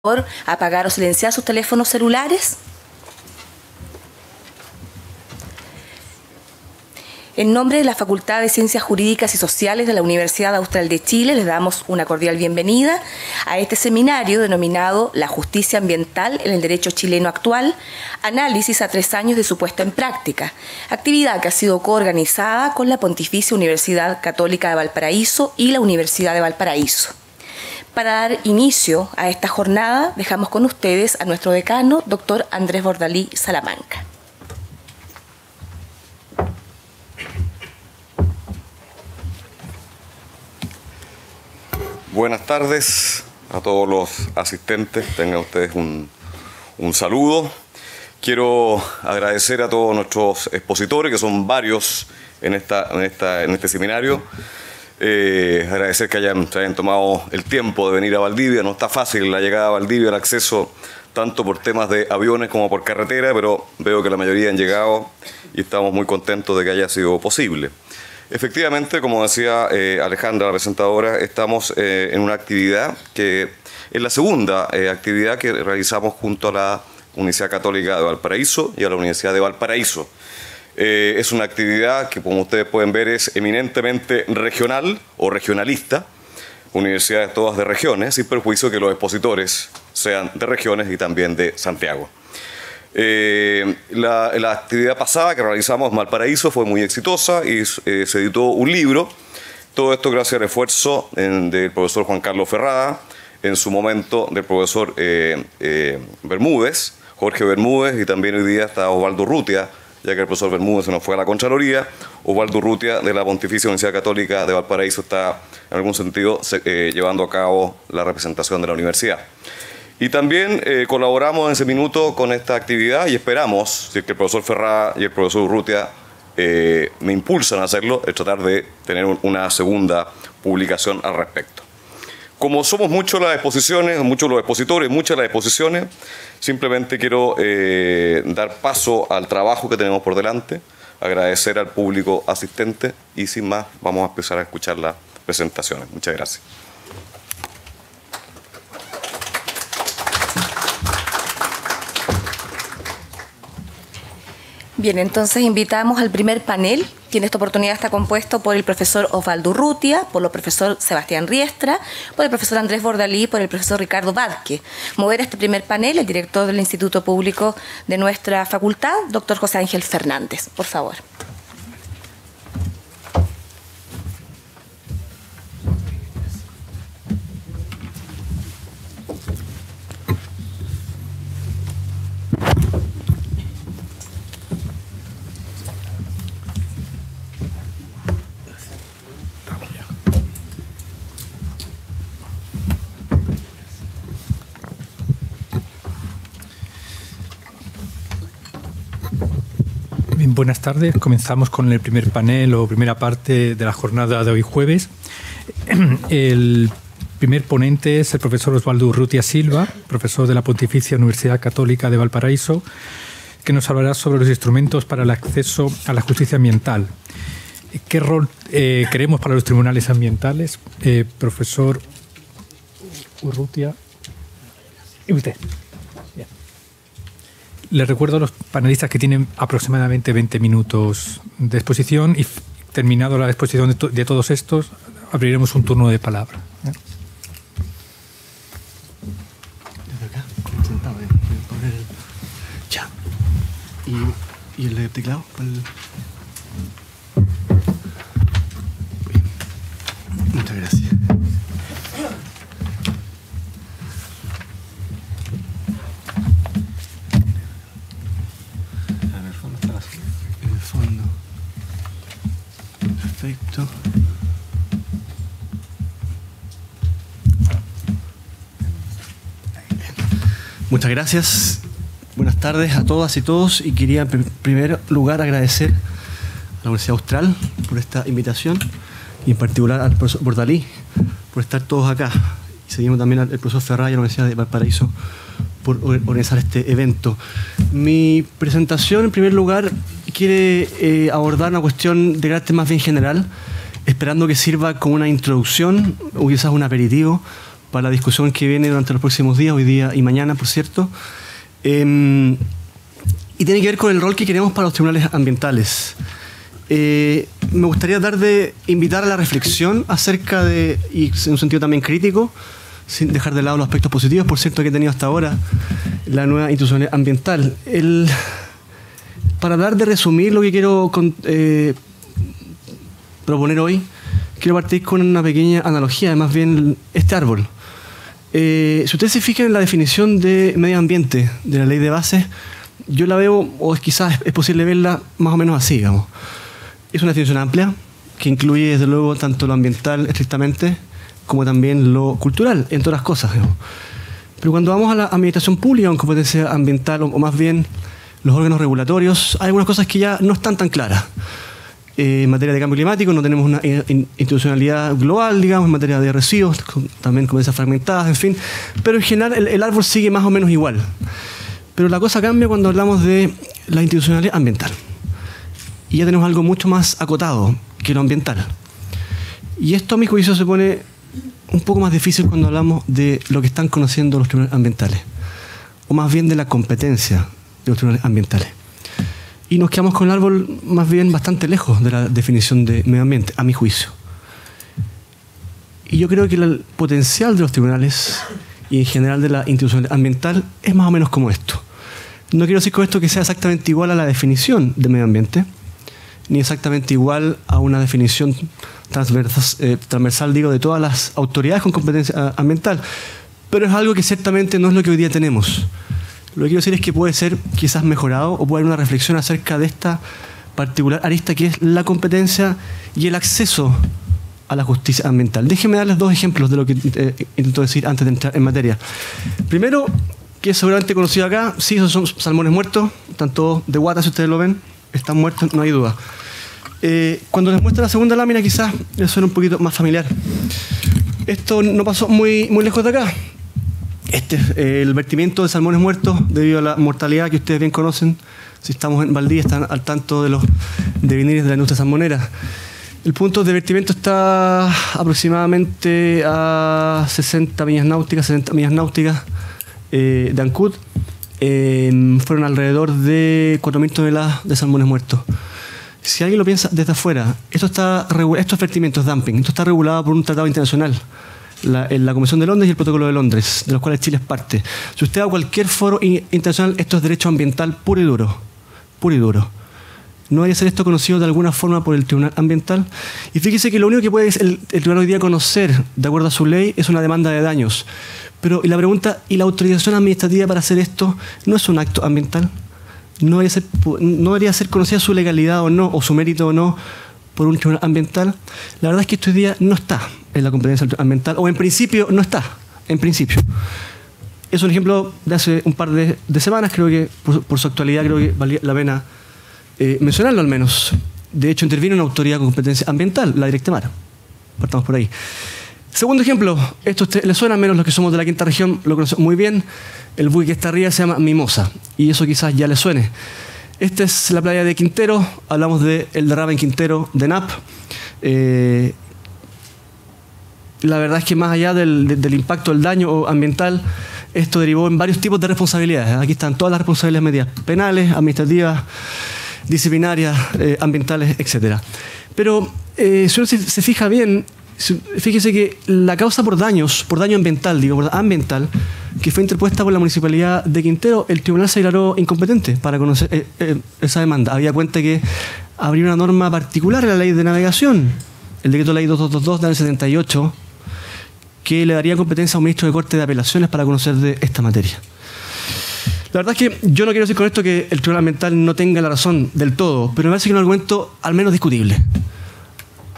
Por apagar o silenciar sus teléfonos celulares. En nombre de la Facultad de Ciencias Jurídicas y Sociales de la Universidad Austral de Chile, les damos una cordial bienvenida a este seminario denominado La Justicia Ambiental en el Derecho Chileno Actual, análisis a 3 años de su puesta en práctica, actividad que ha sido coorganizada con la Pontificia Universidad Católica de Valparaíso y la Universidad de Valparaíso. Para dar inicio a esta jornada, dejamos con ustedes a nuestro decano, doctor Andrés Bordalí Salamanca. Buenas tardes a todos los asistentes, tengan ustedes un saludo. Quiero agradecer a todos nuestros expositores, que son varios en este seminario. Agradecer que se hayan tomado el tiempo de venir a Valdivia. No está fácil la llegada a Valdivia, el acceso tanto por temas de aviones como por carretera, pero veo que la mayoría han llegado y estamos muy contentos de que haya sido posible. Efectivamente, como decía Alejandra, la presentadora, estamos en una actividad que es la segunda actividad que realizamos junto a la Universidad Católica de Valparaíso y a la Universidad de Valparaíso. Es una actividad que, como ustedes pueden ver, es eminentemente regional o regionalista, universidades todas de regiones, sin perjuicio que los expositores sean de regiones y también de Santiago. La actividad pasada que realizamos en Valparaíso fue muy exitosa y se editó un libro. Todo esto gracias al esfuerzo del profesor Juan Carlos Ferrada, en su momento del profesor Bermúdez, Jorge Bermúdez, y también hoy día está Osvaldo Urrutia, ya que el profesor Bermúdez se nos fue a la Contraloría. Osvaldo Urrutia, de la Pontificia Universidad Católica de Valparaíso, está en algún sentido llevando a cabo la representación de la universidad. Y también colaboramos en ese minuto con esta actividad y esperamos, si es que el profesor Ferrada y el profesor Urrutia me impulsan a hacerlo, es tratar de tener una segunda publicación al respecto. Como somos muchos las exposiciones, muchos los expositores, muchas las exposiciones, simplemente quiero dar paso al trabajo que tenemos por delante, agradecer al público asistente y sin más vamos a empezar a escuchar las presentaciones. Muchas gracias. Bien, entonces invitamos al primer panel, que en esta oportunidad está compuesto por el profesor Osvaldo Urrutia, por el profesor Sebastián Riestra, por el profesor Andrés Bordalí y por el profesor Ricardo Vázquez. Mover este primer panel el director del Instituto Público de nuestra facultad, doctor José Ángel Fernández. Por favor. Bien, buenas tardes. Comenzamos con el primer panel o primera parte de la jornada de hoy jueves. El primer ponente es el profesor Osvaldo Urrutia Silva, profesor de la Pontificia Universidad Católica de Valparaíso, que nos hablará sobre los instrumentos para el acceso a la justicia ambiental. ¿Qué rol queremos para los tribunales ambientales? Profesor Urrutia. ¿Y usted? Bien. Les recuerdo a los panelistas que tienen aproximadamente 20 minutos de exposición y terminado la exposición de todos estos, abriremos un turno de palabra. Desde acá, sentado, poner el... Ya. ¿Y el teclado? Muchas gracias. Perfecto. Muchas gracias. Buenas tardes a todas y todos. Y quería en primer lugar agradecer a la Universidad Austral por esta invitación y en particular al profesor Bordalí por estar todos acá. Y seguimos también al profesor Ferrada y a la Universidad de Valparaíso por organizar este evento. Mi presentación, en primer lugar, quiere abordar una cuestión de carácter más bien general, esperando que sirva como una introducción o quizás un aperitivo para la discusión que viene durante los próximos días, hoy día y mañana, por cierto. Y tiene que ver con el rol que queremos para los tribunales ambientales. Me gustaría invitar a la reflexión acerca de, y en un sentido también crítico, sin dejar de lado los aspectos positivos, por cierto, que he tenido hasta ahora, la nueva institucionalidad ambiental. Para hablar de resumir lo que quiero proponer hoy, quiero partir con una pequeña analogía, más bien este árbol. Si ustedes se fijan en la definición de medio ambiente de la ley de bases, yo la veo, o quizás es posible verla más o menos así, digamos. Es una definición amplia, que incluye desde luego tanto lo ambiental estrictamente, como también lo cultural, en todas las cosas, digamos. Pero cuando vamos a la administración pública, en competencia ambiental, o más bien los órganos regulatorios, hay algunas cosas que ya no están tan claras. En materia de cambio climático no tenemos una institucionalidad global, digamos, en materia de residuos, también competencias fragmentadas, en fin. Pero en general el árbol sigue más o menos igual. Pero la cosa cambia cuando hablamos de la institucionalidad ambiental. Y ya tenemos algo mucho más acotado que lo ambiental. Y esto a mi juicio se pone un poco más difícil cuando hablamos de lo que están conociendo los tribunales ambientales. O más bien de la competencia de los tribunales ambientales. Y nos quedamos con el árbol más bien bastante lejos de la definición de medio ambiente, a mi juicio. Y yo creo que el potencial de los tribunales y en general de la institucionalidad ambiental es más o menos como esto. No quiero decir con esto que sea exactamente igual a la definición de medio ambiente, ni exactamente igual a una definición transversal, digo, de todas las autoridades con competencia ambiental, pero es algo que ciertamente no es lo que hoy día tenemos. Lo que quiero decir es que puede ser quizás mejorado o puede haber una reflexión acerca de esta particular arista que es la competencia y el acceso a la justicia ambiental. Déjenme darles dos ejemplos de lo que intento decir antes de entrar en materia. Primero, que es seguramente conocido acá, sí, esos son salmones muertos, están todos de guata, si ustedes lo ven, están muertos, no hay duda. Cuando les muestro la segunda lámina quizás les suena un poquito más familiar. Esto no pasó muy lejos de acá. Este es el vertimiento de salmones muertos debido a la mortalidad que ustedes bien conocen. Si estamos en Valdivia están al tanto de los devenires de la industria salmonera. El punto de vertimiento está aproximadamente a 60 millas náuticas de Ancud. Fueron alrededor de 4.000 toneladas de salmones muertos. Si alguien lo piensa desde afuera, estos vertimientos dumping, esto está regulado por un tratado internacional, la Convención de Londres y el Protocolo de Londres, de los cuales Chile es parte. Si usted va a cualquier foro internacional, esto es derecho ambiental puro y duro. Puro y duro. ¿No debería ser esto conocido de alguna forma por el Tribunal Ambiental? Y fíjese que lo único que puede el Tribunal hoy día conocer, de acuerdo a su ley, es una demanda de daños. Pero y la pregunta, ¿y la autorización administrativa para hacer esto no es un acto ambiental? ¿No debería ser conocida su legalidad o no, o su mérito o no, por un tribunal ambiental? La verdad es que esto hoy día no está en la competencia ambiental, o en principio no está, en principio. Es un ejemplo de hace un par de semanas, creo que por su actualidad creo que valía la pena mencionarlo al menos. De hecho, intervino una autoridad con competencia ambiental, la Directemar. Partamos por ahí. Segundo ejemplo, esto a usted le suena, menos los que somos de la quinta región, lo conocemos muy bien. El buque que está arriba se llama Mimosa, y eso quizás ya le suene. Esta es la playa de Quintero, hablamos del derrame en Quintero de NAP. La verdad es que más allá del impacto del daño ambiental, esto derivó en varios tipos de responsabilidades. Aquí están todas las responsabilidades medidas penales, administrativas, disciplinarias, ambientales, etc. Pero si uno se fija bien, fíjese que la causa por daño ambiental, ambiental, que fue interpuesta por la Municipalidad de Quintero, el tribunal se declaró incompetente para conocer esa demanda. Había cuenta que habría una norma particular en la ley de navegación, el decreto ley 2222 del 78, que le daría competencia a un ministro de Corte de Apelaciones para conocer de esta materia. La verdad es que yo no quiero decir con esto que el tribunal ambiental no tenga la razón del todo, pero me parece que es un argumento al menos discutible.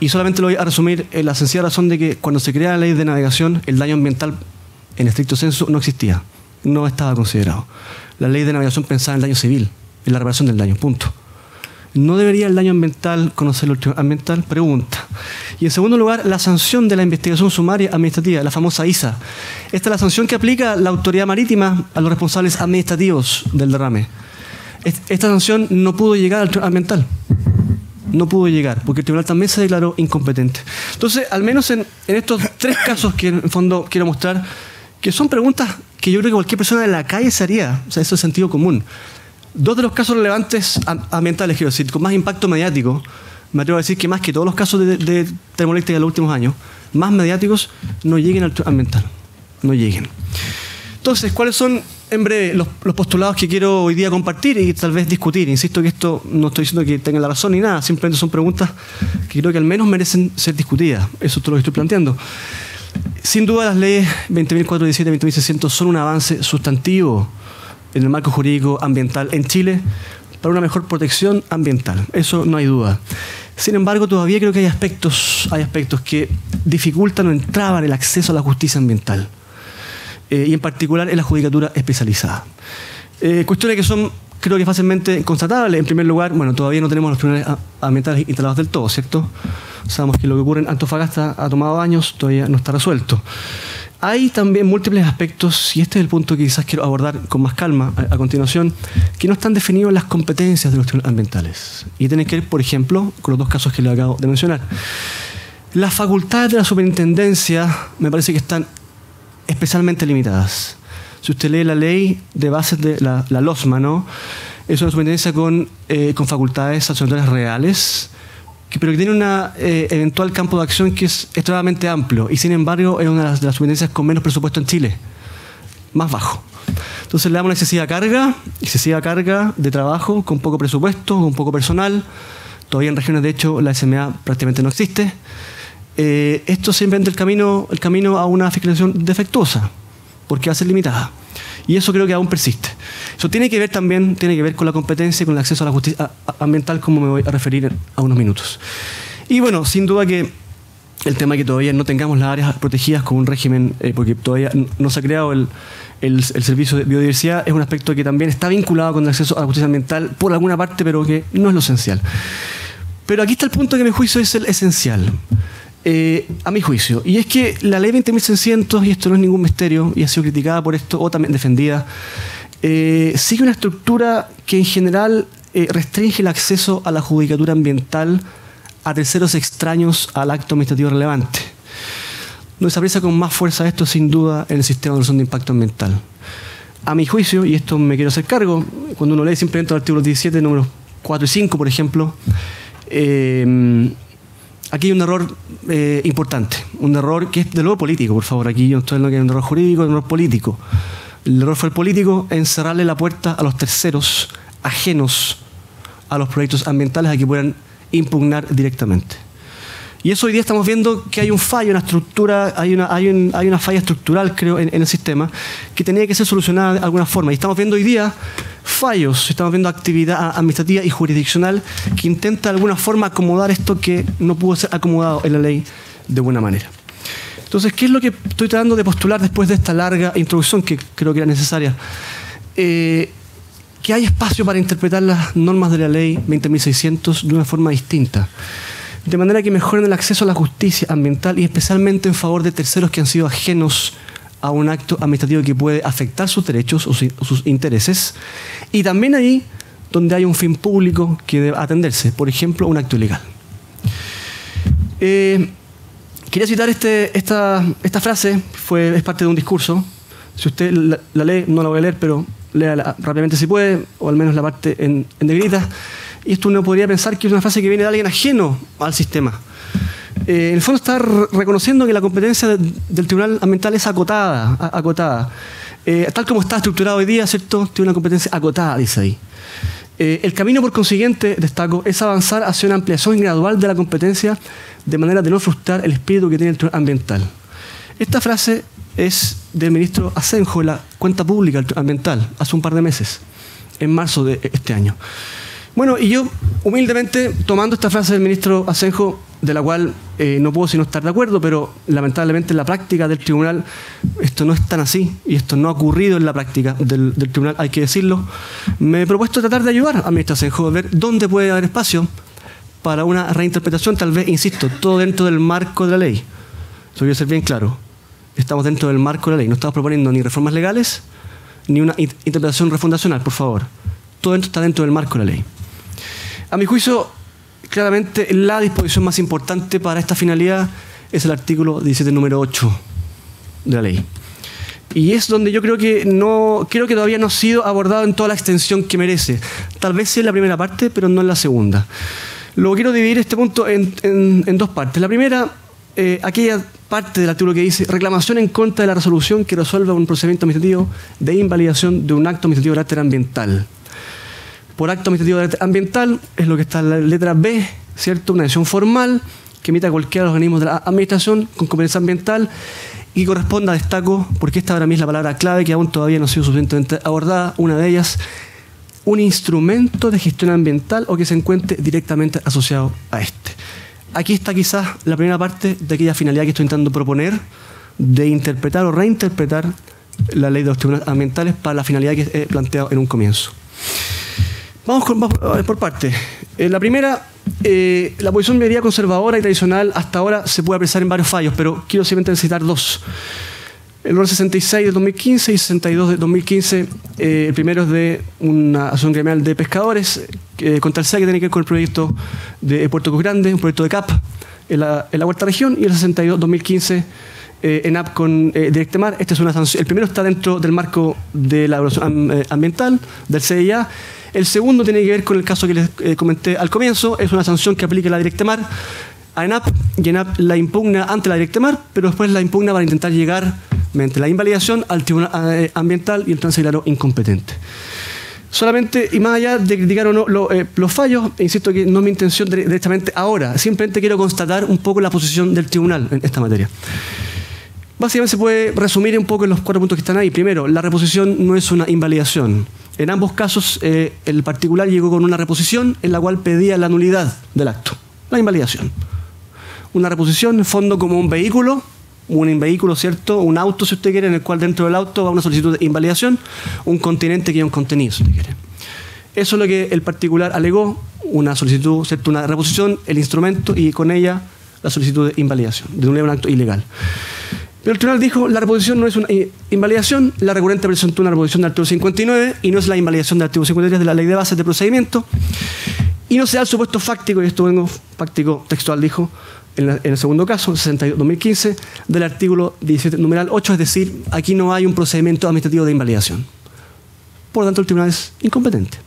Y solamente lo voy a resumir en la sencilla razón de que cuando se crea la ley de navegación, el daño ambiental, en estricto sensu, no existía. No estaba considerado. La ley de navegación pensaba en el daño civil, en la reparación del daño, punto. ¿No debería el daño ambiental conocerlo el tribunal ambiental? Pregunta. Y en segundo lugar, la sanción de la investigación sumaria administrativa, la famosa ISA. Esta es la sanción que aplica la autoridad marítima a los responsables administrativos del derrame. Esta sanción no pudo llegar al tribunal ambiental. no pudo llegar, porque el tribunal también se declaró incompetente. Entonces, al menos en estos 3 casos que en el fondo quiero mostrar, que son preguntas que yo creo que cualquier persona de la calle se haría, o sea, eso es sentido común. 2 de los casos relevantes ambientales, quiero decir, con más impacto mediático, me atrevo a decir que más que todos los casos de termoeléctrica de los últimos años, más mediáticos, no lleguen al ambiental, no lleguen. Entonces, ¿cuáles son, en breve, los postulados que quiero hoy día compartir y tal vez discutir? Insisto que esto no estoy diciendo que tengan la razón ni nada, simplemente son preguntas que creo que al menos merecen ser discutidas. Eso es todo lo que estoy planteando. Sin duda, las leyes 20.417 y 20.600 son un avance sustantivo en el marco jurídico ambiental en Chile para una mejor protección ambiental. Eso no hay duda. Sin embargo, todavía creo que hay aspectos que dificultan o entraban el acceso a la justicia ambiental. Y en particular en la judicatura especializada. Cuestiones que son, creo que fácilmente constatables. En primer lugar, bueno, todavía no tenemos los tribunales ambientales instalados del todo, ¿cierto? Sabemos que lo que ocurre en Antofagasta ha tomado años, todavía no está resuelto. Hay también múltiples aspectos, y este es el punto que quizás quiero abordar con más calma a continuación, que no están definidos en las competencias de los tribunales ambientales. Y tienen que ver, por ejemplo, con los 2 casos que les acabo de mencionar. Las facultades de la superintendencia me parece que están especialmente limitadas. Si usted lee la ley de bases de la LOSMA, ¿no? Es una superintendencia con facultades sancionatorias reales, pero que tiene un eventual campo de acción que es extremadamente amplio y sin embargo es una de las superintendencias con menos presupuesto en Chile, más bajo. Entonces le damos una excesiva carga de trabajo con poco presupuesto, con poco personal. Todavía en regiones, de hecho, la SMA prácticamente no existe. Esto se inventa el camino a una fiscalización defectuosa, porque va a ser limitada. Y eso creo que aún persiste. Eso tiene que ver con la competencia y con el acceso a la justicia ambiental, como me voy a referir a unos minutos. Y bueno, sin duda que el tema de que todavía no tengamos las áreas protegidas con un régimen, porque todavía no se ha creado el servicio de biodiversidad, es un aspecto que también está vinculado con el acceso a la justicia ambiental por alguna parte, pero que no es lo esencial. Pero aquí está el punto que a mi juicio es el esencial. A mi juicio, y es que la ley 20.600, y esto no es ningún misterio, y ha sido criticada por esto, o también defendida, sigue una estructura que en general restringe el acceso a la judicatura ambiental a terceros extraños al acto administrativo relevante. Donde se aprecia con más fuerza esto, sin duda, en el sistema de evaluación de impacto ambiental. A mi juicio, y esto me quiero hacer cargo, cuando uno lee simplemente los artículos 17, números 4 y 5, por ejemplo, aquí hay un error importante, un error que es de nuevo político, por favor. Aquí yo no estoy hablando que hay un error jurídico, un error político. El error fue el político en cerrarle la puerta a los terceros ajenos a los proyectos ambientales a que puedan impugnar directamente. Y eso hoy día estamos viendo que hay un fallo en la estructura, hay una falla estructural, creo, en el sistema, que tenía que ser solucionada de alguna forma. Y estamos viendo hoy día fallos, estamos viendo actividad administrativa y jurisdiccional que intenta de alguna forma acomodar esto que no pudo ser acomodado en la ley de buena manera. Entonces, ¿qué es lo que estoy tratando de postular después de esta larga introducción que creo que era necesaria? Que hay espacio para interpretar las normas de la ley 20.600 de una forma distinta, de manera que mejoren el acceso a la justicia ambiental y especialmente en favor de terceros que han sido ajenos a un acto administrativo que puede afectar sus derechos o sus intereses, y también ahí donde hay un fin público que debe atenderse, por ejemplo, un acto ilegal. Quería citar esta frase, es parte de un discurso. Si usted la lee, no la voy a leer, pero léala rápidamente si puede, o al menos la parte en negrita. Y esto uno podría pensar que es una frase que viene de alguien ajeno al sistema. En el fondo está reconociendo que la competencia del Tribunal Ambiental es acotada. Tal como está estructurado hoy día, ¿cierto? Tiene una competencia acotada, dice ahí. El camino, por consiguiente, destaco, es avanzar hacia una ampliación gradual de la competencia de manera de no frustrar el espíritu que tiene el Tribunal Ambiental. Esta frase es del ministro Asenjo de la Cuenta Pública Ambiental, hace un par de meses, en marzo de este año. Bueno, y yo, humildemente, tomando esta frase del ministro Asenjo, de la cual no puedo sino estar de acuerdo, pero lamentablemente en la práctica del tribunal esto no es tan así, y esto no ha ocurrido en la práctica del tribunal, hay que decirlo, me he propuesto tratar de ayudar al ministro Asenjo a ver dónde puede haber espacio para una reinterpretación, tal vez, insisto, todo dentro del marco de la ley. Eso quiero ser bien claro. Estamos dentro del marco de la ley, no estamos proponiendo ni reformas legales, ni una interpretación refundacional, por favor. Todo esto está dentro del marco de la ley. A mi juicio, claramente la disposición más importante para esta finalidad es el artículo 17, número 8 de la ley. Y es donde yo creo que todavía no ha sido abordado en toda la extensión que merece. Tal vez sí en la primera parte, pero no en la segunda. Luego quiero dividir este punto en dos partes. La primera, aquella parte del artículo que dice reclamación en contra de la resolución que resuelva un procedimiento administrativo de invalidación de un acto administrativo de carácter ambiental. Por acto administrativo de carácter ambiental es lo que está en la letra B, ¿cierto? Una decisión formal que emita cualquiera de los organismos de la administración con competencia ambiental y corresponda, destaco, porque esta para mí es la palabra clave que aún todavía no ha sido suficientemente abordada, una de ellas, un instrumento de gestión ambiental o que se encuentre directamente asociado a este. Aquí está quizás la primera parte de aquella finalidad que estoy intentando proponer de interpretar o reinterpretar la ley de los tribunales ambientales para la finalidad que he planteado en un comienzo. Vamos por partes. La primera, la posición de medida conservadora y tradicional hasta ahora se puede apreciar en varios fallos, pero quiero simplemente citar dos. El orden 66 de 2015 y 62 de 2015, el primero es de una asociación gremial de pescadores contra el SEA, que tiene que ver con el proyecto de Puerto Cruz Grande, un proyecto de CAP en la cuarta región, y el 62 2015 ENAP con Directemar. Esta es una sanción. El primero está dentro del marco de la evaluación ambiental del CIA. El segundo tiene que ver con el caso que les comenté al comienzo. Es una sanción que aplica la Directemar a ENAP, y ENAP la impugna ante la Directemar, pero después la impugna para intentar llegar mediante la invalidación al tribunal ambiental y el tribunal se declaró incompetente. Solamente, y más allá de criticar o no los fallos, insisto que no es mi intención directamente ahora, simplemente quiero constatar un poco la posición del tribunal en esta materia. Básicamente se puede resumir un poco en los 4 puntos que están ahí. Primero, la reposición no es una invalidación. En ambos casos, el particular llegó con una reposición en la cual pedía la nulidad del acto, la invalidación. Una reposición, en fondo, como un vehículo, ¿cierto? Un auto, si usted quiere, en el cual dentro del auto va una solicitud de invalidación, un continente que lleva un contenido, si usted quiere. Eso es lo que el particular alegó, una solicitud, ¿cierto? Una reposición, el instrumento y con ella la solicitud de invalidación, de un acto ilegal. Pero el tribunal dijo, la reposición no es una invalidación, la recurrente presentó una reposición del artículo 59 y no es la invalidación del artículo 53 de la Ley de Bases de Procedimiento, y no se da el supuesto fáctico, y esto vengo fáctico textual, dijo, en el segundo caso, 62-2015, del artículo 17, numeral 8, es decir, aquí no hay un procedimiento administrativo de invalidación. Por lo tanto, el tribunal es incompetente.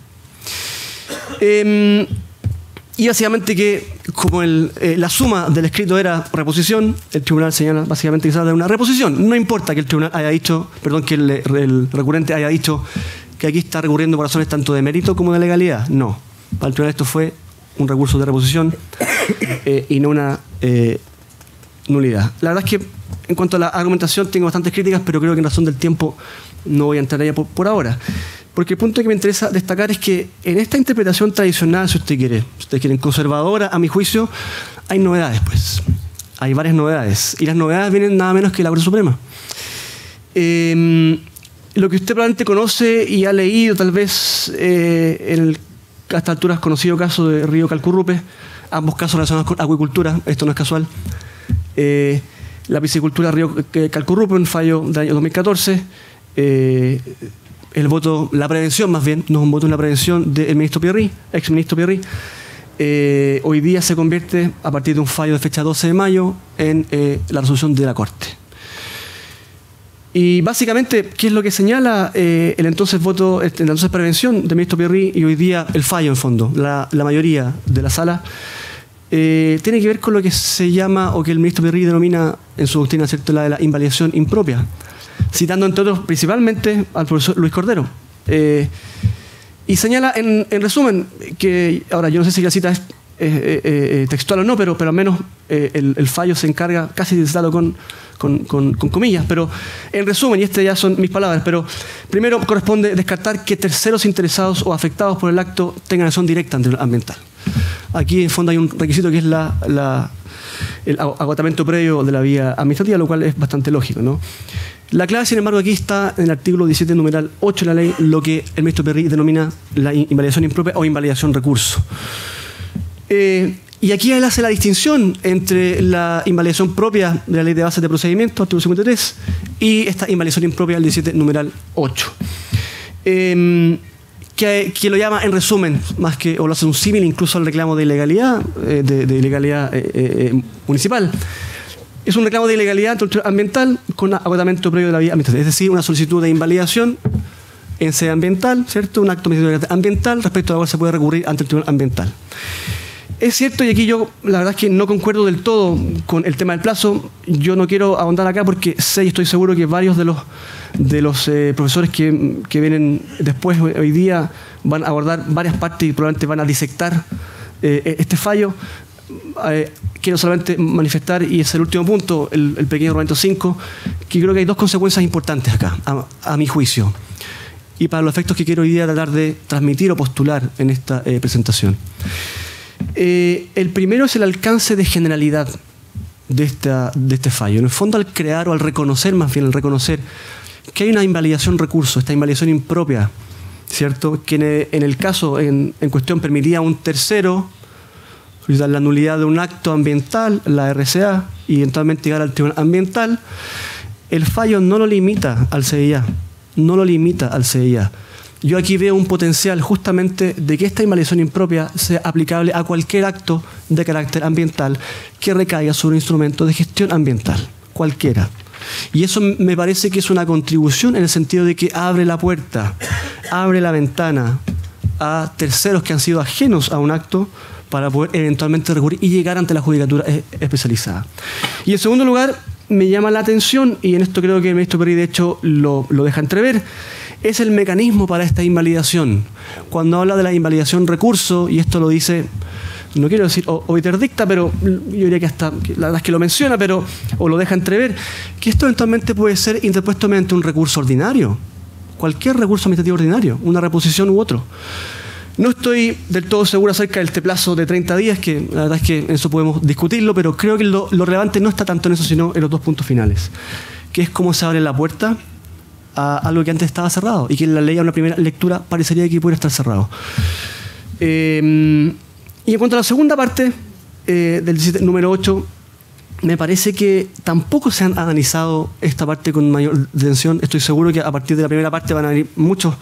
Y básicamente que, como la suma del escrito era reposición, el tribunal señala básicamente que se trata de una reposición. No importa que el tribunal haya dicho, que el recurrente haya dicho que aquí está recurriendo por razones tanto de mérito como de legalidad. No. Para el tribunal esto fue un recurso de reposición y no una nulidad. La verdad es que en cuanto a la argumentación tengo bastantes críticas, pero creo que en razón del tiempo no voy a entrar allá por ahora. Porque el punto que me interesa destacar es que en esta interpretación tradicional, si ustedes quieren, conservadora, a mi juicio, hay novedades, pues. Hay varias novedades. Y las novedades vienen nada menos que de la Corte Suprema. Lo que usted probablemente conoce y ha leído, tal vez, a estas alturas conocido caso de Río Calcurrupe, ambos casos relacionados con acuicultura, esto no es casual. La piscicultura Río Calcurrupe, un fallo del año 2014. El voto, la prevención más bien, no es un voto en la prevención del ministro Pierri, exministro Pierri, hoy día se convierte, a partir de un fallo de fecha 12 de mayo, en la resolución de la Corte. Y básicamente, ¿qué es lo que señala el entonces voto, la entonces prevención del ministro Pierri y hoy día el fallo en fondo? La mayoría de la sala tiene que ver con lo que se llama, o que el ministro Pierri denomina en su doctrina, ¿cierto?, la de la invalidación impropia, citando entre otros principalmente al profesor Luis Cordero. Y señala en resumen que, ahora yo no sé si la cita es textual o no, pero al menos el fallo se encarga casi de citarlo con comillas, pero en resumen, y estas ya son mis palabras, pero primero corresponde descartar que terceros interesados o afectados por el acto tengan acción directa ante el ambiental. Aquí en fondo hay un requisito que es el agotamiento previo de la vía administrativa, lo cual es bastante lógico, ¿no? La clave, sin embargo, aquí está en el artículo 17, numeral 8 de la ley, lo que el ministro Pierri denomina la invalidación impropia o invalidación recurso. Y aquí él hace la distinción entre la invalidación propia de la ley de bases de procedimiento, artículo 53, y esta invalidación impropia del 17, numeral 8. Que que lo llama en resumen, más que, o lo hace un símil incluso al reclamo de ilegalidad, de ilegalidad municipal. Es un reclamo de ilegalidad ambiental con agotamiento previo de la vía administrativa, es decir, una solicitud de invalidación en sede ambiental, ¿cierto? Un acto ambiental respecto a la cual se puede recurrir ante el tribunal ambiental. Es cierto, y aquí yo la verdad es que no concuerdo del todo con el tema del plazo. Yo no quiero ahondar acá porque sé y estoy seguro que varios de los profesores que vienen después hoy día van a abordar varias partes y probablemente van a disectar este fallo. Quiero solamente manifestar, y es el último punto, el pequeño argumento 5, que creo que hay dos consecuencias importantes acá, a mi juicio, y para los efectos que quiero hoy día tratar de transmitir o postular en esta presentación. El primero es el alcance de generalidad de este fallo. En el fondo, al crear o al reconocer, más bien al reconocer que hay una invalidación recurso, esta invalidación impropia, ¿cierto? Que en el caso en cuestión permitía a un tercero solicitar la nulidad de un acto ambiental, la RCA, y eventualmente llegar al tribunal ambiental. El fallo no lo limita al CIA, no lo limita al CIA. Yo aquí veo un potencial justamente de que esta invalidación impropia sea aplicable a cualquier acto de carácter ambiental que recaiga sobre un instrumento de gestión ambiental, cualquiera. Y eso me parece que es una contribución en el sentido de que abre la puerta, abre la ventana a terceros que han sido ajenos a un acto para poder eventualmente recurrir y llegar ante la judicatura especializada. Y en segundo lugar, me llama la atención, y en esto creo que el ministro Peri de hecho lo deja entrever, es el mecanismo para esta invalidación. Cuando habla de la invalidación recurso, y esto lo dice, no quiero decir o interdicta, pero yo diría que hasta, la verdad es que lo menciona, pero o lo deja entrever, que esto eventualmente puede ser interpuesto mediante un recurso ordinario, cualquier recurso administrativo ordinario, una reposición u otro. No estoy del todo seguro acerca de este plazo de 30 días, que la verdad es que eso podemos discutirlo, pero creo que lo relevante no está tanto en eso, sino en los dos puntos finales, que es cómo se abre la puerta a algo que antes estaba cerrado y que en la ley a una primera lectura parecería que pudiera estar cerrado. Y en cuanto a la segunda parte del número 8, me parece que tampoco se han analizado esta parte con mayor detención. Estoy seguro que a partir de la primera parte van a venir mucha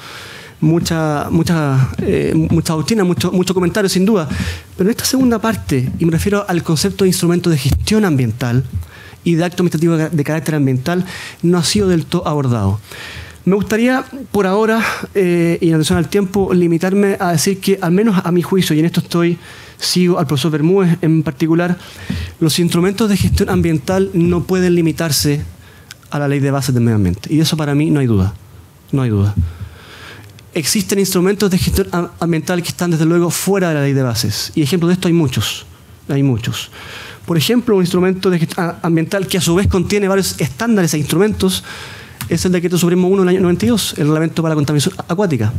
doctrina, mucho comentario sin duda. Pero en esta segunda parte, y me refiero al concepto de instrumento de gestión ambiental y de acto administrativo de carácter ambiental, no ha sido del todo abordado. Me gustaría, por ahora, y en atención al tiempo, limitarme a decir que, al menos a mi juicio, y en esto sigo al profesor Bermúdez en particular, los instrumentos de gestión ambiental no pueden limitarse a la ley de bases del medio ambiente. Y de eso para mí no hay duda. No hay duda. Existen instrumentos de gestión ambiental que están desde luego fuera de la ley de bases. Y ejemplos de esto hay muchos. Hay muchos. Por ejemplo, un instrumento de gestión ambiental que a su vez contiene varios estándares e instrumentos es el Decreto Supremo 1 del año 92, el Reglamento para la Contaminación Acuática.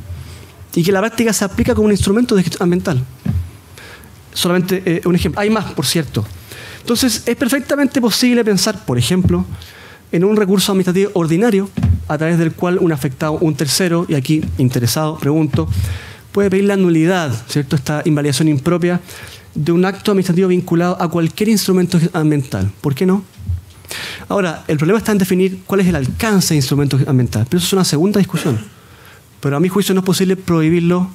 Y que en la práctica se aplica como un instrumento de gestión ambiental. Solamente un ejemplo. Hay más, por cierto. Entonces, es perfectamente posible pensar, por ejemplo, en un recurso administrativo ordinario a través del cual un afectado, un tercero, y aquí interesado, pregunto, puede pedir la nulidad, ¿cierto? Esta invalidación impropia de un acto administrativo vinculado a cualquier instrumento ambiental. ¿Por qué no? Ahora, el problema está en definir cuál es el alcance de instrumentos ambientales, pero eso es una segunda discusión. Pero a mi juicio no es posible prohibirlo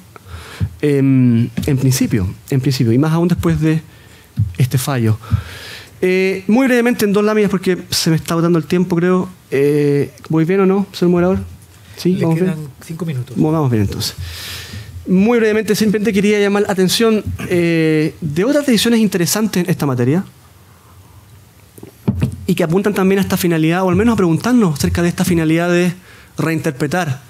en principio, y más aún después de este fallo. Muy brevemente, en 2 láminas, porque se me está agotando el tiempo, creo. ¿Voy bien o no, señor moderador? ¿Sí? Le quedan 5 minutos. Vamos bien, entonces. Muy brevemente, simplemente quería llamar la atención de otras decisiones interesantes en esta materia y que apuntan también a esta finalidad, o al menos a preguntarnos acerca de esta finalidad de reinterpretar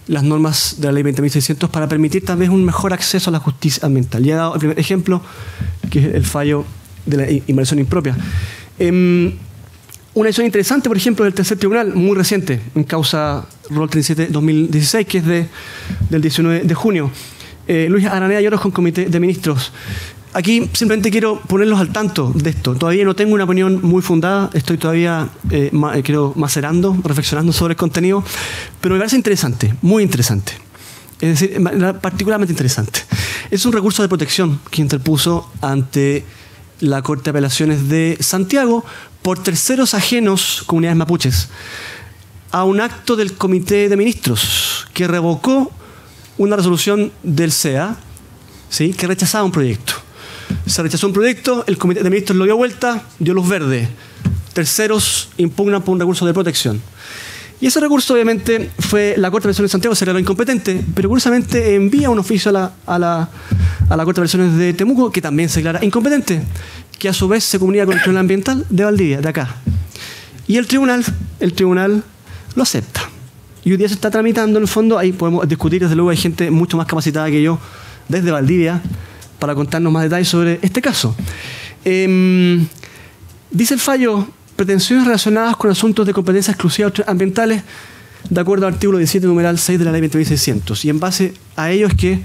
las normas de la ley 20.600 para permitir tal vez un mejor acceso a la justicia ambiental. Ya he dado el primer ejemplo, que es el fallo de la invalidación impropia. Una decisión interesante, por ejemplo, del tercer tribunal, muy reciente, en causa ROL 37-2016, que es del 19 de junio. Luis Araneda y otros con comité de ministros. Aquí simplemente quiero ponerlos al tanto de esto. Todavía no tengo una opinión muy fundada, estoy todavía creo, macerando, reflexionando sobre el contenido, pero me parece interesante, muy interesante. Es decir, particularmente interesante. Es un recurso de protección que interpuso ante la Corte de Apelaciones de Santiago por terceros ajenos, comunidades mapuches, a un acto del Comité de Ministros que revocó una resolución del CEA, ¿sí?, que rechazaba un proyecto. Se rechazó un proyecto, el Comité de Ministros lo dio vuelta, dio luz verde. Terceros impugnan por un recurso de protección. Y ese recurso, obviamente, la Corte de Apelaciones de Santiago se reveló incompetente, pero curiosamente envía un oficio a la Corte de Apelaciones de Temuco, que también se declara incompetente, que a su vez se comunica con el Tribunal Ambiental de Valdivia, de acá. Y el tribunal lo acepta. Y hoy día se está tramitando, en el fondo, ahí podemos discutir, desde luego hay gente mucho más capacitada que yo, desde Valdivia, para contarnos más detalles sobre este caso. Dice el fallo: pretensiones relacionadas con asuntos de competencia exclusiva ambientales, de acuerdo al artículo 17, numeral 6 de la ley 20.600. Y en base a ello es que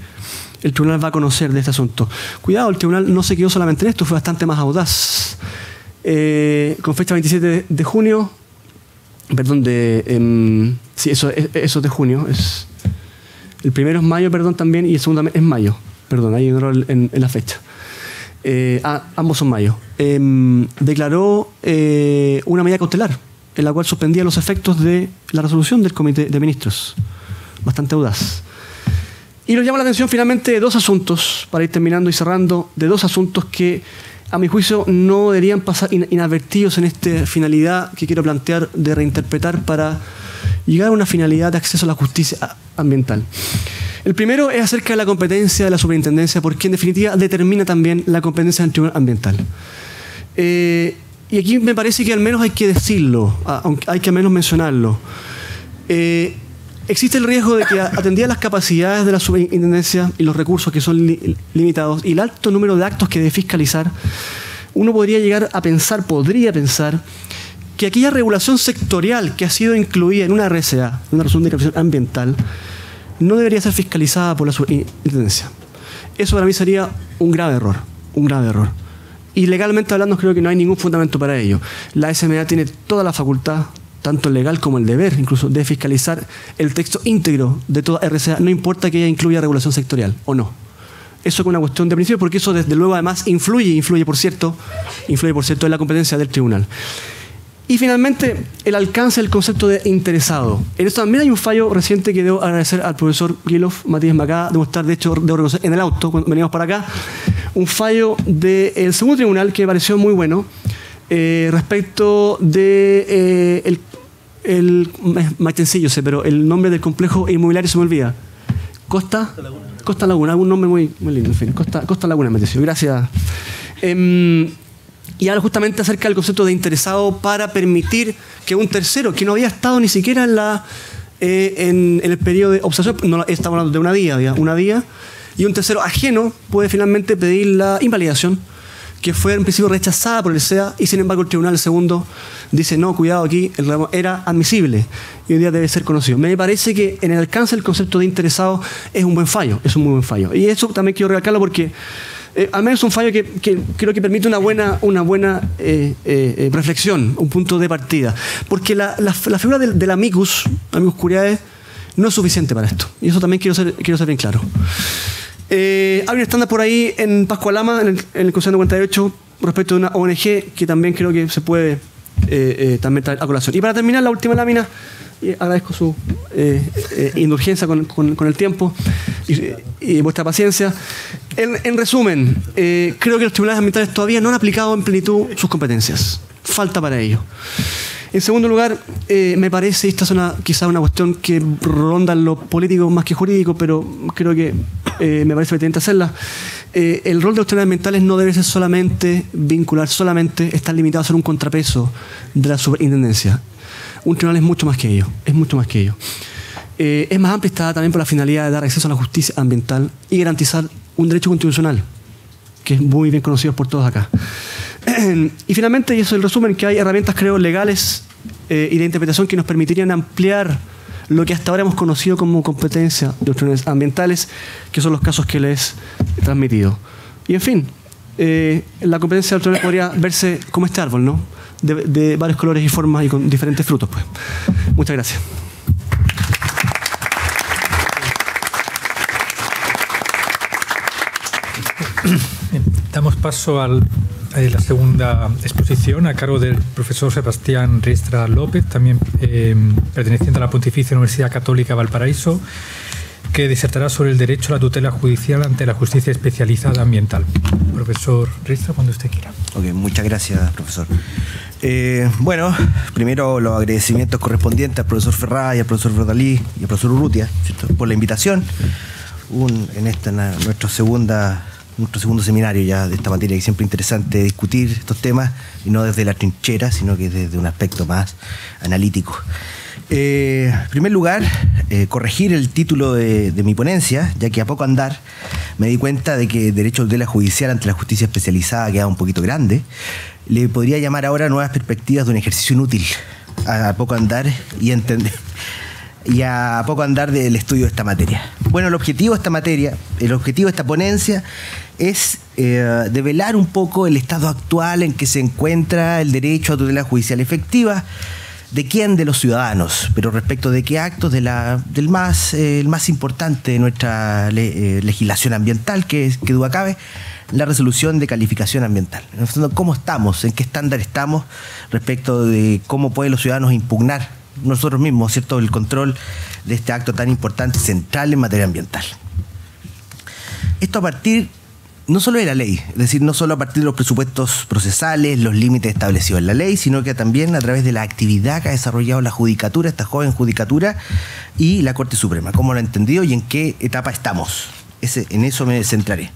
el tribunal va a conocer de este asunto. Cuidado, el tribunal no se quedó solamente en esto, fue bastante más audaz. Con fecha 27 de junio, perdón, sí, eso es de junio. El primero es mayo, perdón, también, y el segundo es mayo. Perdón, hay un error en la fecha. Ambos son mayo. Declaró una medida cautelar en la cual suspendía los efectos de la resolución del Comité de Ministros. Bastante audaz. Y nos llama la atención finalmente de dos asuntos, para ir terminando y cerrando, de dos asuntos que a mi juicio no deberían pasar inadvertidos en esta finalidad que quiero plantear de reinterpretar para llegar a una finalidad de acceso a la justicia ambiental. El primero es acerca de la competencia de la superintendencia, porque en definitiva determina también la competencia del Tribunal Ambiental. Y aquí me parece que al menos hay que decirlo, hay que al menos mencionarlo. Existe el riesgo de que, atendidas las capacidades de la superintendencia y los recursos que son limitados y el alto número de actos que debe fiscalizar, uno podría pensar que aquella regulación sectorial que ha sido incluida en una RCA, una resolución de declaración ambiental, no debería ser fiscalizada por la superintendencia. Eso para mí sería un grave error. Y legalmente hablando creo que no hay ningún fundamento para ello. La SMA tiene toda la facultad, tanto el legal como el deber, incluso, de fiscalizar el texto íntegro de toda RCA, no importa que ella incluya regulación sectorial o no. Eso es una cuestión de principio, porque eso desde luego además influye por cierto, en la competencia del tribunal. Y finalmente, el alcance del concepto de interesado. En esto también hay un fallo reciente que debo agradecer al profesor Guilof, Matías Macá, debo reconocer en el auto, cuando veníamos para acá, un fallo del segundo tribunal que me pareció muy bueno, respecto de más sencillo sé, pero el nombre del complejo inmobiliario se me olvida. Costa Laguna, algún nombre muy lindo, en fin, Costa Laguna, me decía. Gracias. Y habla justamente acerca del concepto de interesado para permitir que un tercero, que no había estado ni siquiera en el periodo de observación, no, estamos hablando de una día, y un tercero ajeno puede finalmente pedir la invalidación, que fue en principio rechazada por el SEA, y sin embargo el tribunal segundo dice, no, cuidado, aquí el reclamo era admisible y hoy día debe ser conocido. Me parece que en el alcance del concepto de interesado es un muy buen fallo. Y eso también quiero recalcarlo porque al menos es un fallo que creo que permite una buena reflexión, un punto de partida. Porque la figura del amicus curiae, no es suficiente para esto. Y eso también quiero ser bien claro. Hay un estándar por ahí en Pascua Lama, en el Consejo 58, respecto de una ONG que también creo que se puede también traer a colación. Y para terminar, la última lámina, y agradezco su indulgencia con el tiempo y vuestra paciencia. En resumen, creo que los tribunales ambientales todavía no han aplicado en plenitud sus competencias. Falta para ello. En segundo lugar, me parece, esta es quizá una cuestión que ronda en lo político más que jurídico, pero creo que me parece pertinente hacerla. El rol de los tribunales ambientales no debe ser solamente estar limitado a ser un contrapeso de la superintendencia. Un tribunal es mucho más que ello, es más amplia, está también por la finalidad de dar acceso a la justicia ambiental y garantizar un derecho constitucional, que es muy bien conocido por todos acá. Y finalmente, y eso es el resumen, que hay herramientas, creo, legales y de interpretación que nos permitirían ampliar lo que hasta ahora hemos conocido como competencia de los tribunales ambientales, que son los casos que les he transmitido. Y en fin, la competencia del tribunal podría verse como este árbol, ¿no? De varios colores y formas y con diferentes frutos, pues. Muchas gracias. Bien, damos paso a la segunda exposición a cargo del profesor Sebastián Riestra López, también perteneciente a la Pontificia Universidad Católica Valparaíso, que disertará sobre el derecho a la tutela judicial ante la justicia especializada ambiental. Profesor Ristra, cuando usted quiera. Ok, muchas gracias, profesor. Bueno, primero los agradecimientos correspondientes al profesor Ferrada y al profesor Bordalí y al profesor Urrutia, ¿cierto?, por la invitación nuestro segundo seminario ya de esta materia, que siempre es interesante discutir estos temas, y no desde la trinchera, sino que desde un aspecto más analítico. En primer lugar, corregir el título de mi ponencia, ya que a poco andar me di cuenta de que el derecho a tutela judicial ante la justicia especializada queda un poquito grande. Le podría llamar ahora nuevas perspectivas de un ejercicio inútil, a poco andar y a poco andar del estudio de esta materia. Bueno, el objetivo de esta ponencia es develar un poco el estado actual en que se encuentra el derecho a tutela judicial efectiva. ¿De quién? De los ciudadanos. Pero respecto de qué actos, el más importante de nuestra legislación ambiental, que duda cabe, la resolución de calificación ambiental. En el fondo, ¿cómo estamos? ¿En qué estándar estamos respecto de cómo pueden los ciudadanos impugnar nosotros mismos, ¿cierto?, el control de este acto tan importante, central en materia ambiental? Esto a partir no solo de la ley, es decir, no solo a partir de los presupuestos procesales, los límites establecidos en la ley, sino que también a través de la actividad que ha desarrollado la judicatura, esta joven judicatura, y la Corte Suprema. ¿Cómo lo ha entendido y en qué etapa estamos? En eso me centraré.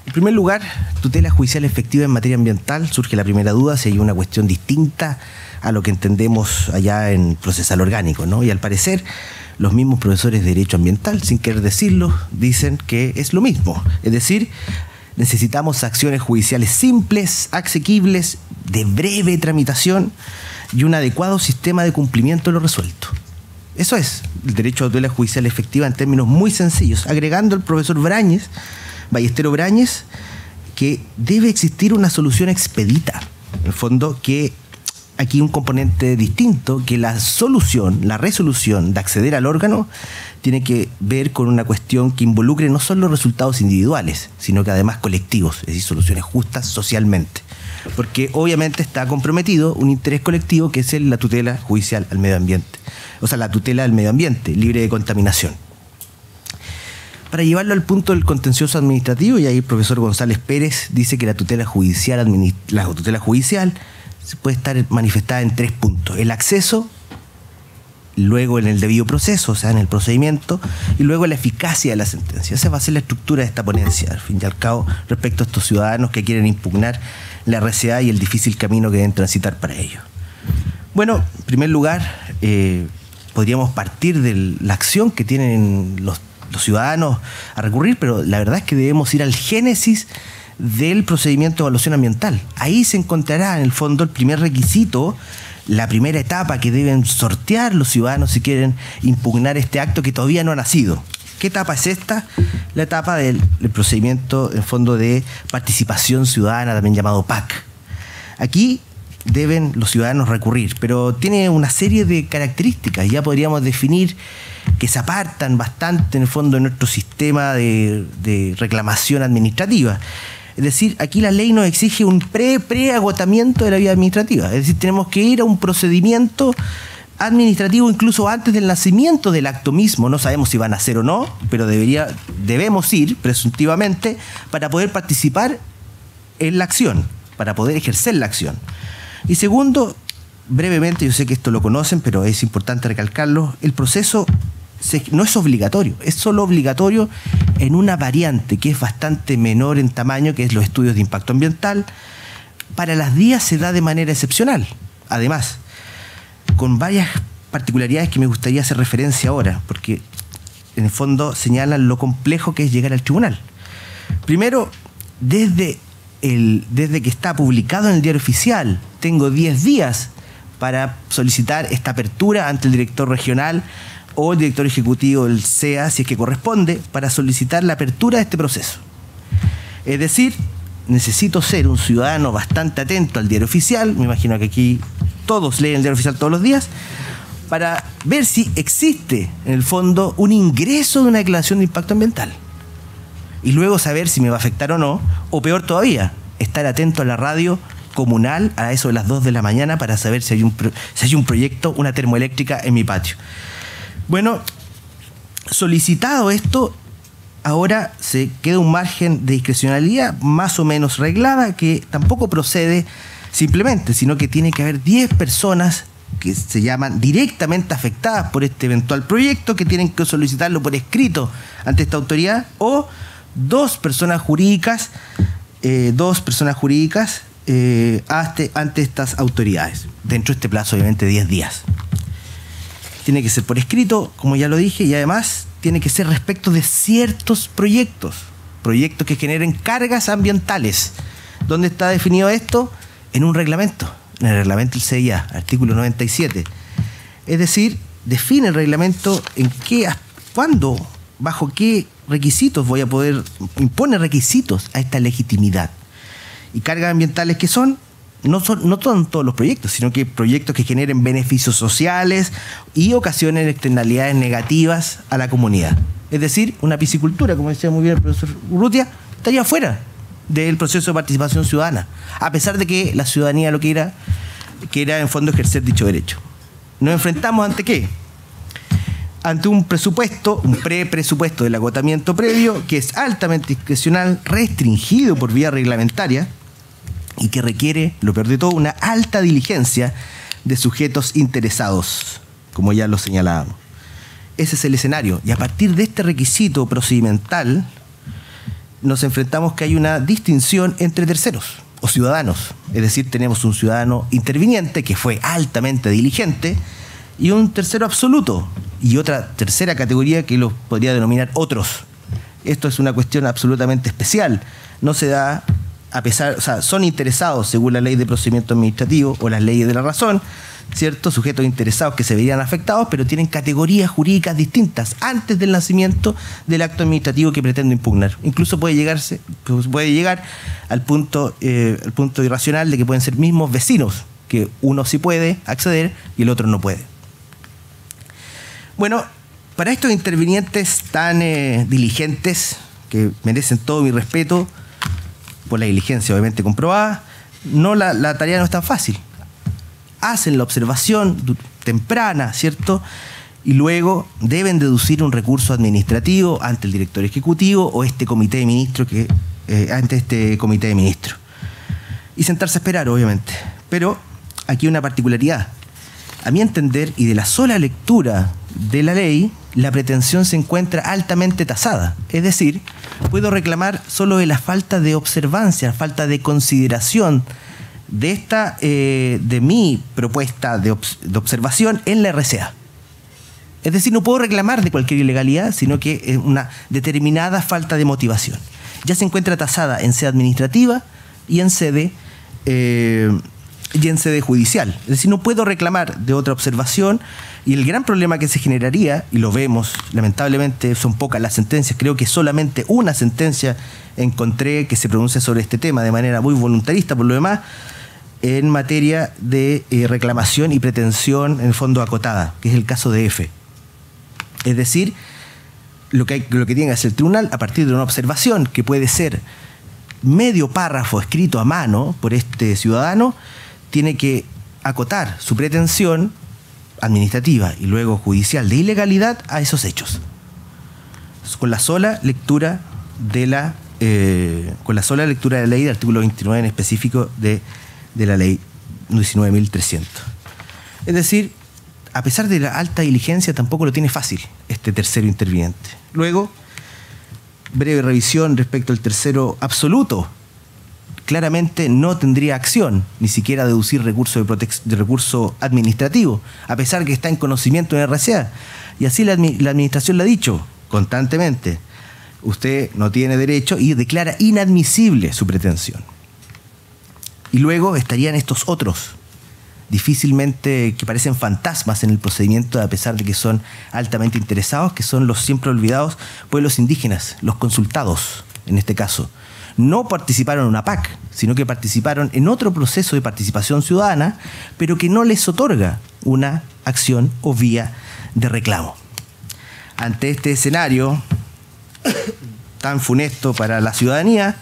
En primer lugar, tutela judicial efectiva en materia ambiental. Surge la primera duda si hay una cuestión distinta a lo que entendemos allá en procesal orgánico, ¿no? Y al parecer, los mismos profesores de Derecho Ambiental, sin querer decirlo, dicen que es lo mismo. Es decir, necesitamos acciones judiciales simples, asequibles, de breve tramitación y un adecuado sistema de cumplimiento de lo resuelto. Eso es el derecho a tutela judicial efectiva en términos muy sencillos, agregando al profesor Ballestero Brañez, que debe existir una solución expedita. En el fondo, que aquí un componente distinto, que la resolución de acceder al órgano tiene que ver con una cuestión que involucre no solo los resultados individuales, sino que además colectivos, es decir, soluciones justas socialmente. Porque obviamente está comprometido un interés colectivo, que es la tutela judicial al medio ambiente. O sea, la tutela del medio ambiente, libre de contaminación. Para llevarlo al punto del contencioso administrativo, y ahí el profesor González Pérez dice que la tutela judicial se puede estar manifestada en 3 puntos: el acceso, luego en el debido proceso, o sea, en el procedimiento, y luego la eficacia de la sentencia. Esa va a ser la estructura de esta ponencia, al fin y al cabo, respecto a estos ciudadanos que quieren impugnar la RCA y el difícil camino que deben transitar para ello. Bueno, en primer lugar, podríamos partir de la acción que tienen los ciudadanos a recurrir, pero la verdad es que debemos ir al génesis del procedimiento de evaluación ambiental. Ahí se encontrará en el fondo el primer requisito, la primera etapa que deben sortear los ciudadanos si quieren impugnar este acto que todavía no ha nacido. ¿Qué etapa es esta? La etapa del procedimiento en fondo de participación ciudadana, también llamado PAC. Aquí deben los ciudadanos recurrir, pero tiene una serie de características. Ya podríamos definir que se apartan bastante en el fondo de nuestro sistema de reclamación administrativa. Es decir, aquí la ley nos exige un pre-agotamiento de la vía administrativa. Es decir, tenemos que ir a un procedimiento administrativo incluso antes del nacimiento del acto mismo. No sabemos si van a hacer o no, pero debemos ir presuntivamente para poder participar en la acción, para poder ejercer la acción. Y segundo, brevemente, yo sé que esto lo conocen, pero es importante recalcarlo, el proceso no es obligatorio, es solo obligatorio en una variante que es bastante menor en tamaño, que es los estudios de impacto ambiental. Para las vías se da de manera excepcional, además, con varias particularidades que me gustaría hacer referencia ahora, porque en el fondo señalan lo complejo que es llegar al tribunal. Primero, desde que está publicado en el Diario Oficial, tengo 10 días para solicitar esta apertura ante el director regional o el director ejecutivo del CEA, si es que corresponde, para solicitar la apertura de este proceso. Es decir, necesito ser un ciudadano bastante atento al Diario Oficial, me imagino que aquí todos leen el Diario Oficial todos los días, para ver si existe, en el fondo, un ingreso de una declaración de impacto ambiental. Y luego saber si me va a afectar o no, o peor todavía, estar atento a la radio comunal a eso de las 2 de la mañana para saber si hay un proyecto, una termoeléctrica en mi patio. Bueno, Solicitado esto, ahora se queda un margen de discrecionalidad más o menos reglada que tampoco procede simplemente, sino que tiene que haber 10 personas que se llaman directamente afectadas por este eventual proyecto, que tienen que solicitarlo por escrito ante esta autoridad, o dos personas jurídicas ante estas autoridades, dentro de este plazo, obviamente, 10 días. Tiene que ser por escrito, como ya lo dije, y además tiene que ser respecto de ciertos proyectos que generen cargas ambientales. ¿Dónde está definido esto? En un reglamento, en el reglamento del CIA, artículo 97. Es decir, define el reglamento en qué, cuándo, bajo qué requisitos voy a poder, impone requisitos a esta legitimidad. Y cargas ambientales que no son todos los proyectos, sino que proyectos que generen beneficios sociales y ocasionen externalidades negativas a la comunidad. Es decir, una piscicultura, como decía muy bien el profesor Urrutia, estaría fuera del proceso de participación ciudadana, a pesar de que la ciudadanía lo que era en fondo ejercer dicho derecho. Nos enfrentamos ante ¿qué? Ante un presupuesto, un presupuesto del agotamiento previo, que es altamente discrecional, restringido por vía reglamentaria y que requiere, lo peor de todo, una alta diligencia de sujetos interesados, como ya lo señalábamos. Ese es el escenario. Y a partir de este requisito procedimental, nos enfrentamos que hay una distinción entre terceros o ciudadanos. Es decir, tenemos un ciudadano interviniente que fue altamente diligente y un tercero absoluto y otra tercera categoría que los podría denominar otros. Esto es una cuestión absolutamente especial. No se da a pesar, o sea, son interesados según la ley de procedimiento administrativo o las leyes de la razón, ¿cierto? Sujetos interesados que se verían afectados, pero tienen categorías jurídicas distintas antes del nacimiento del acto administrativo que pretende impugnar. Incluso puede llegar al punto irracional de que pueden ser mismos vecinos, que uno sí puede acceder y el otro no puede. Bueno, para estos intervinientes tan diligentes, que merecen todo mi respeto, por la diligencia obviamente comprobada, la tarea no es tan fácil. Hacen la observación temprana, ¿cierto? Y luego deben deducir un recurso administrativo ante el director ejecutivo o este comité de ministros, ante este comité de ministros. Y sentarse a esperar, obviamente. Pero aquí hay una particularidad. A mi entender, y de la sola lectura de la ley, la pretensión se encuentra altamente tasada. Es decir, puedo reclamar solo de la falta de observancia, falta de consideración de mi propuesta de observación en la RCA. Es decir, no puedo reclamar de cualquier ilegalidad, sino que es una determinada falta de motivación. Ya se encuentra tasada en sede administrativa y en sede judicial. Es decir, no puedo reclamar de otra observación, y el gran problema que se generaría, y lo vemos, lamentablemente son pocas las sentencias, creo que solamente una sentencia encontré que se pronuncia sobre este tema de manera muy voluntarista, por lo demás, en materia de reclamación y pretensión en el fondo acotada, que es el caso de F. Es decir, lo que tiene que hacer el tribunal, a partir de una observación que puede ser medio párrafo escrito a mano por este ciudadano, tiene que acotar su pretensión administrativa y luego judicial de ilegalidad a esos hechos. Con la sola lectura de la ley del artículo 29 en específico de la ley 19.300. Es decir, a pesar de la alta diligencia, tampoco lo tiene fácil este tercero interviniente. Luego, breve revisión respecto al tercero absoluto. Claramente no tendría acción, ni siquiera deducir de recurso administrativo, a pesar que está en conocimiento en RCA. Y así la administración lo ha dicho constantemente. Usted no tiene derecho y declara inadmisible su pretensión. Y luego estarían estos otros, difícilmente, que parecen fantasmas en el procedimiento, a pesar de que son altamente interesados, que son los siempre olvidados pueblos indígenas, los consultados, en este caso. No participaron en una PAC, sino que participaron en otro proceso de participación ciudadana, pero que no les otorga una acción o vía de reclamo. Ante este escenario tan funesto para la ciudadanía,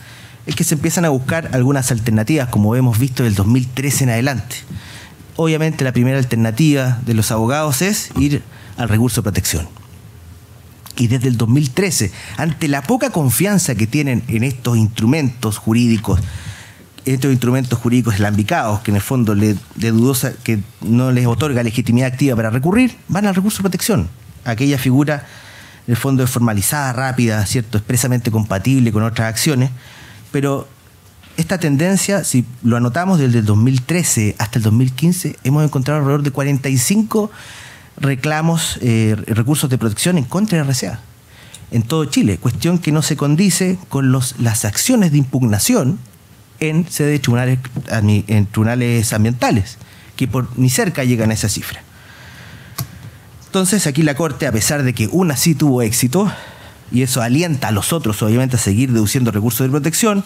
es que se empiezan a buscar algunas alternativas, como hemos visto del 2013 en adelante. Obviamente la primera alternativa de los abogados es ir al recurso de protección. Y desde el 2013, ante la poca confianza que tienen en estos instrumentos jurídicos alambicados, que en el fondo que no les otorga legitimidad activa para recurrir, van al recurso de protección, aquella figura en el fondo es formalizada, rápida, ¿cierto?, expresamente compatible con otras acciones, pero esta tendencia, si lo anotamos desde el 2013 hasta el 2015, hemos encontrado alrededor de 45 reclamos, recursos de protección en contra de RCA en todo Chile, cuestión que no se condice con las acciones de impugnación en sede de tribunales ambientales, que ni cerca llegan a esa cifra. Entonces aquí la Corte, a pesar de que una sí tuvo éxito, y eso alienta a los otros obviamente a seguir deduciendo recursos de protección,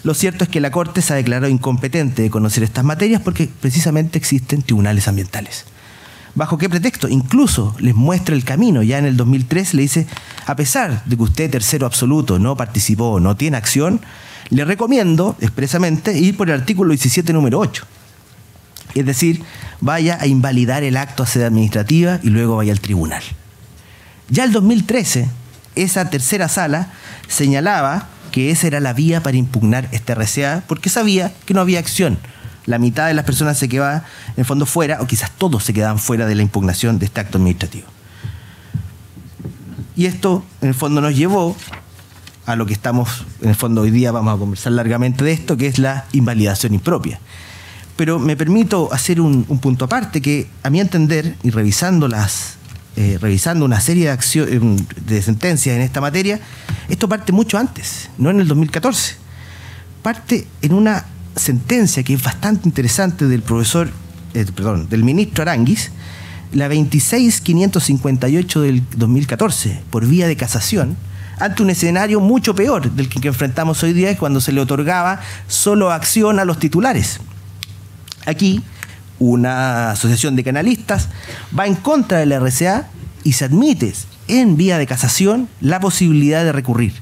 lo cierto es que la Corte se ha declarado incompetente de conocer estas materias porque precisamente existen tribunales ambientales. ¿Bajo qué pretexto? Incluso les muestra el camino. Ya en el 2003 le dice, a pesar de que usted, tercero absoluto, no participó, no tiene acción, le recomiendo expresamente ir por el artículo 17, número 8. Es decir, vaya a invalidar el acto a sede administrativa y luego vaya al tribunal. Ya el 2013, esa tercera sala señalaba que esa era la vía para impugnar este RCA porque sabía que no había acción. La mitad de las personas se quedaban en el fondo fuera, o quizás todos se quedaban fuera de la impugnación de este acto administrativo. Y esto en el fondo nos llevó a lo que estamos, en el fondo hoy día vamos a conversar largamente de esto, que es la invalidación impropia. Pero me permito hacer un punto aparte, que a mi entender, y revisando una serie de sentencias en esta materia, esto parte mucho antes, no en el 2014. Parte en una sentencia que es bastante interesante del del ministro Aránguiz, la 26558 del 2014, por vía de casación, ante un escenario mucho peor del que enfrentamos hoy día, cuando se le otorgaba solo acción a los titulares. Aquí, una asociación de canalistas va en contra de la RCA y se admite en vía de casación la posibilidad de recurrir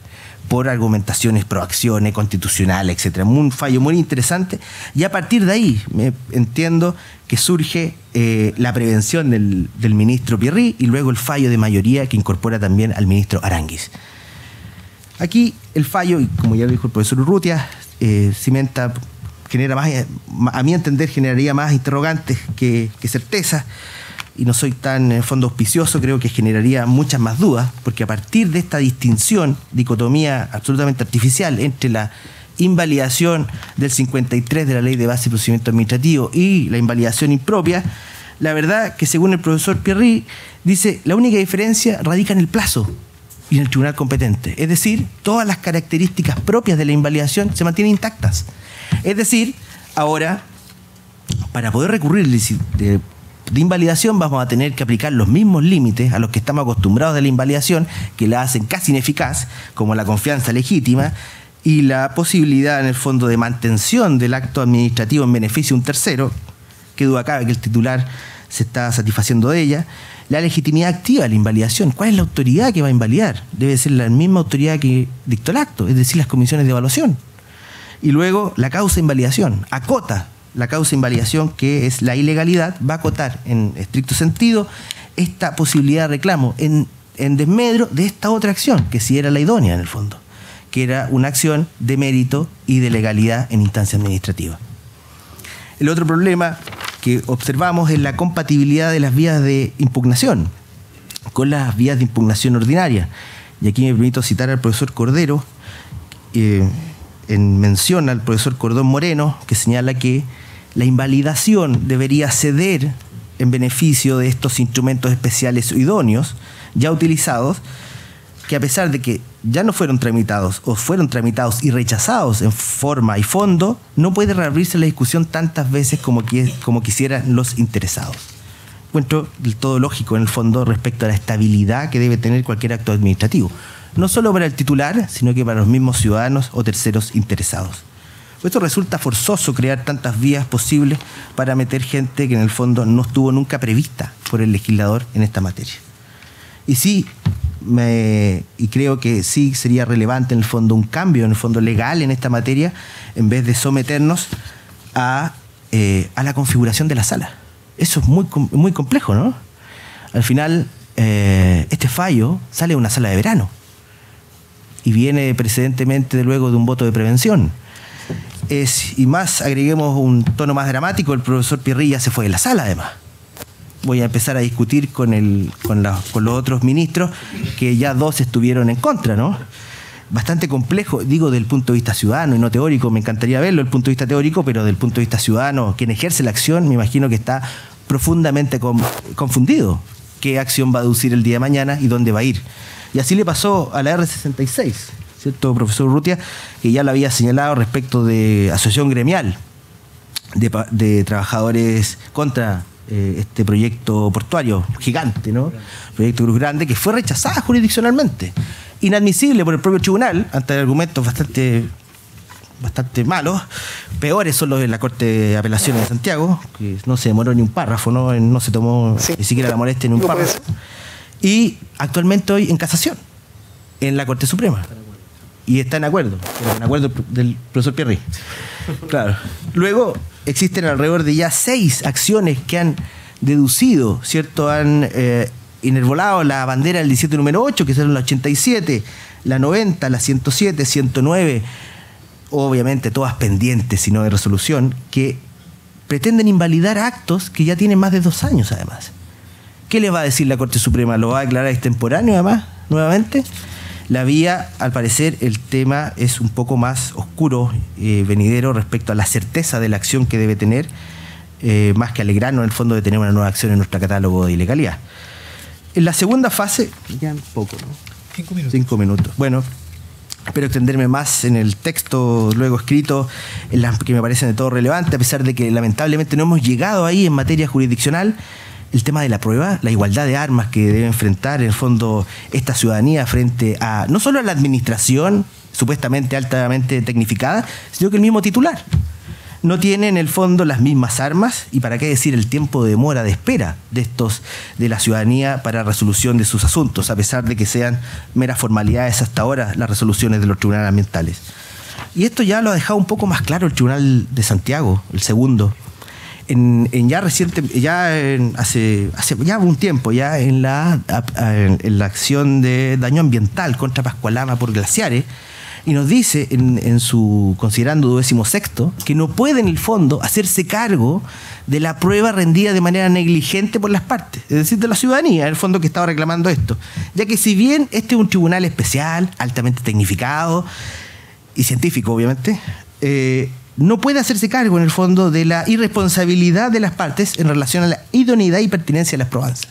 por argumentaciones pro acciones, constitucionales, etc. Un fallo muy interesante. Y a partir de ahí entiendo que surge la prevención del ministro Pierri y luego el fallo de mayoría que incorpora también al ministro Aránguiz. Aquí el fallo, y como ya dijo el profesor Urrutia, genera más, a mi entender, generaría más interrogantes que certezas, y no soy tan en fondo auspicioso, creo que generaría muchas más dudas, porque a partir de esta dicotomía absolutamente artificial entre la invalidación del 53 de la Ley de Base y Procedimiento Administrativo y la invalidación impropia, la verdad que según el profesor Pierri, dice, la única diferencia radica en el plazo y en el tribunal competente. Es decir, todas las características propias de la invalidación se mantienen intactas. Es decir, ahora, para poder recurrir de invalidación vamos a tener que aplicar los mismos límites a los que estamos acostumbrados de la invalidación, que la hacen casi ineficaz, como la confianza legítima y la posibilidad en el fondo de mantención del acto administrativo en beneficio de un tercero, que duda cabe que el titular se está satisfaciendo de ella. La legitimidad activa de la invalidación. ¿Cuál es la autoridad que va a invalidar? Debe ser la misma autoridad que dictó el acto, es decir, las comisiones de evaluación. Y luego la causa de invalidación. Acota la causa de invalidación, que es la ilegalidad, va a acotar en estricto sentido esta posibilidad de reclamo en desmedro de esta otra acción, que sí era la idónea en el fondo, que era una acción de mérito y de legalidad en instancia administrativa. El otro problema que observamos es la compatibilidad de las vías de impugnación con las vías de impugnación ordinaria. Y aquí me permito citar al profesor Cordero, en mención al profesor Cordón Moreno, que señala que la invalidación debería ceder en beneficio de estos instrumentos especiales idóneos ya utilizados, que a pesar de que ya no fueron tramitados o fueron tramitados y rechazados en forma y fondo, no puede reabrirse la discusión tantas veces como quisieran los interesados. Encuentro del todo lógico en el fondo respecto a la estabilidad que debe tener cualquier acto administrativo, no solo para el titular, sino que para los mismos ciudadanos o terceros interesados. Esto resulta forzoso crear tantas vías posibles para meter gente que en el fondo no estuvo nunca prevista por el legislador en esta materia. Y creo que sí sería relevante en el fondo un cambio en el fondo legal en esta materia, en vez de someternos a la configuración de la sala. Eso es muy complejo, ¿no? Al final, este fallo sale de una sala de verano y viene precedentemente luego de un voto de prevención. Y más, agreguemos un tono más dramático, el profesor Pierri ya se fue de la sala además. Voy a empezar a discutir con los otros ministros, que ya 2 estuvieron en contra, ¿no? Bastante complejo, digo, del punto de vista ciudadano y no teórico. Me encantaría verlo desde el punto de vista teórico, pero del punto de vista ciudadano, quien ejerce la acción, me imagino que está profundamente confundido. ¿Qué acción va a deducir el día de mañana y dónde va a ir? Y así le pasó a la R66, ¿cierto, profesor Urrutia? Que ya lo había señalado respecto de asociación gremial de trabajadores contra este proyecto portuario gigante, ¿no? Proyecto Cruz Grande, que fue rechazada jurisdiccionalmente. Inadmisible por el propio tribunal, ante argumentos bastante malos. Peores son los de la Corte de Apelaciones de Santiago, que no se demoró ni un párrafo, no se tomó ni siquiera la molestia ni un párrafo. Y actualmente hoy en casación, en la Corte Suprema. Y está en acuerdo del profesor Pierri. Claro. Luego existen alrededor de ya 6 acciones que han deducido, ¿cierto? Han inervolado la bandera del 17 número 8, que son la 87, la 90, la 107, 109, obviamente todas pendientes y no de resolución, que pretenden invalidar actos que ya tienen más de 2 años además. ¿Qué les va a decir la Corte Suprema? ¿Lo va a declarar extemporáneo además, nuevamente? La vía, al parecer, el tema es un poco más oscuro, venidero, respecto a la certeza de la acción que debe tener, más que alegrarnos en el fondo de tener una nueva acción en nuestro catálogo de ilegalidad. En la segunda fase, ya un poco, ¿no? 5 minutos. 5 minutos. Bueno, espero extenderme más en el texto luego escrito, en las que me parecen de todo relevante, a pesar de que lamentablemente no hemos llegado ahí en materia jurisdiccional. El tema de la prueba, la igualdad de armas que debe enfrentar en el fondo esta ciudadanía frente a no solo a la administración supuestamente altamente tecnificada, sino que el mismo titular no tiene en el fondo las mismas armas, y para qué decir el tiempo de demora de espera de la ciudadanía para resolución de sus asuntos, a pesar de que sean meras formalidades hasta ahora las resoluciones de los tribunales ambientales. Y esto ya lo ha dejado un poco más claro el Tribunal de Santiago, el segundo. Hace ya un tiempo, ya en la acción de daño ambiental contra Pascualama por glaciares, y nos dice en su considerando 16º que no puede en el fondo hacerse cargo de la prueba rendida de manera negligente por las partes, es decir, de la ciudadanía, en el fondo, que estaba reclamando esto, ya que si bien este es un tribunal especial, altamente tecnificado y científico, obviamente, no puede hacerse cargo en el fondo de la irresponsabilidad de las partes en relación a la idoneidad y pertinencia de las probanzas.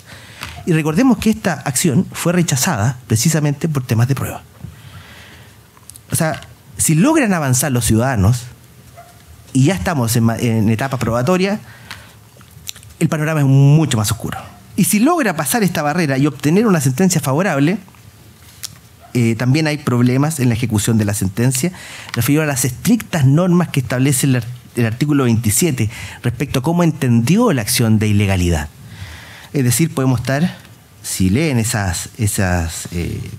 Y recordemos que esta acción fue rechazada precisamente por temas de prueba. O sea, si logran avanzar los ciudadanos y ya estamos en etapa probatoria, el panorama es mucho más oscuro. Y si logra pasar esta barrera y obtener una sentencia favorable, también hay problemas en la ejecución de la sentencia referido a las estrictas normas que establece el artículo 27 respecto a cómo entendió la acción de ilegalidad. Es decir, podemos estar, si leen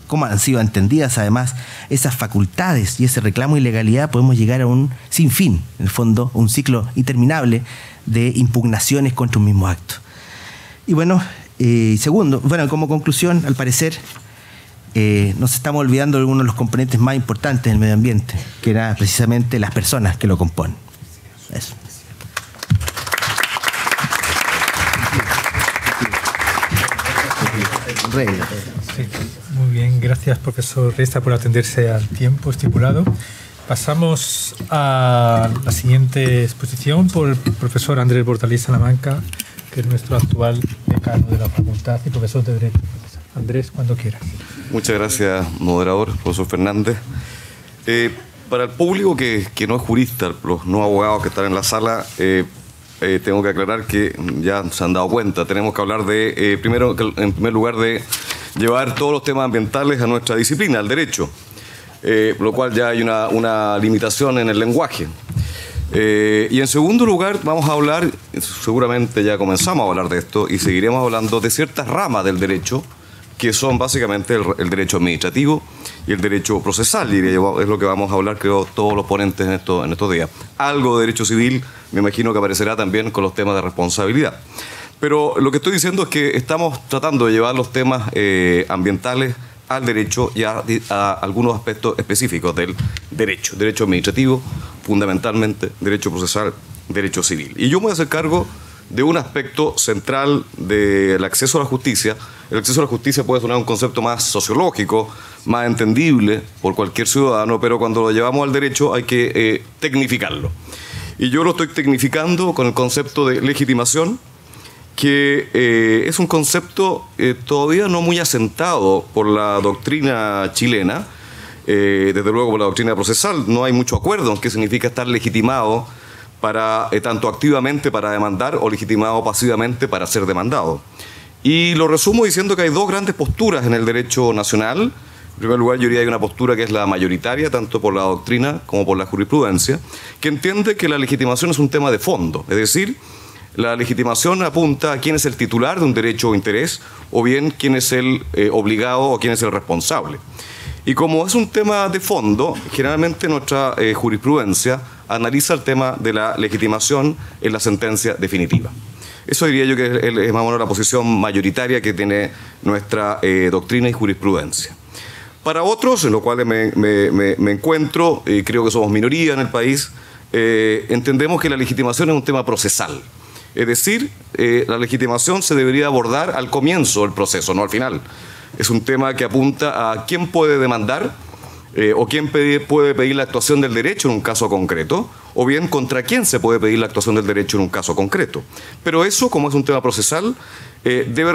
cómo han sido entendidas además esas facultades y ese reclamo de ilegalidad, podemos llegar a un sinfín, en el fondo, un ciclo interminable de impugnaciones contra un mismo acto. Y bueno, segundo, como conclusión, al parecer, nos estamos olvidando de uno de los componentes más importantes del medio ambiente, que era precisamente las personas que lo componen. Eso. Sí, muy bien, gracias, profesor Resta, por atenderse al tiempo estipulado. Pasamos a la siguiente exposición por el profesor Andrés Bordalí Salamanca, que es nuestro actual decano de la facultad y profesor de Derecho. Andrés, cuando quieras. Muchas gracias, moderador, profesor Fernández. Para el público que no es jurista, los no abogados que están en la sala, tengo que aclarar que ya se han dado cuenta. Tenemos que hablar en primer lugar, de llevar todos los temas ambientales a nuestra disciplina, al derecho, lo cual ya hay una limitación en el lenguaje. Y en segundo lugar, vamos a hablar, seguramente ya comenzamos a hablar de esto, y seguiremos hablando de ciertas ramas del derecho, que son básicamente el derecho administrativo y el derecho procesal, diría yo, es lo que vamos a hablar, creo, todos los ponentes en estos días. Algo de derecho civil, me imagino que aparecerá también con los temas de responsabilidad. Pero lo que estoy diciendo es que estamos tratando de llevar los temas ambientales al derecho y a algunos aspectos específicos del derecho administrativo, fundamentalmente, derecho procesal, derecho civil. Y yo me voy a hacer cargo de un aspecto central del acceso a la justicia. El acceso a la justicia puede sonar un concepto más sociológico, más entendible por cualquier ciudadano, pero cuando lo llevamos al derecho hay que tecnificarlo. Y yo lo estoy tecnificando con el concepto de legitimación, que es un concepto todavía no muy asentado por la doctrina chilena, desde luego por la doctrina procesal. No hay mucho acuerdo en qué significa estar legitimado para, tanto activamente para demandar o legitimado pasivamente para ser demandado. Y lo resumo diciendo que hay dos grandes posturas en el derecho nacional. En primer lugar, yo diría que hay una postura que es la mayoritaria, tanto por la doctrina como por la jurisprudencia, que entiende que la legitimación es un tema de fondo, es decir, la legitimación apunta a quién es el titular de un derecho o interés, o bien quién es el obligado o quién es el responsable. Y como es un tema de fondo, generalmente nuestra jurisprudencia analiza el tema de la legitimación en la sentencia definitiva. Eso diría yo que es más o menos la posición mayoritaria que tiene nuestra doctrina y jurisprudencia. Para otros, en los cuales me encuentro, y creo que somos minoría en el país, entendemos que la legitimación es un tema procesal. Es decir, la legitimación se debería abordar al comienzo del proceso, no al final. Es un tema que apunta a quién puede demandar o quién puede pedir la actuación del derecho en un caso concreto, o bien contra quién se puede pedir la actuación del derecho en un caso concreto. Pero eso, como es un tema procesal, debe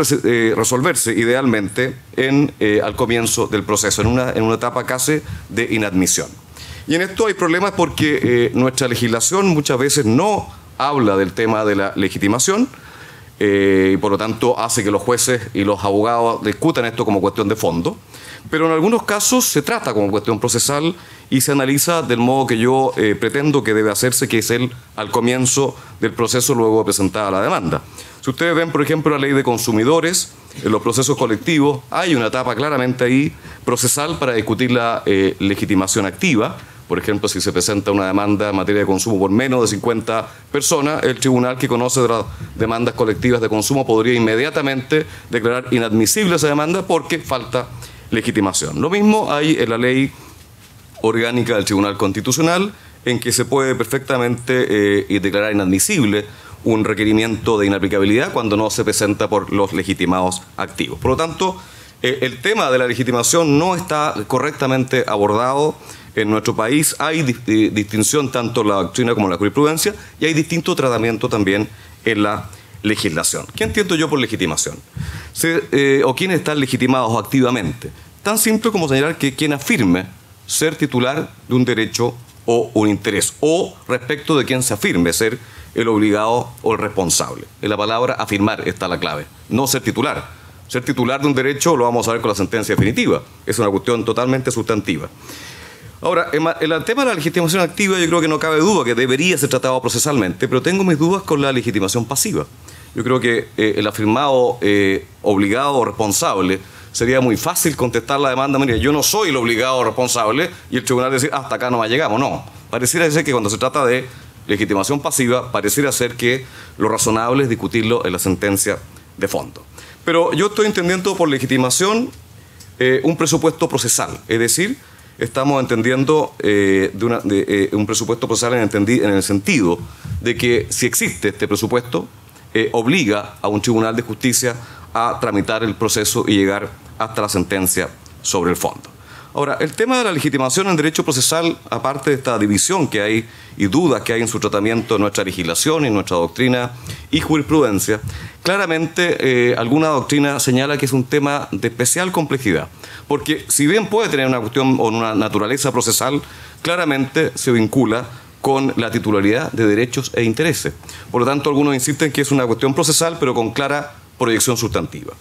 resolverse idealmente al comienzo del proceso, en una etapa casi de inadmisión. Y en esto hay problemas porque nuestra legislación muchas veces no habla del tema de la legitimación y por lo tanto hace que los jueces y los abogados discutan esto como cuestión de fondo, pero en algunos casos se trata como cuestión procesal y se analiza del modo que yo pretendo que debe hacerse, que es al comienzo del proceso luego de presentada la demanda. Si ustedes ven, por ejemplo, la ley de consumidores, en los procesos colectivos hay una etapa claramente ahí procesal para discutir la legitimación activa. Por ejemplo, si se presenta una demanda en materia de consumo por menos de 50 personas, el tribunal que conoce de las demandas colectivas de consumo podría inmediatamente declarar inadmisible esa demanda porque falta legitimación. Lo mismo hay en la ley orgánica del Tribunal Constitucional, en que se puede perfectamente declarar inadmisible un requerimiento de inaplicabilidad cuando no se presenta por los legitimados activos. Por lo tanto, el tema de la legitimación no está correctamente abordado en nuestro país. Hay distinción tanto en la doctrina como en la jurisprudencia y hay distinto tratamiento también en la legislación. ¿Qué entiendo yo por legitimación? ¿O quiénes están legitimados activamente? Tan simple como señalar que quien afirme ser titular de un derecho o un interés, o respecto de quien se afirme ser el obligado o el responsable. En la palabra afirmar está la clave, no ser titular. Ser titular de un derecho lo vamos a ver con la sentencia definitiva. Es una cuestión totalmente sustantiva. Ahora, en el tema de la legitimación activa yo creo que no cabe duda que debería ser tratado procesalmente, pero tengo mis dudas con la legitimación pasiva. Yo creo que el afirmado obligado o responsable sería muy fácil contestar la demanda, mire, yo no soy el obligado o responsable, y el tribunal decir, hasta acá no llegamos. No, pareciera ser que cuando se trata de legitimación pasiva, pareciera ser que lo razonable es discutirlo en la sentencia de fondo. Pero yo estoy entendiendo por legitimación un presupuesto procesal, es decir, estamos entendiendo un presupuesto procesal en el sentido de que si existe este presupuesto, obliga a un tribunal de justicia a tramitar el proceso y llegar hasta la sentencia sobre el fondo. Ahora, el tema de la legitimación en derecho procesal, aparte de esta división que hay y dudas que hay en su tratamiento en nuestra legislación y en nuestra doctrina y jurisprudencia, claramente alguna doctrina señala que es un tema de especial complejidad, porque si bien puede tener una cuestión o una naturaleza procesal, claramente se vincula con la titularidad de derechos e intereses. Por lo tanto, algunos insisten que es una cuestión procesal, pero con clara proyección sustantiva.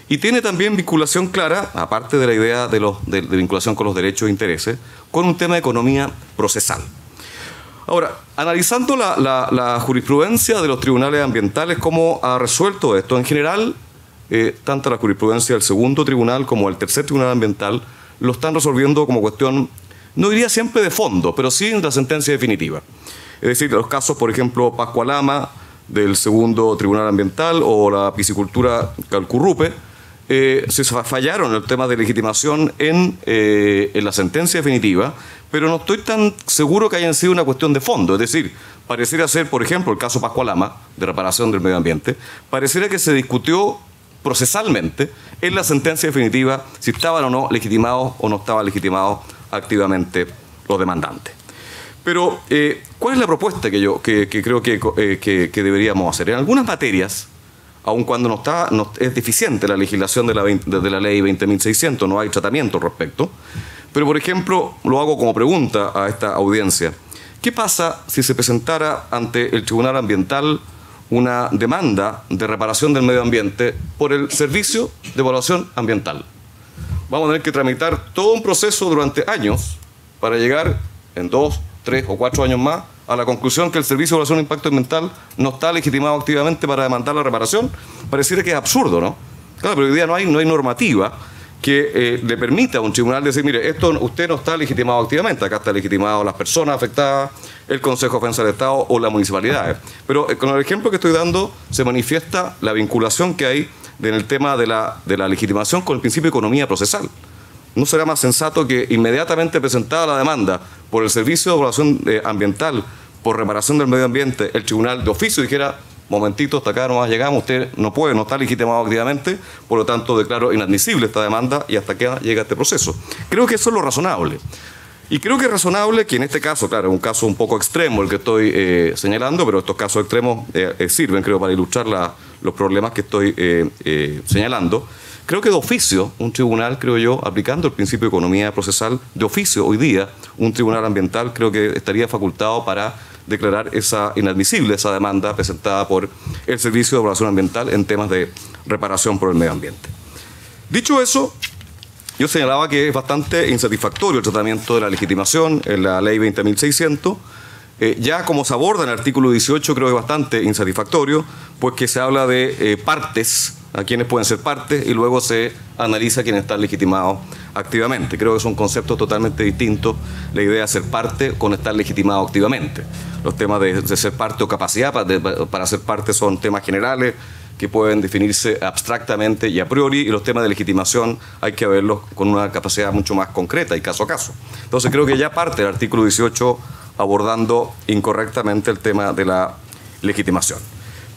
Y tiene también vinculación clara, aparte de la idea de vinculación con los derechos e intereses, con un tema de economía procesal. Ahora, analizando la jurisprudencia de los tribunales ambientales, ¿cómo ha resuelto esto? En general, tanto la jurisprudencia del segundo tribunal como el tercer tribunal ambiental lo están resolviendo como cuestión, no diría siempre de fondo, pero sí en la sentencia definitiva. Es decir, los casos, por ejemplo, Pascualama, del segundo tribunal ambiental o la piscicultura Calcurrupe, se fallaron en el tema de legitimación en la sentencia definitiva, pero no estoy tan seguro que hayan sido una cuestión de fondo. Es decir, pareciera ser, por ejemplo, el caso Pascualama, de reparación del medio ambiente, pareciera que se discutió procesalmente en la sentencia definitiva si estaban o no legitimados o no estaban legitimados activamente los demandantes. Pero, ¿cuál es la propuesta que creo que deberíamos hacer? En algunas materias, aun cuando no es deficiente la legislación de la ley 20.600, no hay tratamiento al respecto, pero por ejemplo, lo hago como pregunta a esta audiencia: ¿qué pasa si se presentara ante el Tribunal Ambiental una demanda de reparación del medio ambiente por el Servicio de Evaluación Ambiental? Vamos a tener que tramitar todo un proceso durante años para llegar en 2, 3 o 4 años más a la conclusión que el Servicio de Evaluación de Impacto Ambiental no está legitimado activamente para demandar la reparación. Pareciera que es absurdo, ¿no? Claro, pero hoy día no hay normativa que le permita a un tribunal decir: mire, esto usted no está legitimado activamente, acá está legitimado las personas afectadas, el Consejo de Defensa del Estado o las municipalidades. Pero con el ejemplo que estoy dando se manifiesta la vinculación que hay en el tema de la legitimación con el principio de economía procesal. ¿No será más sensato que inmediatamente presentada la demanda por el Servicio de Evaluación Ambiental por reparación del medio ambiente, el tribunal de oficio dijera: momentito, hasta acá nomás llegamos, usted no está legitimado activamente, por lo tanto declaro inadmisible esta demanda y hasta acá llega este proceso? Creo que eso es lo razonable. Y creo que es razonable que en este caso, claro, es un caso un poco extremo el que estoy señalando, pero estos casos extremos sirven, creo, para ilustrar los problemas que estoy señalando. Creo que de oficio, un tribunal, creo yo, aplicando el principio de economía procesal, de oficio hoy día, un tribunal ambiental creo que estaría facultado para declarar inadmisible esa demanda presentada por el Servicio de Evaluación Ambiental en temas de reparación por el medio ambiente. Dicho eso, yo señalaba que es bastante insatisfactorio el tratamiento de la legitimación en la ley 20.600. Ya como se aborda en el artículo 18 creo que es bastante insatisfactorio, pues que se habla de partes, a quienes pueden ser partes, y luego se analiza quiénes están legitimados activamente. Creo que son conceptos totalmente distintos, la idea de ser parte con estar legitimado activamente. Los temas de ser parte o capacidad para ser parte son temas generales que pueden definirse abstractamente y a priori, y los temas de legitimación hay que verlos con una capacidad mucho más concreta y caso a caso. Entonces creo que ya parte el artículo 18 abordando incorrectamente el tema de la legitimación.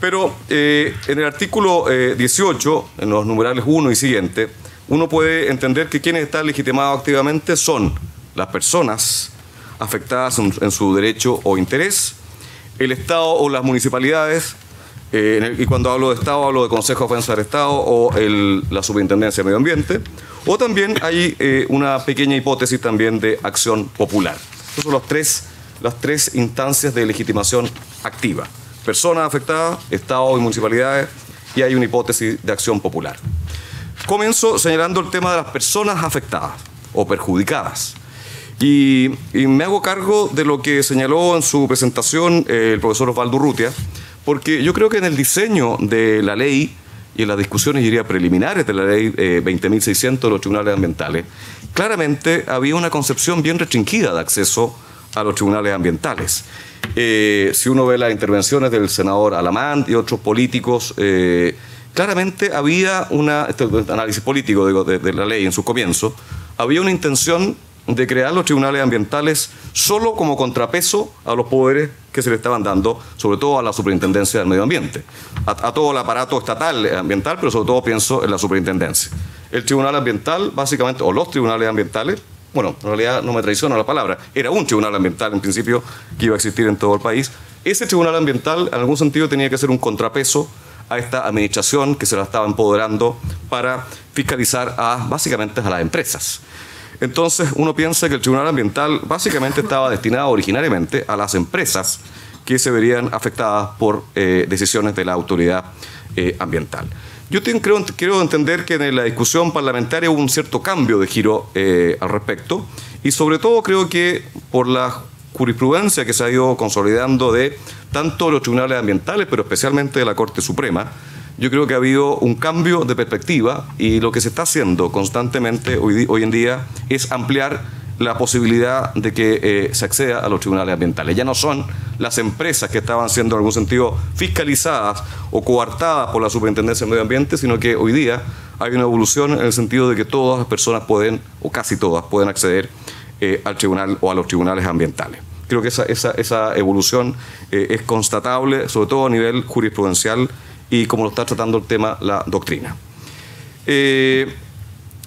Pero en el artículo 18, en los numerales 1 y siguiente, uno puede entender que quienes están legitimados activamente son las personas afectadas en su derecho o interés, el Estado o las municipalidades, y cuando hablo de Estado hablo de Consejo de Defensa del Estado o la Superintendencia de Medio Ambiente, o también hay una pequeña hipótesis también de acción popular. Esas son las tres instancias de legitimación activa: personas afectadas, Estado y municipalidades, y hay una hipótesis de acción popular. Comienzo señalando el tema de las personas afectadas o perjudicadas. Y me hago cargo de lo que señaló en su presentación el profesor Osvaldo Urrutia, porque yo creo que en el diseño de la ley y en las discusiones, diría, preliminares de la ley 20.600 de los tribunales ambientales, claramente había una concepción bien restringida de acceso a los tribunales ambientales. Si uno ve las intervenciones del senador Alamán y otros políticos, claramente había este análisis político de la ley en su comienzo, había una intención de crear los tribunales ambientales solo como contrapeso a los poderes que se le estaban dando, sobre todo a la Superintendencia del Medio Ambiente, a todo el aparato estatal ambiental, pero sobre todo pienso en la Superintendencia. El Tribunal Ambiental, básicamente, o los tribunales ambientales, bueno, en realidad no me traiciona la palabra, era un tribunal ambiental en principio que iba a existir en todo el país. Ese tribunal ambiental en algún sentido tenía que ser un contrapeso a esta administración que se la estaba empoderando para fiscalizar básicamente a las empresas. Entonces uno piensa que el tribunal ambiental básicamente estaba destinado originariamente a las empresas que se verían afectadas por decisiones de la autoridad ambiental. Yo quiero entender que en la discusión parlamentaria hubo un cierto cambio de giro al respecto, y sobre todo creo que por la jurisprudencia que se ha ido consolidando de tanto los tribunales ambientales, pero especialmente de la Corte Suprema, yo creo que ha habido un cambio de perspectiva, y lo que se está haciendo constantemente hoy en día es ampliar la posibilidad de que se acceda a los tribunales ambientales. Ya no son las empresas que estaban siendo en algún sentido fiscalizadas o coartadas por la Superintendencia de Medio Ambiente, sino que hoy día hay una evolución en el sentido de que todas las personas pueden, o casi todas, pueden acceder al tribunal o a los tribunales ambientales. Creo que esa evolución es constatable, sobre todo a nivel jurisprudencial y como lo está tratando el tema la doctrina.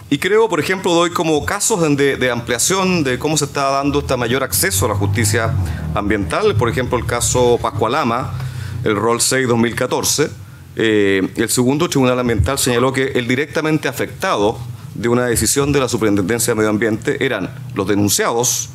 Y creo, por ejemplo, doy como casos de ampliación de cómo se está dando este mayor acceso a la justicia ambiental. Por ejemplo, el caso Pascualama, el rol 6-2014. El segundo tribunal ambiental señaló que el directamente afectado de una decisión de la Superintendencia de Medio Ambiente eran los denunciados,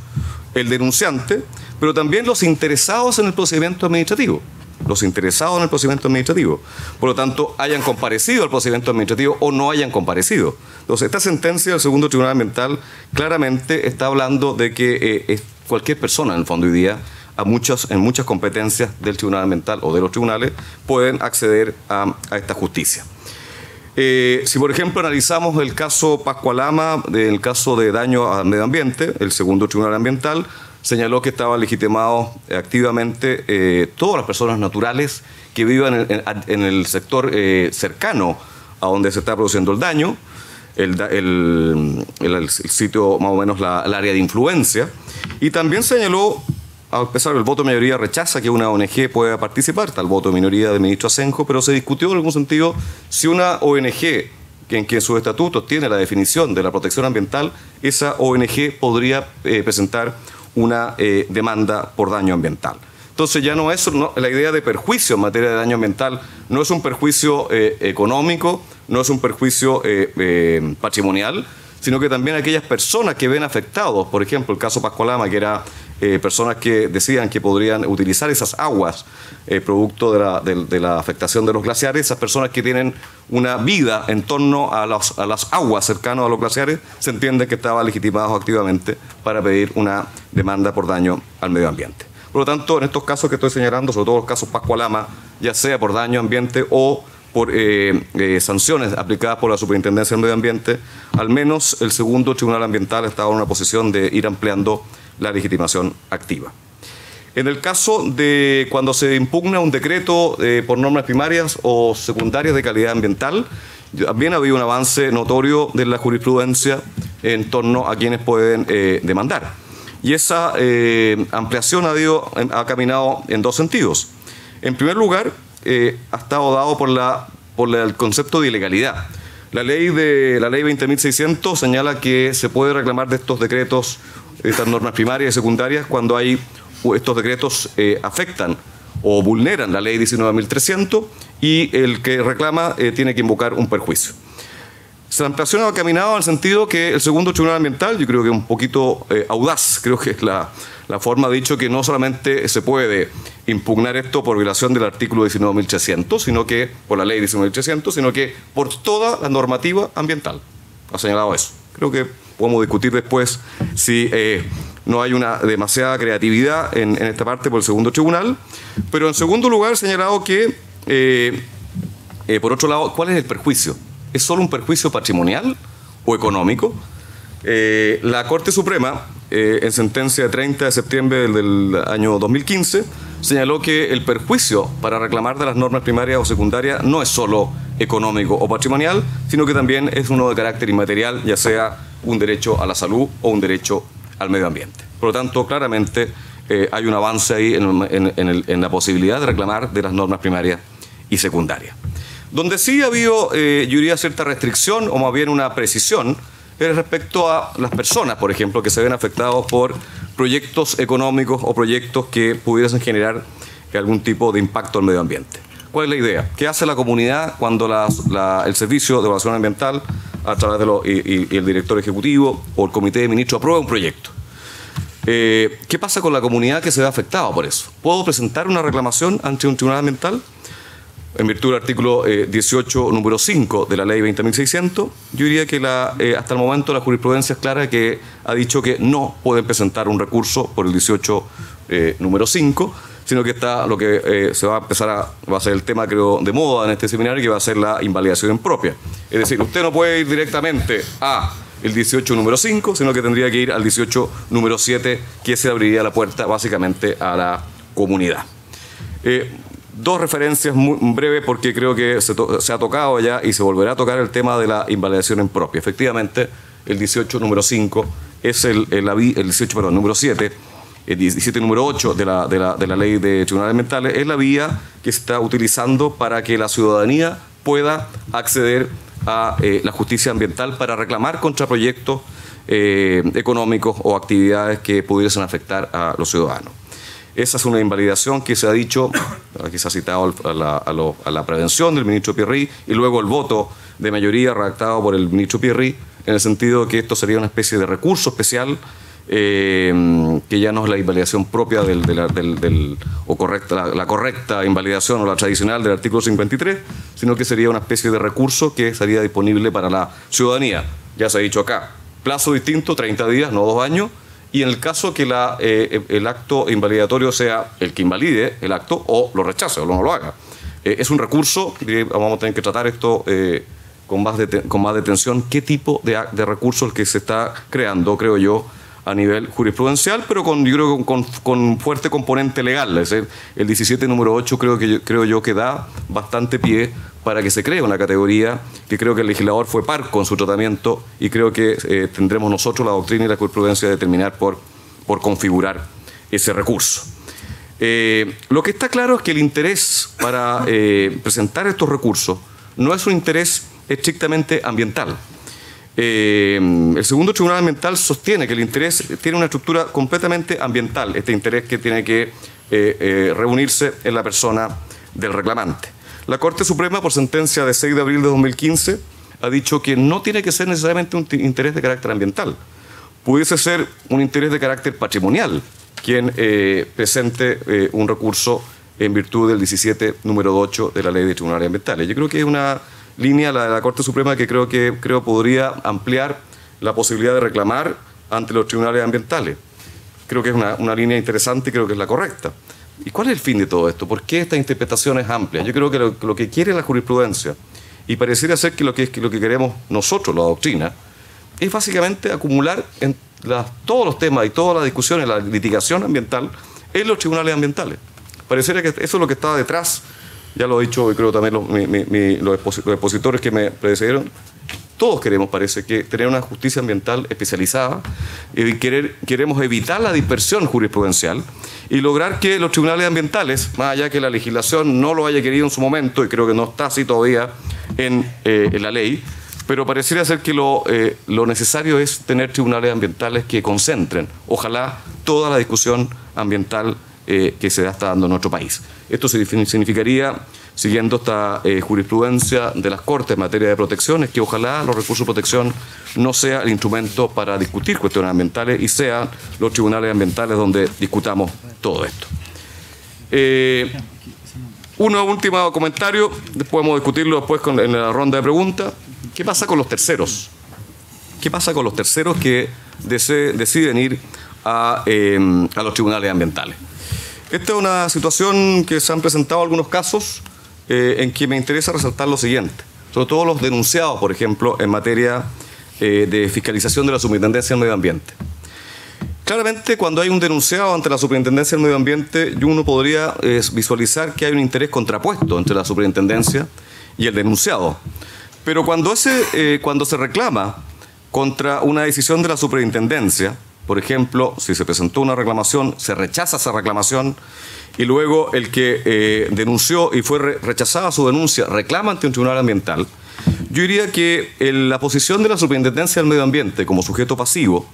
el denunciante, pero también los interesados en el procedimiento administrativo. Los interesados en el procedimiento administrativo. Por lo tanto, hayan comparecido al procedimiento administrativo o no hayan comparecido. Entonces, esta sentencia del segundo tribunal ambiental claramente está hablando de que cualquier persona, en el fondo, hoy día, en muchas competencias del tribunal ambiental o de los tribunales, pueden acceder a esta justicia. Si, por ejemplo, analizamos el caso Pascualama, el caso de daño al medio ambiente, el segundo tribunal ambiental señaló que estaban legitimados activamente todas las personas naturales que vivan en el sector cercano a donde se está produciendo el daño, el sitio más o menos el área de influencia, y también señaló, a pesar del voto de mayoría rechaza que una ONG pueda participar, está el voto de minoría del ministro Asenjo, pero se discutió en algún sentido si una ONG en que en sus estatutos tiene la definición de la protección ambiental, esa ONG podría presentar una demanda por daño ambiental. Entonces ya la idea de perjuicio en materia de daño ambiental no es un perjuicio económico, no es un perjuicio patrimonial, sino que también aquellas personas que ven afectados, por ejemplo, el caso Pascualama, que era personas que decían que podrían utilizar esas aguas producto de la afectación de los glaciares, esas personas que tienen una vida en torno a las aguas cercanas a los glaciares, se entiende que estaban legitimados activamente para pedir una demanda por daño al medio ambiente. Por lo tanto, en estos casos que estoy señalando, sobre todo los casos Pascualama, ya sea por daño ambiente o por sanciones aplicadas por la Superintendencia del Medio Ambiente, al menos el segundo tribunal ambiental estaba en una posición de ir ampliando la legitimación activa. En el caso de cuando se impugna un decreto por normas primarias o secundarias de calidad ambiental, también ha habido un avance notorio de la jurisprudencia en torno a quienes pueden demandar. Y esa ampliación ha caminado en dos sentidos. En primer lugar, ha estado dado por el concepto de ilegalidad. La ley 20.600 señala que se puede reclamar de estos decretos, estas normas primarias y secundarias, cuando estos decretos afectan o vulneran la ley 19.300 y el que reclama tiene que invocar un perjuicio. La ampliación ha caminado en el sentido que el segundo tribunal ambiental, yo creo que un poquito audaz, creo que es la forma, ha dicho que no solamente se puede impugnar esto por violación del artículo 19.300, sino que por la ley 19.300, sino que por toda la normativa ambiental. Ha señalado eso. Creo que podemos discutir después si no hay una demasiada creatividad en esta parte por el segundo tribunal. Pero en segundo lugar, ha señalado que, por otro lado, ¿cuál es el perjuicio? ¿Es solo un perjuicio patrimonial o económico? La Corte Suprema, en sentencia de 30 de septiembre del año 2015, señaló que el perjuicio para reclamar de las normas primarias o secundarias no es solo económico o patrimonial, sino que también es uno de carácter inmaterial, ya sea un derecho a la salud o un derecho al medio ambiente. Por lo tanto, claramente hay un avance ahí en la posibilidad de reclamar de las normas primarias y secundarias. Donde sí ha habido, yo diría, cierta restricción o más bien una precisión es respecto a las personas, por ejemplo, que se ven afectados por proyectos económicos o proyectos que pudiesen generar algún tipo de impacto al medio ambiente. ¿Cuál es la idea? ¿Qué hace la comunidad cuando el Servicio de Evaluación Ambiental, a través y el director ejecutivo o el comité de ministros aprueba un proyecto? ¿Qué pasa con la comunidad que se ve afectada por eso? ¿Puedo presentar una reclamación ante un tribunal ambiental? En virtud del artículo 18, número 5 de la ley 20.600, yo diría que hasta el momento la jurisprudencia es clara que ha dicho que no pueden presentar un recurso por el 18, número 5, sino que está lo que se va a empezar va a ser el tema, creo, de moda en este seminario, que va a ser la invalidación impropia. Es decir, usted no puede ir directamente a el 18 número 5, sino que tendría que ir al 18 número 7, que se abriría la puerta básicamente a la comunidad. Dos referencias muy breves porque creo que se ha tocado ya y se volverá a tocar el tema de la invalidación en propia. Efectivamente, el 18 número 5 es el 18, perdón, número 7, el 17 número 8 de la ley de tribunales ambientales, es la vía que se está utilizando para que la ciudadanía pueda acceder a la justicia ambiental para reclamar contra proyectos económicos o actividades que pudiesen afectar a los ciudadanos. Esa es una invalidación que se ha dicho, aquí se ha citado a la prevención del ministro Pierri y luego el voto de mayoría redactado por el ministro Pierri, en el sentido de que esto sería una especie de recurso especial que ya no es la invalidación propia la correcta invalidación o la tradicional del artículo 53, sino que sería una especie de recurso que estaría disponible para la ciudadanía. Ya se ha dicho acá, plazo distinto, 30 días, no 2 años, y en el caso que el acto invalidatorio sea el que invalide el acto o lo rechace o no lo haga. Es un recurso, vamos a tener que tratar esto con más detención, qué tipo de recurso el que se está creando, creo yo, a nivel jurisprudencial, pero yo creo que con fuerte componente legal. Es decir, el 17 número 8 creo yo que da bastante pie para que se cree una categoría que creo que el legislador fue parco en su tratamiento y creo que tendremos nosotros la doctrina y la jurisprudencia de determinar por configurar ese recurso. Lo que está claro es que el interés para presentar estos recursos no es un interés estrictamente ambiental. El segundo tribunal ambiental sostiene que el interés tiene una estructura completamente ambiental, este interés que tiene que reunirse en la persona del reclamante. La Corte Suprema, por sentencia de 6 de abril de 2015, ha dicho que no tiene que ser necesariamente un interés de carácter ambiental. Pudiese ser un interés de carácter patrimonial quien presente un recurso en virtud del 17 número 8 de la Ley de Tribunales Ambientales. Yo creo que es una línea, la de la Corte Suprema, que creo podría ampliar la posibilidad de reclamar ante los tribunales ambientales. Creo que es una línea interesante y creo que es la correcta. ¿Y cuál es el fin de todo esto? ¿Por qué esta interpretación es amplia? Yo creo que lo que quiere la jurisprudencia, y pareciera ser que lo que queremos nosotros, la doctrina, es básicamente acumular todos los temas y todas las discusiones, la litigación ambiental, en los tribunales ambientales. Pareciera que eso es lo que está detrás. Ya lo he dicho, y creo también los expositores que me precedieron. Todos queremos, parece, que tener una justicia ambiental especializada y queremos evitar la dispersión jurisprudencial y lograr que los tribunales ambientales, más allá que la legislación no lo haya querido en su momento, y creo que no está así todavía en la ley, pero pareciera ser que lo necesario es tener tribunales ambientales que concentren, ojalá, toda la discusión ambiental que se está dando en nuestro país. Esto significaría, siguiendo esta jurisprudencia de las Cortes en materia de protecciones, que ojalá los recursos de protección no sea el instrumento para discutir cuestiones ambientales y sean los tribunales ambientales donde discutamos todo esto. Un último comentario, podemos discutirlo después en la ronda de preguntas. ¿Qué pasa con los terceros? ¿Qué pasa con los terceros que deciden ir a los tribunales ambientales? Esta es una situación que se han presentado algunos casos en que me interesa resaltar lo siguiente. Sobre todo los denunciados, por ejemplo, en materia de fiscalización de la Superintendencia del Medio Ambiente. Claramente, cuando hay un denunciado ante la Superintendencia del Medio Ambiente, uno podría visualizar que hay un interés contrapuesto entre la Superintendencia y el denunciado. Pero cuando se reclama contra una decisión de la Superintendencia, por ejemplo, si se presentó una reclamación, se rechaza esa reclamación y luego el que denunció y fue rechazada su denuncia reclama ante un tribunal ambiental, yo diría que la posición de la Superintendencia del Medio Ambiente como sujeto pasivo,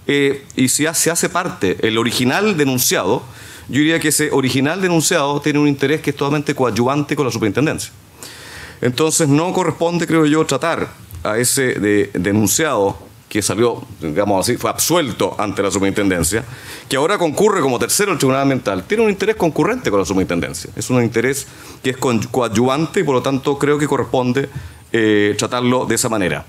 y si se hace parte el original denunciado, yo diría que ese original denunciado tiene un interés que es totalmente coadyuvante con la Superintendencia. Entonces no corresponde, creo yo, tratar a ese denunciado que salió, digamos así, fue absuelto ante la Superintendencia, que ahora concurre como tercero al Tribunal Ambiental, tiene un interés concurrente con la Superintendencia. Es un interés que es coadyuvante y por lo tanto creo que corresponde tratarlo de esa manera.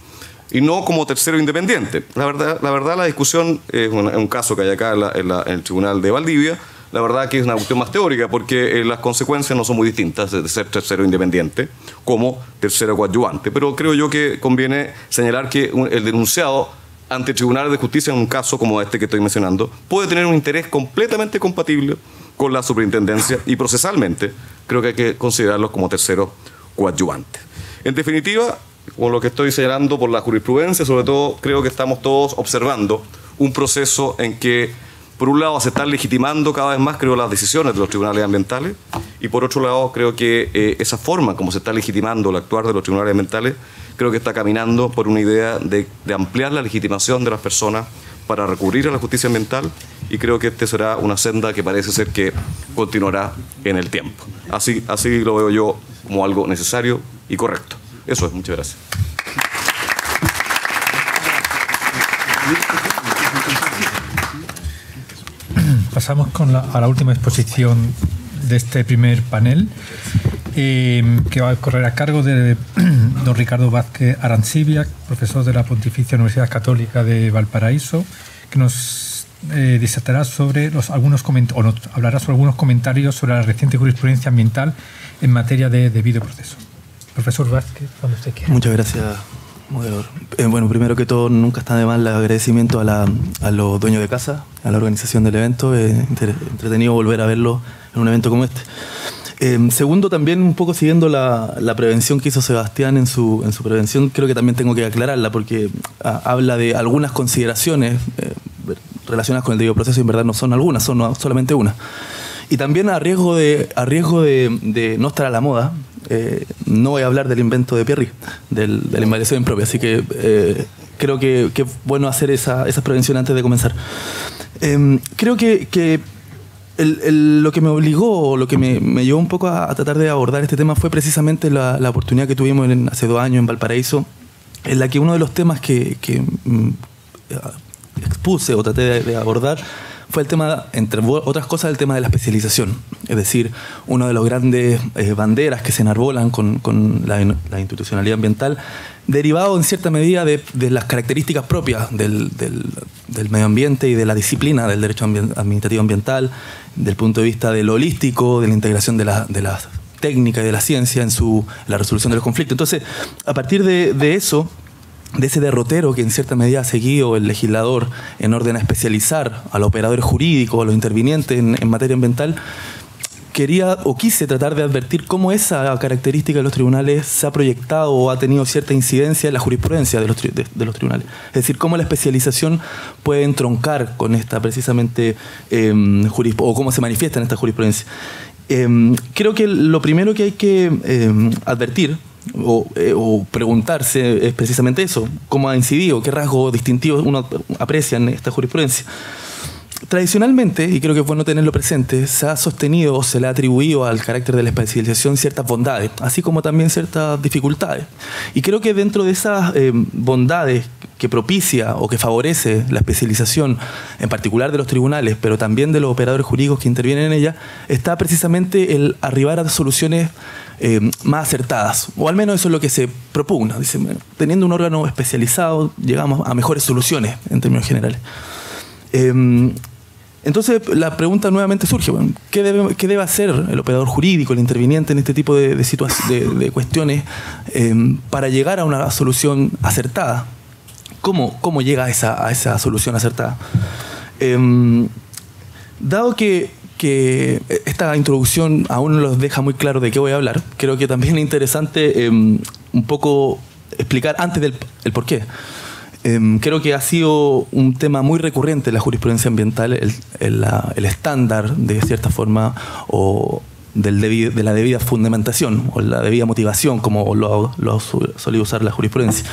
Y no como tercero independiente. La verdad la discusión es un caso que hay acá en el Tribunal de Valdivia. La verdad que es una cuestión más teórica porque las consecuencias no son muy distintas de ser tercero independiente como tercero coadyuvante. Pero creo yo que conviene señalar que el denunciado ante tribunales de justicia en un caso como este que estoy mencionando puede tener un interés completamente compatible con la superintendencia y procesalmente creo que hay que considerarlos como terceros coadyuvantes. En definitiva, con lo que estoy señalando por la jurisprudencia, sobre todo creo que estamos todos observando un proceso en que, por un lado, se están legitimando cada vez más, creo, las decisiones de los tribunales ambientales, y por otro lado, creo que esa forma como se está legitimando el actuar de los tribunales ambientales, creo que está caminando por una idea de ampliar la legitimación de las personas para recurrir a la justicia ambiental, y creo que este será una senda que parece ser que continuará en el tiempo. Así lo veo yo como algo necesario y correcto. Eso es, muchas gracias. Pasamos a la última exposición de este primer panel, que va a correr a cargo de don Ricardo Vázquez Arancibia, profesor de la Pontificia Universidad Católica de Valparaíso, que nos disertará sobre hablará sobre algunos comentarios sobre la reciente jurisprudencia ambiental en materia de debido proceso. Profesor Vázquez, cuando usted quiera. Muchas gracias, moderador. Bueno, primero que todo, nunca está de más el agradecimiento a los dueños de casa, a la organización del evento. Es entretenido volver a verlo en un evento como este. Segundo, también un poco siguiendo la prevención que hizo Sebastián en su prevención, creo que también tengo que aclararla porque habla de algunas consideraciones relacionadas con el debido proceso y en verdad no son algunas, son solamente una. Y también a riesgo de no estar a la moda, no voy a hablar del invento de Pierre, de la invalidación impropia, así que creo que es bueno hacer esa prevención antes de comenzar. Creo que lo que me obligó, lo que me llevó un poco a tratar de abordar este tema fue precisamente la oportunidad que tuvimos hace 2 años en Valparaíso, en la que uno de los temas que expuse o traté de abordar fue el tema, entre otras cosas, el tema de la especialización. Es decir, una de las grandes banderas que se enarbolan con la institucionalidad ambiental, derivado en cierta medida de las características propias del medio ambiente y de la disciplina del derecho administrativo ambiental, del punto de vista de lo holístico, de la integración de la técnica y de la ciencia en la resolución de los conflictos. Entonces, a partir de eso, de ese derrotero que en cierta medida ha seguido el legislador en orden a especializar a los operadores jurídicos, a los intervinientes en materia ambiental, quise tratar de advertir cómo esa característica de los tribunales se ha proyectado o ha tenido cierta incidencia en la jurisprudencia de los tribunales. Es decir, cómo la especialización puede entroncar con esta precisamente o cómo se manifiesta en esta jurisprudencia. Creo que lo primero que hay que advertir o preguntarse es precisamente eso: cómo ha incidido, qué rasgos distintivos uno aprecia en esta jurisprudencia. Tradicionalmente, y creo que es bueno tenerlo presente, se ha sostenido o se le ha atribuido al carácter de la especialización ciertas bondades, así como también ciertas dificultades. Y creo que dentro de esas bondades que propicia o que favorece la especialización, en particular de los tribunales, pero también de los operadores jurídicos que intervienen en ella, está precisamente el arribar a soluciones más acertadas, o al menos eso es lo que se propugna. Dice, bueno, teniendo un órgano especializado llegamos a mejores soluciones en términos generales. Entonces la pregunta nuevamente surge, bueno, ¿qué debe hacer el operador jurídico, el interviniente en este tipo de cuestiones para llegar a una solución acertada? ¿Cómo llega a esa solución acertada? Dado que esta introducción aún no los deja muy claro de qué voy a hablar, creo que también es interesante un poco explicar antes el por qué. Creo que ha sido un tema muy recurrente en la jurisprudencia ambiental, el estándar, de cierta forma, o de la debida fundamentación o la debida motivación, como lo ha solido usar la jurisprudencia.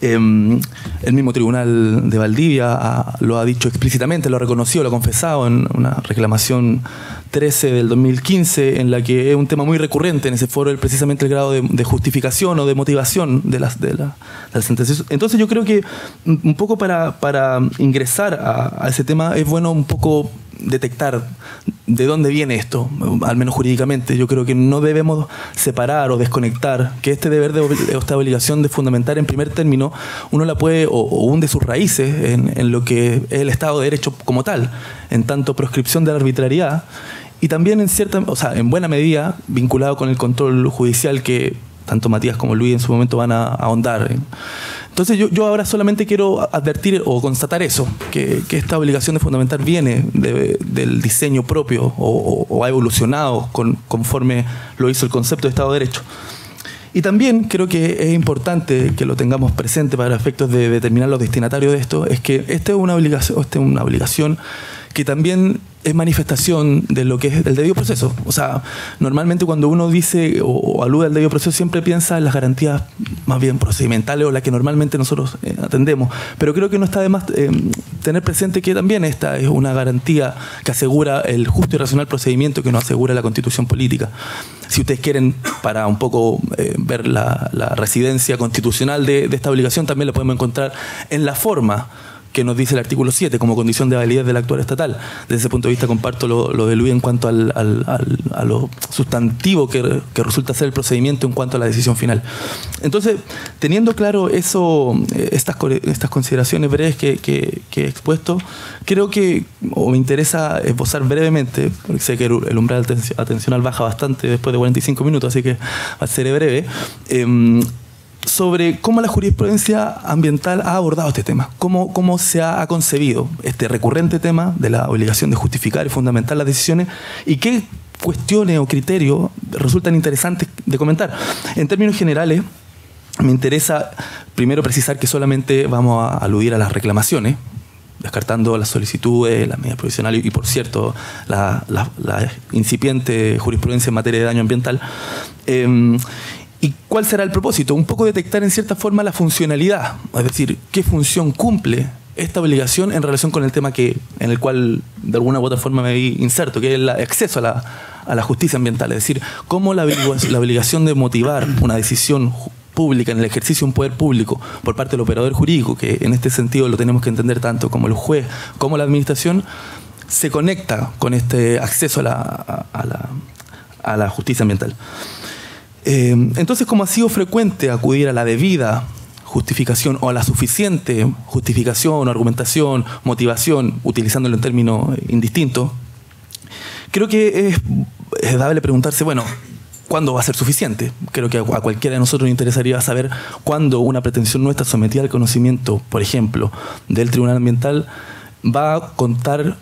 El mismo Tribunal de Valdivia lo ha dicho explícitamente, lo ha reconocido, lo ha confesado en una reclamación 13 del 2015, en la que es un tema muy recurrente en ese foro, precisamente el grado de justificación o de motivación de las sentencias. Entonces yo creo que un poco para ingresar a ese tema es bueno un poco detectar de dónde viene esto, al menos jurídicamente. Yo creo que no debemos separar o desconectar que este deber esta obligación de fundamentar en primer término uno la puede o hunde sus raíces en lo que es el Estado de Derecho como tal, en tanto proscripción de la arbitrariedad, y también en buena medida vinculado con el control judicial que tanto Matías como Luis en su momento van a ahondar. Entonces yo ahora solamente quiero advertir o constatar eso, que esta obligación de fundamentar viene del diseño propio o ha evolucionado conforme lo hizo el concepto de Estado de Derecho. Y también creo que es importante que lo tengamos presente para efectos de determinar los destinatarios de esto, es que esta es una obligación que también es manifestación de lo que es el debido proceso. O sea, normalmente cuando uno dice o alude al debido proceso siempre piensa en las garantías más bien procedimentales o las que normalmente nosotros atendemos. Pero creo que no está de más tener presente que también esta es una garantía que asegura el justo y racional procedimiento que nos asegura la Constitución política. Si ustedes quieren, para un poco ver la residencia constitucional de esta obligación, también la podemos encontrar en la forma que nos dice el artículo 7 como condición de validez del actuar estatal. Desde ese punto de vista comparto lo de Luis en cuanto a lo sustantivo que resulta ser el procedimiento en cuanto a la decisión final. Entonces, teniendo claro eso, estas consideraciones breves que he expuesto, creo que me interesa esbozar brevemente, porque sé que el umbral atencional baja bastante después de 45 minutos, así que seré breve, sobre cómo la jurisprudencia ambiental ha abordado este tema, cómo se ha concebido este recurrente tema de la obligación de justificar y fundamentar las decisiones y qué cuestiones o criterios resultan interesantes de comentar. En términos generales, me interesa primero precisar que solamente vamos a aludir a las reclamaciones, descartando las solicitudes, las medidas provisionales y, por cierto, la incipiente jurisprudencia en materia de daño ambiental. ¿Y cuál será el propósito? Un poco detectar en cierta forma la funcionalidad, es decir, qué función cumple esta obligación en relación con el tema en el cual de alguna u otra forma me vi inserto, que es el acceso a la justicia ambiental, es decir, cómo la obligación de motivar una decisión pública en el ejercicio de un poder público por parte del operador jurídico, que en este sentido lo tenemos que entender tanto como el juez como la administración, se conecta con este acceso a la justicia ambiental. Entonces, como ha sido frecuente acudir a la debida justificación o a la suficiente justificación, argumentación, motivación, utilizándolo en términos indistintos, creo que es dable preguntarse, bueno, ¿cuándo va a ser suficiente? Creo que a cualquiera de nosotros nos interesaría saber cuándo una pretensión nuestra sometida al conocimiento, por ejemplo, del Tribunal Ambiental, va a contar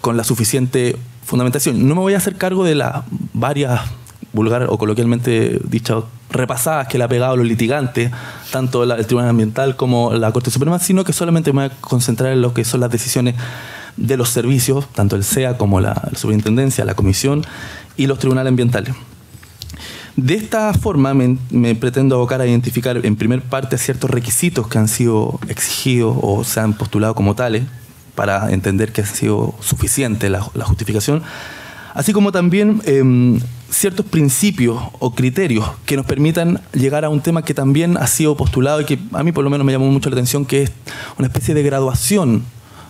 con la suficiente fundamentación. No me voy a hacer cargo de las varias, vulgar o coloquialmente dicho, repasadas que le ha pegado a los litigantes, tanto el Tribunal Ambiental como la Corte Suprema, sino que solamente me voy a concentrar en lo que son las decisiones de los servicios, tanto el SEA como la Superintendencia, la Comisión y los tribunales ambientales. De esta forma me pretendo abocar a identificar en primer parte ciertos requisitos que han sido exigidos o se han postulado como tales para entender que ha sido suficiente la justificación, así como también ciertos principios o criterios que nos permitan llegar a un tema que también ha sido postulado y que a mí por lo menos me llamó mucho la atención, que es una especie de graduación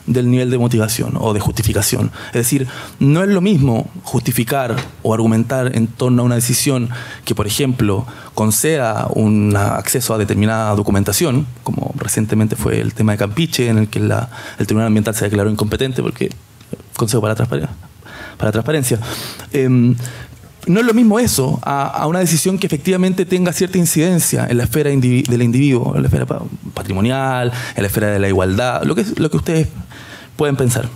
del nivel de motivación o de justificación. Es decir, no es lo mismo justificar o argumentar en torno a una decisión que, por ejemplo, conceda un acceso a determinada documentación, como recientemente fue el tema de Campiche, en el que el Tribunal Ambiental se declaró incompetente porque Consejo para la Transparencia. No es lo mismo eso a una decisión que efectivamente tenga cierta incidencia en la esfera del individuo, en la esfera patrimonial, en la esfera de la igualdad, lo que ustedes pueden pensar.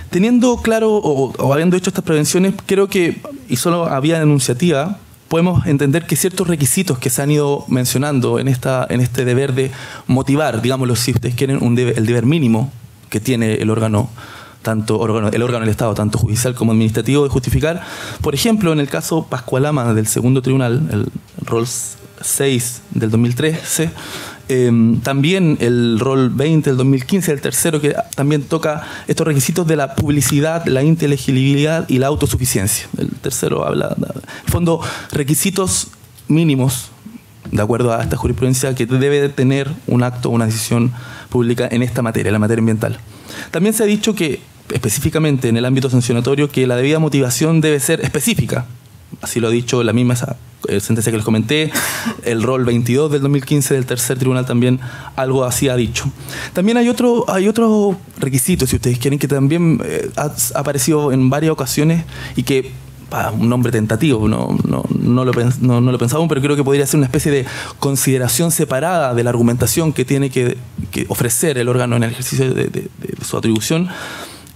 Teniendo claro o habiendo hecho estas prevenciones, creo que, y solo había enunciativa, podemos entender que ciertos requisitos que se han ido mencionando en este deber de motivar, digámoslo si ustedes quieren, el deber mínimo que tiene el órgano del Estado, tanto judicial como administrativo, de justificar. Por ejemplo, en el caso Pascualama del segundo tribunal, el rol 6 del 2013, también el rol 20 del 2015, el tercero, que también toca estos requisitos de la publicidad, la inteligibilidad y la autosuficiencia. El tercero habla, en el fondo, requisitos mínimos, de acuerdo a esta jurisprudencia, que debe tener un acto o una decisión pública en esta materia, la materia ambiental. También se ha dicho que, específicamente en el ámbito sancionatorio, que la debida motivación debe ser específica. Así lo ha dicho la misma sentencia que les comenté, el rol 22 del 2015 del tercer tribunal también algo así ha dicho. También hay otro requisito, si ustedes quieren, que también ha aparecido en varias ocasiones y que un nombre tentativo, no lo pensamos, pero creo que podría ser una especie de consideración separada de la argumentación que tiene que ofrecer el órgano en el ejercicio de su atribución.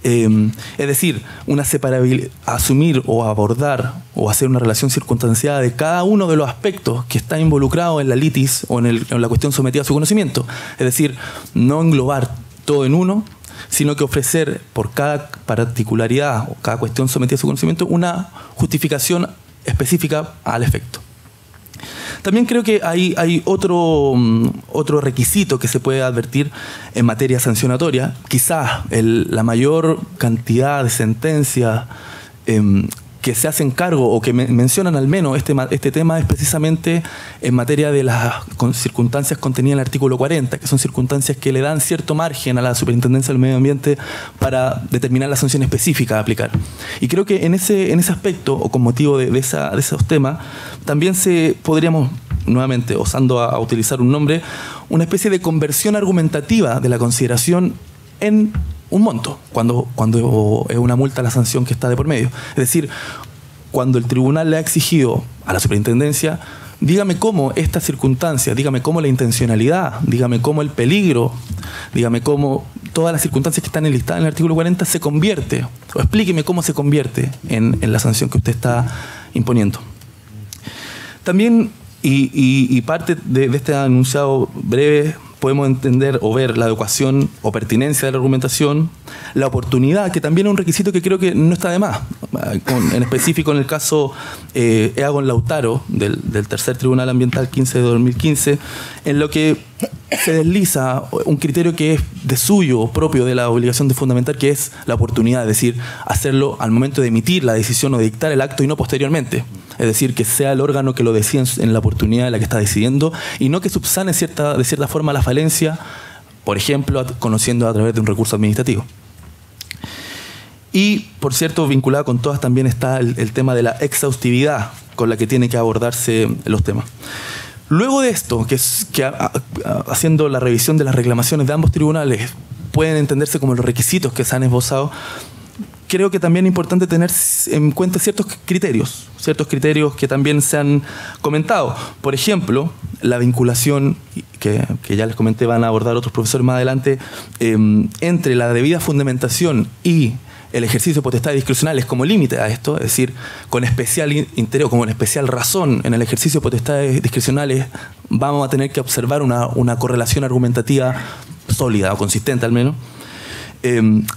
Es decir, una separabilidad, asumir o abordar o hacer una relación circunstanciada de cada uno de los aspectos que está involucrado en la litis o en la cuestión sometida a su conocimiento. Es decir, no englobar todo en uno, sino que ofrecer por cada particularidad o cada cuestión sometida a su conocimiento una justificación específica al efecto. También creo que hay otro requisito que se puede advertir en materia sancionatoria. Quizás la mayor cantidad de sentencias que se hacen cargo o que mencionan al menos este tema es precisamente en materia de las circunstancias contenidas en el artículo 40, que son circunstancias que le dan cierto margen a la Superintendencia del Medio Ambiente para determinar la sanción específica a aplicar. Y creo que en ese aspecto, o con motivo de esos temas, también podríamos, nuevamente, osando a utilizar un nombre, una especie de conversión argumentativa de la consideración en un monto, cuando es una multa la sanción que está de por medio. Es decir, cuando el tribunal le ha exigido a la superintendencia, dígame cómo esta circunstancia, dígame cómo la intencionalidad, dígame cómo el peligro, dígame cómo todas las circunstancias que están enlistadas en el artículo 40 se convierte, o explíqueme cómo se convierte en la sanción que usted está imponiendo. También, y parte de este enunciado breve, podemos entender o ver la adecuación o pertinencia de la argumentación, la oportunidad, que también es un requisito que creo que no está de más. En específico en el caso Eagon Lautaro, del Tercer Tribunal Ambiental 15 de 2015, en lo que se desliza un criterio que es de suyo, propio de la obligación de fundamental, que es la oportunidad, es decir, hacerlo al momento de emitir la decisión o de dictar el acto y no posteriormente. Es decir, que sea el órgano que lo decida en la oportunidad en la que está decidiendo y no que subsane de cierta forma la falencia, por ejemplo, conociendo a través de un recurso administrativo. Y, por cierto, vinculado con todas también está el tema de la exhaustividad con la que tienen que abordarse los temas. Luego de esto, haciendo la revisión de las reclamaciones de ambos tribunales, pueden entenderse como los requisitos que se han esbozado. Creo que también es importante tener en cuenta ciertos criterios que también se han comentado. Por ejemplo, la vinculación, que ya les comenté, van a abordar otros profesores más adelante, entre la debida fundamentación y el ejercicio de potestades discrecionales como límite a esto, es decir, con especial interés o con especial razón en el ejercicio de potestades discrecionales vamos a tener que observar una correlación argumentativa sólida o consistente al menos.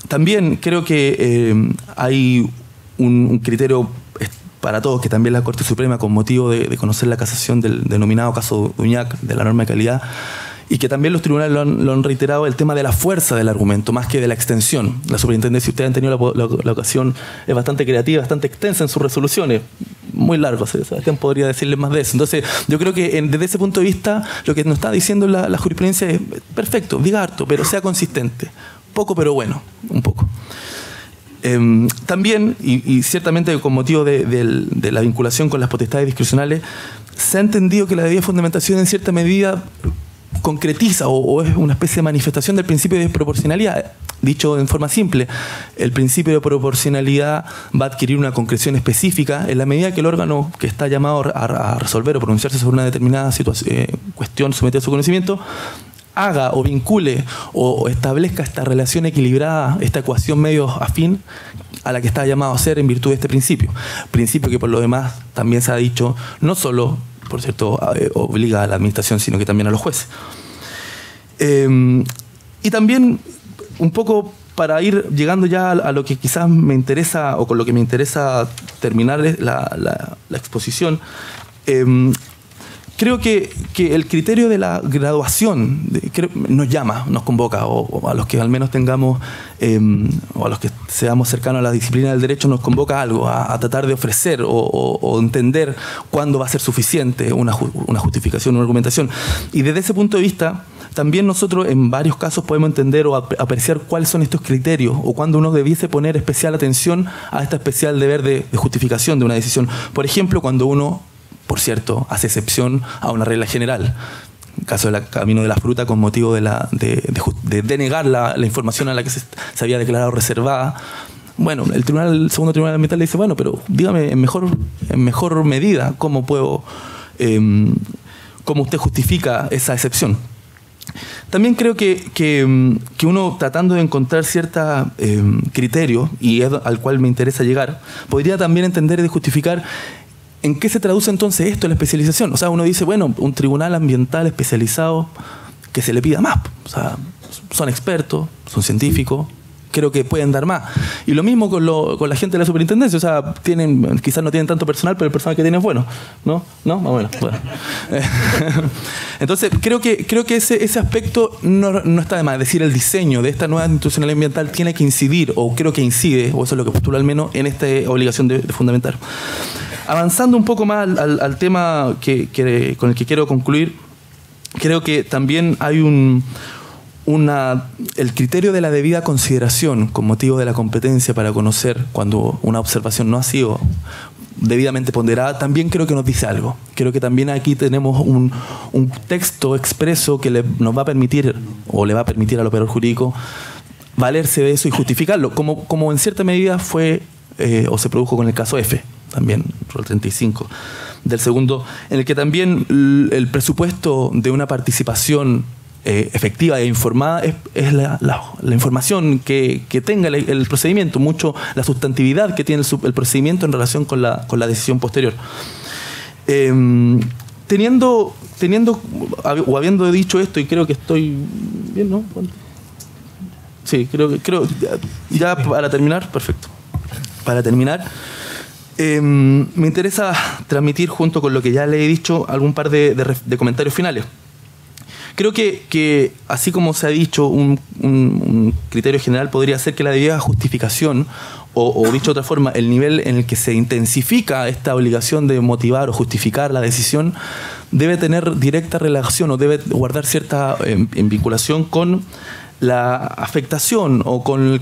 También creo que hay un criterio para todos que también la Corte Suprema, con motivo de conocer la casación del denominado caso Duñac, de la norma de calidad, y que también los tribunales lo han reiterado, el tema de la fuerza del argumento, más que de la extensión. La superintendencia, si ustedes han tenido la ocasión, es bastante creativa, bastante extensa en sus resoluciones, muy largo, Sebastián podría decirles más de eso. Entonces, yo creo que desde ese punto de vista, lo que nos está diciendo la jurisprudencia es perfecto, diga harto, pero sea consistente. Poco pero bueno, un poco. También, y ciertamente con motivo de la vinculación con las potestades discrecionales, se ha entendido que la debida fundamentación en cierta medida concretiza o es una especie de manifestación del principio de proporcionalidad. Dicho en forma simple, el principio de proporcionalidad va a adquirir una concreción específica en la medida que el órgano que está llamado a resolver o pronunciarse sobre una determinada cuestión sometida a su conocimiento haga o vincule o establezca esta relación equilibrada, esta ecuación medio afín a la que está llamado a hacer en virtud de este principio. Principio que por lo demás también se ha dicho no solo, por cierto, obliga a la administración, sino que también a los jueces. Y también, un poco para ir llegando ya a lo que quizás me interesa, o con lo que me interesa terminar la exposición, creo que el criterio de la graduación nos convoca, o a los que al menos tengamos, o a los que seamos cercanos a la disciplina del derecho, nos convoca algo, a tratar de ofrecer o entender cuándo va a ser suficiente una justificación, una argumentación. Y desde ese punto de vista, también nosotros en varios casos podemos entender o apreciar cuáles son estos criterios, o cuándo uno debiese poner especial atención a este especial deber de justificación de una decisión. Por ejemplo, cuando uno, por cierto, hace excepción a una regla general. En el caso del camino de la fruta, con motivo de denegar la información a la que se había declarado reservada, Bueno, el segundo tribunal ambiental le dice, bueno, pero dígame en mejor medida cómo usted justifica esa excepción. También creo que uno, tratando de encontrar cierto criterio, y es al cual me interesa llegar, podría también entender y justificar en qué se traduce entonces esto en la especialización. O sea, uno dice, bueno, un tribunal ambiental especializado, que se le pida más. O sea, son expertos, son científicos, creo que pueden dar más. Y lo mismo con la gente de la superintendencia. O sea, quizás no tienen tanto personal, pero el personal que tienen es bueno. ¿No? ¿No? Bueno. Entonces, creo que ese aspecto no está de más. Es decir, el diseño de esta nueva institucionalidad ambiental tiene que incidir, o creo que incide, o eso es lo que postulo al menos, en esta obligación de fundamentar. Avanzando un poco más al tema con el que quiero concluir, creo que también hay el criterio de la debida consideración con motivo de la competencia para conocer cuando una observación no ha sido debidamente ponderada, también creo que nos dice algo. Creo que también aquí tenemos un texto expreso que nos va a permitir, o le va a permitir al operador jurídico, valerse de eso y justificarlo, como en cierta medida fue o se produjo con el caso F, también, rol 35, del segundo, en el que también el presupuesto de una participación efectiva e informada es la información que tenga el procedimiento, mucho la sustantividad que tiene el procedimiento en relación con la decisión posterior. Teniendo o habiendo dicho esto, y creo que estoy bien, ¿no? Sí, creo ya para terminar, perfecto. Para terminar, me interesa transmitir, junto con lo que ya le he dicho, algún par de comentarios finales. Creo que así como se ha dicho, un criterio general podría ser que la debida justificación, o dicho de otra forma, el nivel en el que se intensifica esta obligación de motivar o justificar la decisión, debe tener directa relación o debe guardar cierta vinculación con la afectación o con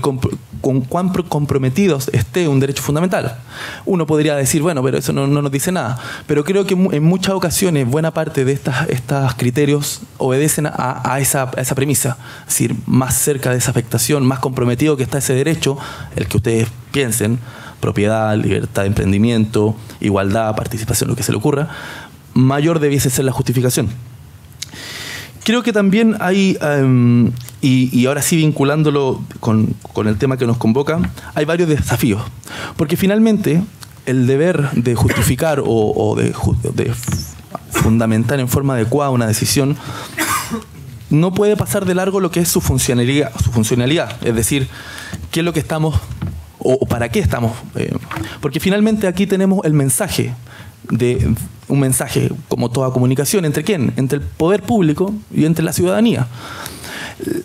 cuán comprometidos esté un derecho fundamental. Uno podría decir, bueno, pero eso no nos dice nada. Pero creo que en muchas ocasiones buena parte de estos criterios obedecen a esa premisa. Es decir, más cerca de esa afectación, más comprometido que está ese derecho, el que ustedes piensen, propiedad, libertad de emprendimiento, igualdad, participación, lo que se le ocurra, mayor debiese ser la justificación. Creo que también hay, y ahora sí vinculándolo con el tema que nos convoca, hay varios desafíos. Porque finalmente el deber de justificar o de fundamentar en forma adecuada una decisión no puede pasar de largo lo que es su funcionalidad. Es decir, qué es lo que estamos o para qué estamos. Porque finalmente aquí tenemos el mensaje. Un mensaje, como toda comunicación, ¿entre quién? Entre el poder público y entre la ciudadanía.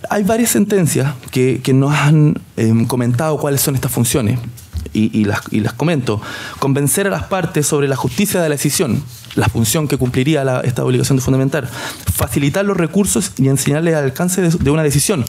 Hay varias sentencias que nos han comentado cuáles son estas funciones y las comento. Convencer a las partes sobre la justicia de la decisión, la función que cumpliría esta obligación de fundamentar. Facilitar los recursos y enseñarles el alcance de una decisión.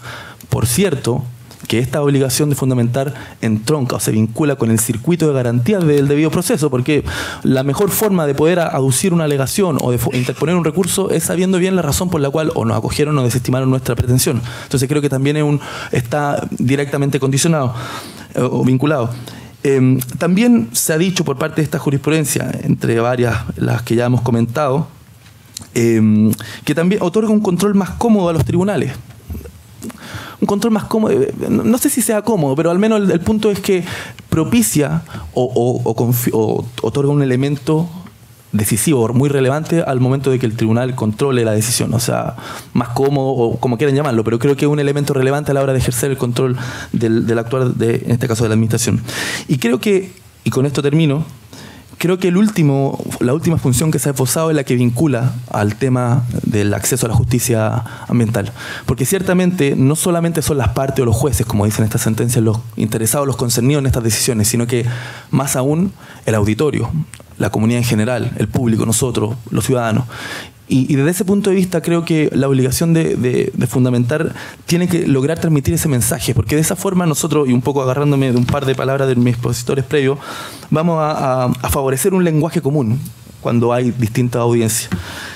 Por cierto, que esta obligación de fundamentar entronca o se vincula con el circuito de garantías del debido proceso, porque la mejor forma de poder aducir una alegación o de interponer un recurso es sabiendo bien la razón por la cual o nos acogieron o desestimaron nuestra pretensión. Entonces creo que también está directamente condicionado o vinculado. También se ha dicho por parte de esta jurisprudencia, entre varias las que ya hemos comentado, que también otorga un control más cómodo a los tribunales. Un control más cómodo, no sé si sea cómodo, pero al menos el punto es que propicia o otorga un elemento decisivo, muy relevante al momento de que el tribunal controle la decisión. O sea, más cómodo o como quieran llamarlo, pero creo que es un elemento relevante a la hora de ejercer el control del actuar, en este caso de la administración. Y creo que, y con esto termino, creo que la última función que se ha esbozado es la que vincula al tema del acceso a la justicia ambiental. Porque ciertamente no solamente son las partes o los jueces, como dicen estas sentencias, los interesados, los concernidos en estas decisiones, sino que más aún el auditorio, la comunidad en general, el público, nosotros, los ciudadanos. Y desde ese punto de vista creo que la obligación de fundamentar tiene que lograr transmitir ese mensaje, porque de esa forma nosotros, y un poco agarrándome de un par de palabras de mis expositores previos, vamos a favorecer un lenguaje común cuando hay distintas audiencias.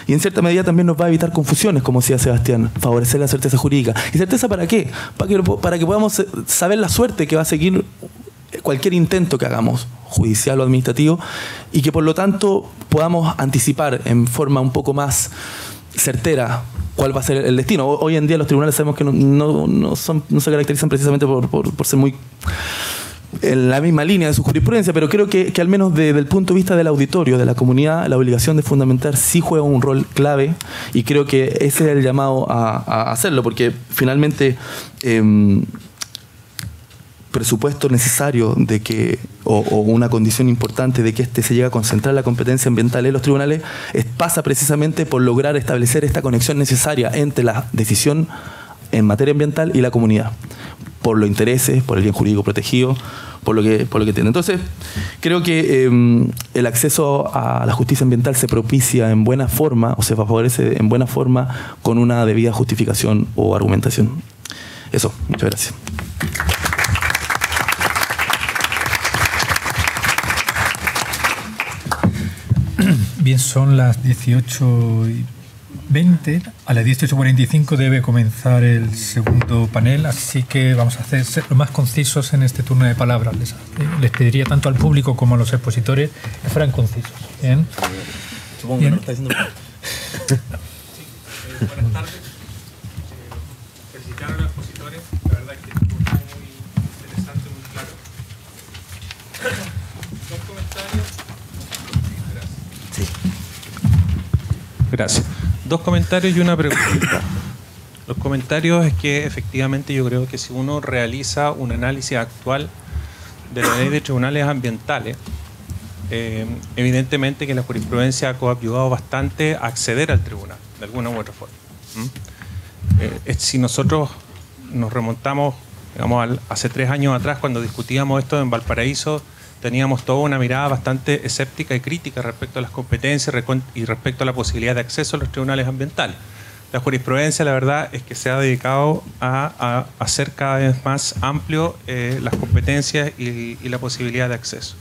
Y en cierta medida también nos va a evitar confusiones, como decía Sebastián, favorecer la certeza jurídica. ¿Y certeza para qué? Para que podamos saber la suerte que va a seguir cualquier intento que hagamos, judicial o administrativo, y que por lo tanto podamos anticipar en forma un poco más certera cuál va a ser el destino. Hoy en día los tribunales sabemos que no se caracterizan precisamente por ser muy en la misma línea de su jurisprudencia, pero creo que al menos desde el punto de vista del auditorio, de la comunidad, la obligación de fundamentar sí juega un rol clave, y creo que ese es el llamado a hacerlo, porque finalmente presupuesto necesario de que, o una condición importante de que se llegue a concentrar la competencia ambiental en los tribunales pasa precisamente por lograr establecer esta conexión necesaria entre la decisión en materia ambiental y la comunidad, por los intereses, por el bien jurídico protegido, por lo que tiene. Entonces, creo que el acceso a la justicia ambiental se propicia en buena forma, o se favorece en buena forma con una debida justificación o argumentación. Eso, muchas gracias. Bien, son las 18:20. A las 18:45 debe comenzar el segundo panel, así que vamos a ser lo más concisos en este turno de palabras. Les pediría tanto al público como a los expositores que fueran concisos. ¿Bien? Supongo que no lo está diciendo. Buenas tardes. Felicitar a los expositores. La verdad es que estuvo muy interesante, muy claro. Dos comentarios. Gracias. Dos comentarios y una pregunta. Los comentarios es que efectivamente yo creo que si uno realiza un análisis actual de la ley de tribunales ambientales, evidentemente que la jurisprudencia ha coadyuvado bastante a acceder al tribunal, de alguna u otra forma. Si nosotros nos remontamos, digamos, hace 3 años atrás, cuando discutíamos esto en Valparaíso, teníamos toda una mirada bastante escéptica y crítica respecto a las competencias y respecto a la posibilidad de acceso a los tribunales ambientales. La jurisprudencia, la verdad, es que se ha dedicado a hacer cada vez más amplio las competencias y la posibilidad de acceso.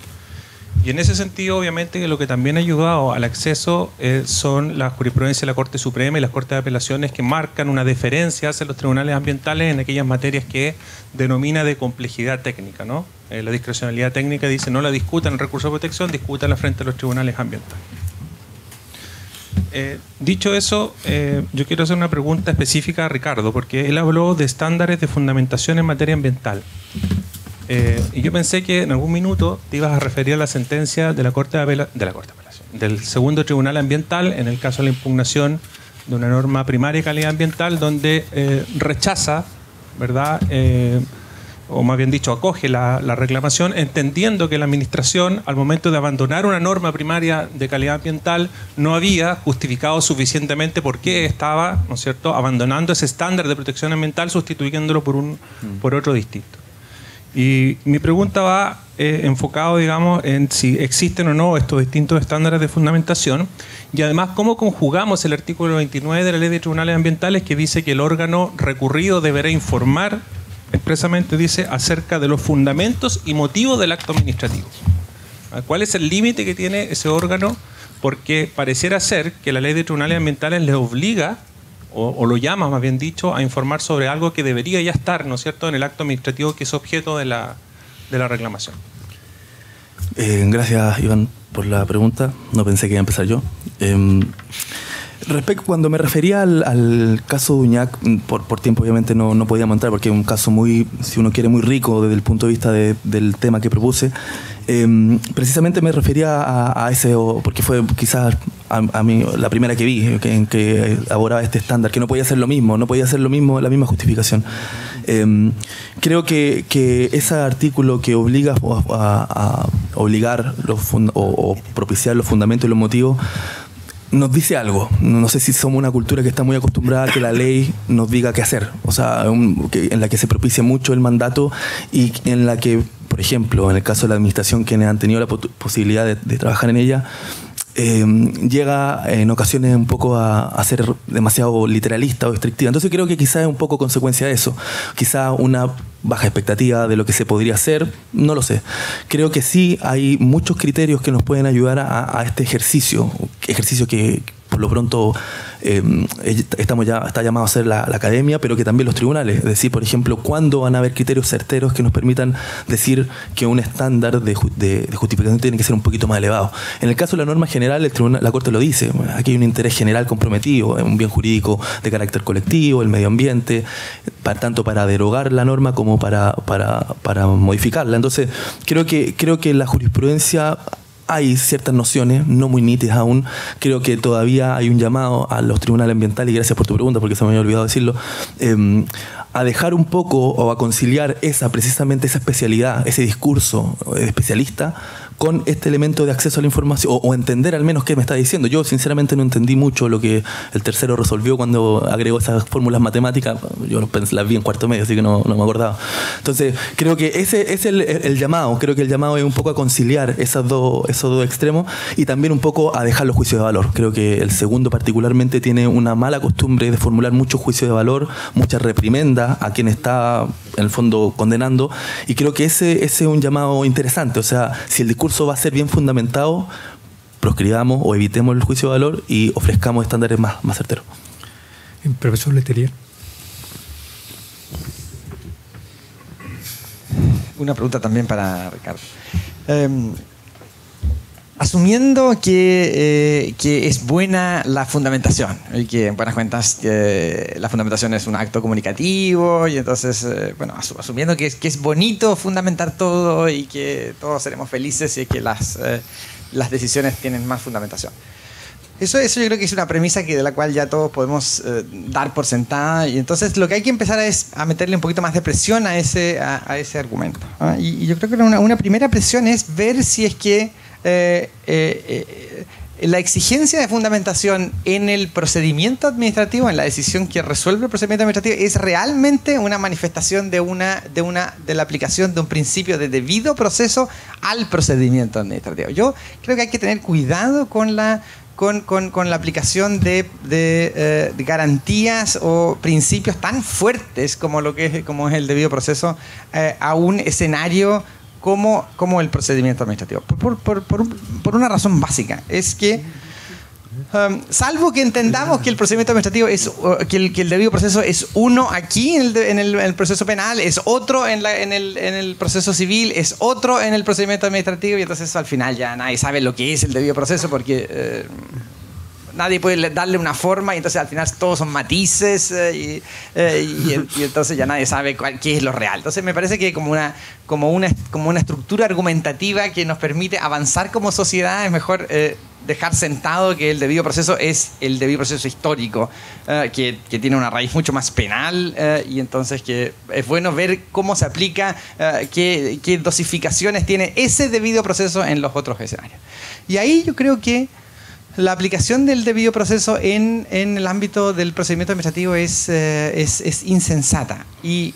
Y en ese sentido, obviamente, que lo que también ha ayudado al acceso son la jurisprudencia de la Corte Suprema y las Cortes de Apelaciones, que marcan una deferencia hacia los tribunales ambientales en aquellas materias que denomina de complejidad técnica, ¿no? La discrecionalidad técnica dice no la discutan en el recurso de protección, discútanla frente a los tribunales ambientales. Dicho eso, yo quiero hacer una pregunta específica a Ricardo, porque él habló de estándares de fundamentación en materia ambiental. Y yo pensé que en algún minuto te ibas a referir a la sentencia de la Corte de Apelación, del segundo tribunal ambiental, en el caso de la impugnación de una norma primaria de calidad ambiental, donde rechaza, ¿verdad?, o más bien dicho, acoge la reclamación, entendiendo que la Administración, al momento de abandonar una norma primaria de calidad ambiental, no había justificado suficientemente por qué estaba, ¿no es cierto?, abandonando ese estándar de protección ambiental, sustituyéndolo por otro distinto. Y mi pregunta va enfocado, digamos, en si existen o no estos distintos estándares de fundamentación, y además cómo conjugamos el artículo 29 de la Ley de Tribunales Ambientales, que dice que el órgano recurrido deberá informar, expresamente dice, acerca de los fundamentos y motivos del acto administrativo. ¿Cuál es el límite que tiene ese órgano? Porque pareciera ser que la Ley de Tribunales Ambientales le obliga, o lo llama, más bien dicho, a informar sobre algo que debería ya estar, ¿no es cierto?, en el acto administrativo que es objeto de la reclamación. Gracias, Iván, por la pregunta. No pensé que iba a empezar yo. Cuando me refería al caso de Uñac, por tiempo obviamente no podíamos entrar, porque es un caso muy, si uno quiere, muy rico desde el punto de vista del tema que propuse. Precisamente me refería a ese, porque fue quizás a mí la primera que vi en que abordaba este estándar, que no podía ser lo mismo, la misma justificación. Creo que ese artículo que obliga a obligar o propiciar los fundamentos y los motivos nos dice algo. No sé si somos una cultura que está muy acostumbrada a que la ley nos diga qué hacer, o sea, en la que se propicia mucho el mandato, y en la que, por ejemplo, en el caso de la administración, quienes han tenido la posibilidad de trabajar en ella, llega en ocasiones un poco a ser demasiado literalista o estrictiva. Entonces creo que quizás es un poco consecuencia de eso, quizás una baja expectativa de lo que se podría hacer, no lo sé. Creo que sí hay muchos criterios que nos pueden ayudar a este ejercicio por lo pronto está llamado a ser la academia, pero que también los tribunales. Es decir, por ejemplo, ¿cuándo van a haber criterios certeros que nos permitan decir que un estándar de justificación tiene que ser un poquito más elevado? En el caso de la norma general, la Corte lo dice. Aquí hay un interés general comprometido, un bien jurídico de carácter colectivo, el medio ambiente, tanto para derogar la norma como para modificarla. Entonces, creo que la jurisprudencia hay ciertas nociones, no muy nítidas aún. Creo que todavía hay un llamado a los tribunales ambientales, y gracias por tu pregunta porque se me había olvidado decirlo, a dejar un poco o a conciliar precisamente esa especialidad, ese discurso especialista con este elemento de acceso a la información, o entender al menos qué me está diciendo. Yo sinceramente no entendí mucho lo que el tercero resolvió cuando agregó esas fórmulas matemáticas. Yo las vi en cuarto medio, así que no me acordaba. Entonces, creo que ese es el llamado. Creo que el llamado es un poco a conciliar esos dos extremos, y también un poco a dejar los juicios de valor. Creo que el segundo particularmente tiene una mala costumbre de formular muchos juicios de valor, mucha reprimenda a quien está en el fondo condenando, y creo que ese es un llamado interesante. O sea, si el discurso va a ser bien fundamentado, proscribamos o evitemos el juicio de valor y ofrezcamos estándares más certeros. Profesor Letelier. Una pregunta también para Ricardo. Asumiendo que es buena la fundamentación, y que en buenas cuentas la fundamentación es un acto comunicativo, y entonces, asumiendo que es bonito fundamentar todo y que todos seremos felices y que las decisiones tienen más fundamentación. Eso yo creo que es una premisa de la cual ya todos podemos dar por sentada, y entonces lo que hay que empezar es a meterle un poquito más de presión a ese argumento. Y yo creo que una primera presión es ver si es que la exigencia de fundamentación en el procedimiento administrativo, en la decisión que resuelve el procedimiento administrativo, es realmente una manifestación de la aplicación de un principio de debido proceso al procedimiento administrativo. Yo creo que hay que tener cuidado con la aplicación de garantías o principios tan fuertes como es el debido proceso a un escenario como el procedimiento administrativo. Por una razón básica, es que salvo que entendamos que el procedimiento administrativo que el debido proceso es uno aquí en el proceso penal, es otro en el proceso civil, es otro en el procedimiento administrativo, y entonces al final ya nadie sabe lo que es el debido proceso porque nadie puede darle una forma, y entonces al final todos son matices y entonces ya nadie sabe qué es lo real. Entonces me parece que como una estructura argumentativa que nos permite avanzar como sociedad, es mejor dejar sentado que el debido proceso es el debido proceso histórico, que tiene una raíz mucho más penal, y entonces que es bueno ver cómo se aplica, qué dosificaciones tiene ese debido proceso en los otros escenarios. Y ahí yo creo que la aplicación del debido proceso en el ámbito del procedimiento administrativo es insensata. Y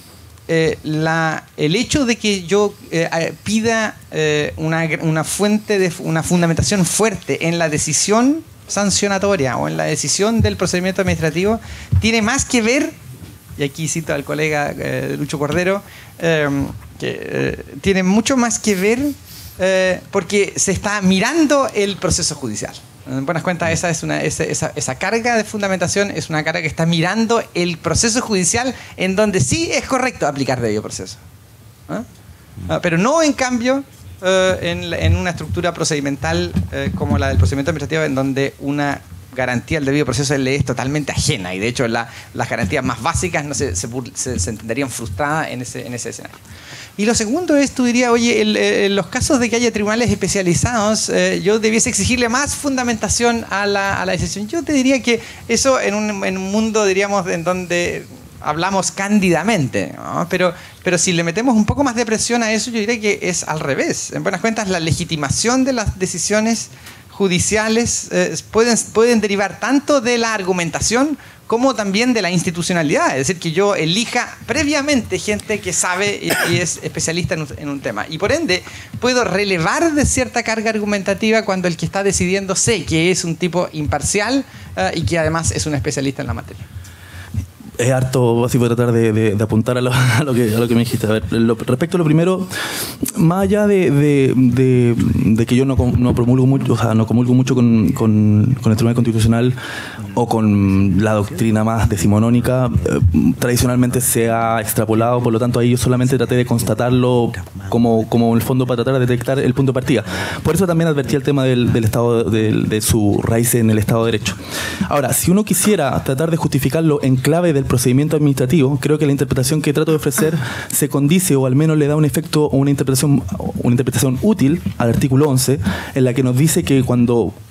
el hecho de que yo pida una fundamentación fuerte en la decisión sancionatoria o en la decisión del procedimiento administrativo tiene más que ver, y aquí cito al colega Lucho Cordero, que tiene mucho más que ver porque se está mirando el proceso judicial. En buenas cuentas, esa carga de fundamentación es una carga que está mirando el proceso judicial, en donde sí es correcto aplicar debido proceso. Pero no, en cambio, en una estructura procedimental como la del procedimiento administrativo, en donde una garantía del debido proceso le es totalmente ajena, y de hecho las garantías más básicas no se entenderían frustradas en ese escenario. Y lo segundo es, tú dirías, oye, en los casos de que haya tribunales especializados, yo debiese exigirle más fundamentación a la decisión. Yo te diría que eso en un mundo, diríamos, en donde hablamos cándidamente, ¿no? Pero si le metemos un poco más de presión a eso, yo diría que es al revés. En buenas cuentas, la legitimación de las decisiones judiciales pueden derivar tanto de la argumentación como también de la institucionalidad. Es decir, que yo elija previamente gente que sabe y es especialista en un tema. Y por ende, puedo relevar de cierta carga argumentativa cuando el que está decidiendo sé que es un tipo imparcial y que además es un especialista en la materia. Es harto, así voy a tratar de apuntar a lo que me dijiste. A ver, respecto a lo primero, más allá de que yo no promulgo mucho, o sea, no comulgo mucho con el Tribunal Constitucional o con la doctrina más decimonónica, tradicionalmente se ha extrapolado, por lo tanto ahí yo solamente traté de constatarlo como en el fondo para tratar de detectar el punto de partida. Por eso también advertí el tema del estado de su raíz en el Estado de Derecho. Ahora, si uno quisiera tratar de justificarlo en clave del procedimiento administrativo, creo que la interpretación que trato de ofrecer se condice o al menos le da un efecto o una interpretación útil al artículo 11, en la que nos dice que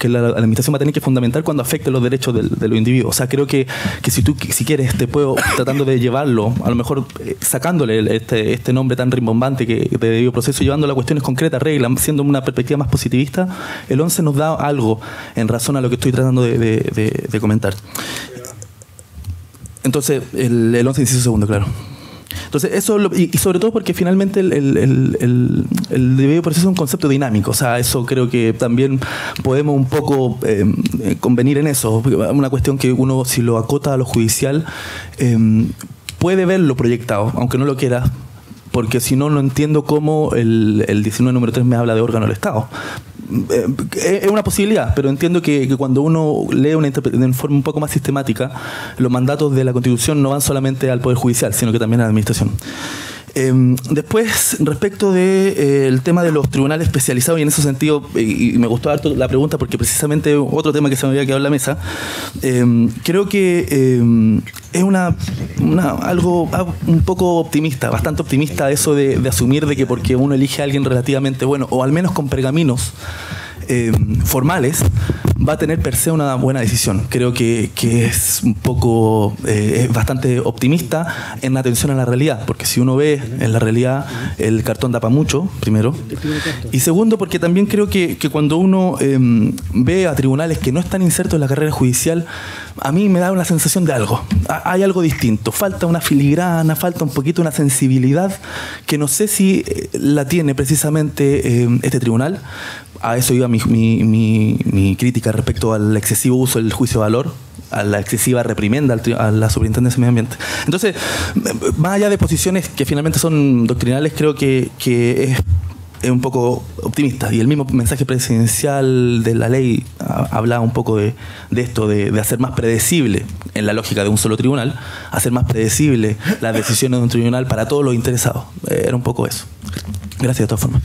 la administración va a tener que fundamentar cuando afecte los derechos de los individuos. O sea, creo que si quieres, te puedo, tratando de llevarlo, a lo mejor sacándole este nombre tan rimbombante que de debido proceso, llevándolo a cuestiones concretas, reglas, siendo una perspectiva más positivista, el 11 nos da algo en razón a lo que estoy tratando de comentar. Entonces, el 11 inciso segundo, claro. Entonces, eso, y sobre todo porque finalmente el debido proceso es un concepto dinámico. O sea, eso creo que también podemos un poco convenir en eso. Una cuestión que uno, si lo acota a lo judicial, puede verlo proyectado, aunque no lo quiera, porque si no entiendo cómo el 19 número 3 me habla de órgano del Estado. Es una posibilidad, pero entiendo que cuando uno lee de forma un poco más sistemática, los mandatos de la Constitución no van solamente al Poder Judicial, sino que también a la Administración. Después, respecto del tema de los tribunales especializados, y en ese sentido, y me gustó harto la pregunta porque precisamente otro tema que se me había quedado en la mesa, creo que es algo un poco optimista, bastante optimista eso de asumir de que porque uno elige a alguien relativamente bueno, o al menos con pergaminos formales, va a tener per se una buena decisión. Creo que es un poco, es bastante optimista en atención a la realidad, porque si uno ve en la realidad, el cartón da para mucho, primero, y segundo, porque también creo que cuando uno ve a tribunales que no están insertos en la carrera judicial, a mí me da una sensación de algo, hay algo distinto, falta una filigrana, falta un poquito una sensibilidad que no sé si la tiene precisamente este tribunal. A eso iba mi crítica respecto al excesivo uso del juicio de valor, a la excesiva reprimenda a la Superintendencia de Medio Ambiente. Entonces, más allá de posiciones que finalmente son doctrinales, creo que es un poco optimista. Y el mismo mensaje presidencial de la ley habla un poco de esto, de hacer más predecible, en la lógica de un solo tribunal, hacer más predecible las decisiones de un tribunal para todos los interesados. Era un poco eso. Gracias de todas formas.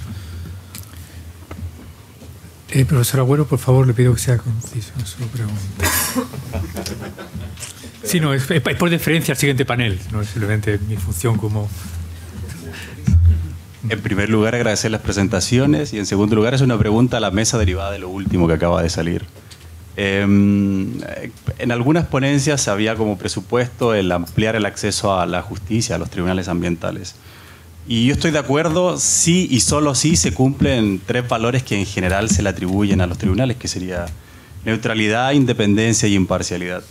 Profesor Agüero, por favor, le pido que sea conciso en su pregunta. Sí, no, es por deferencia al siguiente panel, no es simplemente mi función como... En primer lugar, agradecer las presentaciones y en segundo lugar, es una pregunta a la mesa derivada de lo último que acaba de salir. En algunas ponencias había como presupuesto el ampliar el acceso a la justicia, a los tribunales ambientales. Y yo estoy de acuerdo si y solo si se cumplen tres valores que en general se le atribuyen a los tribunales, que sería neutralidad, independencia y imparcialidad.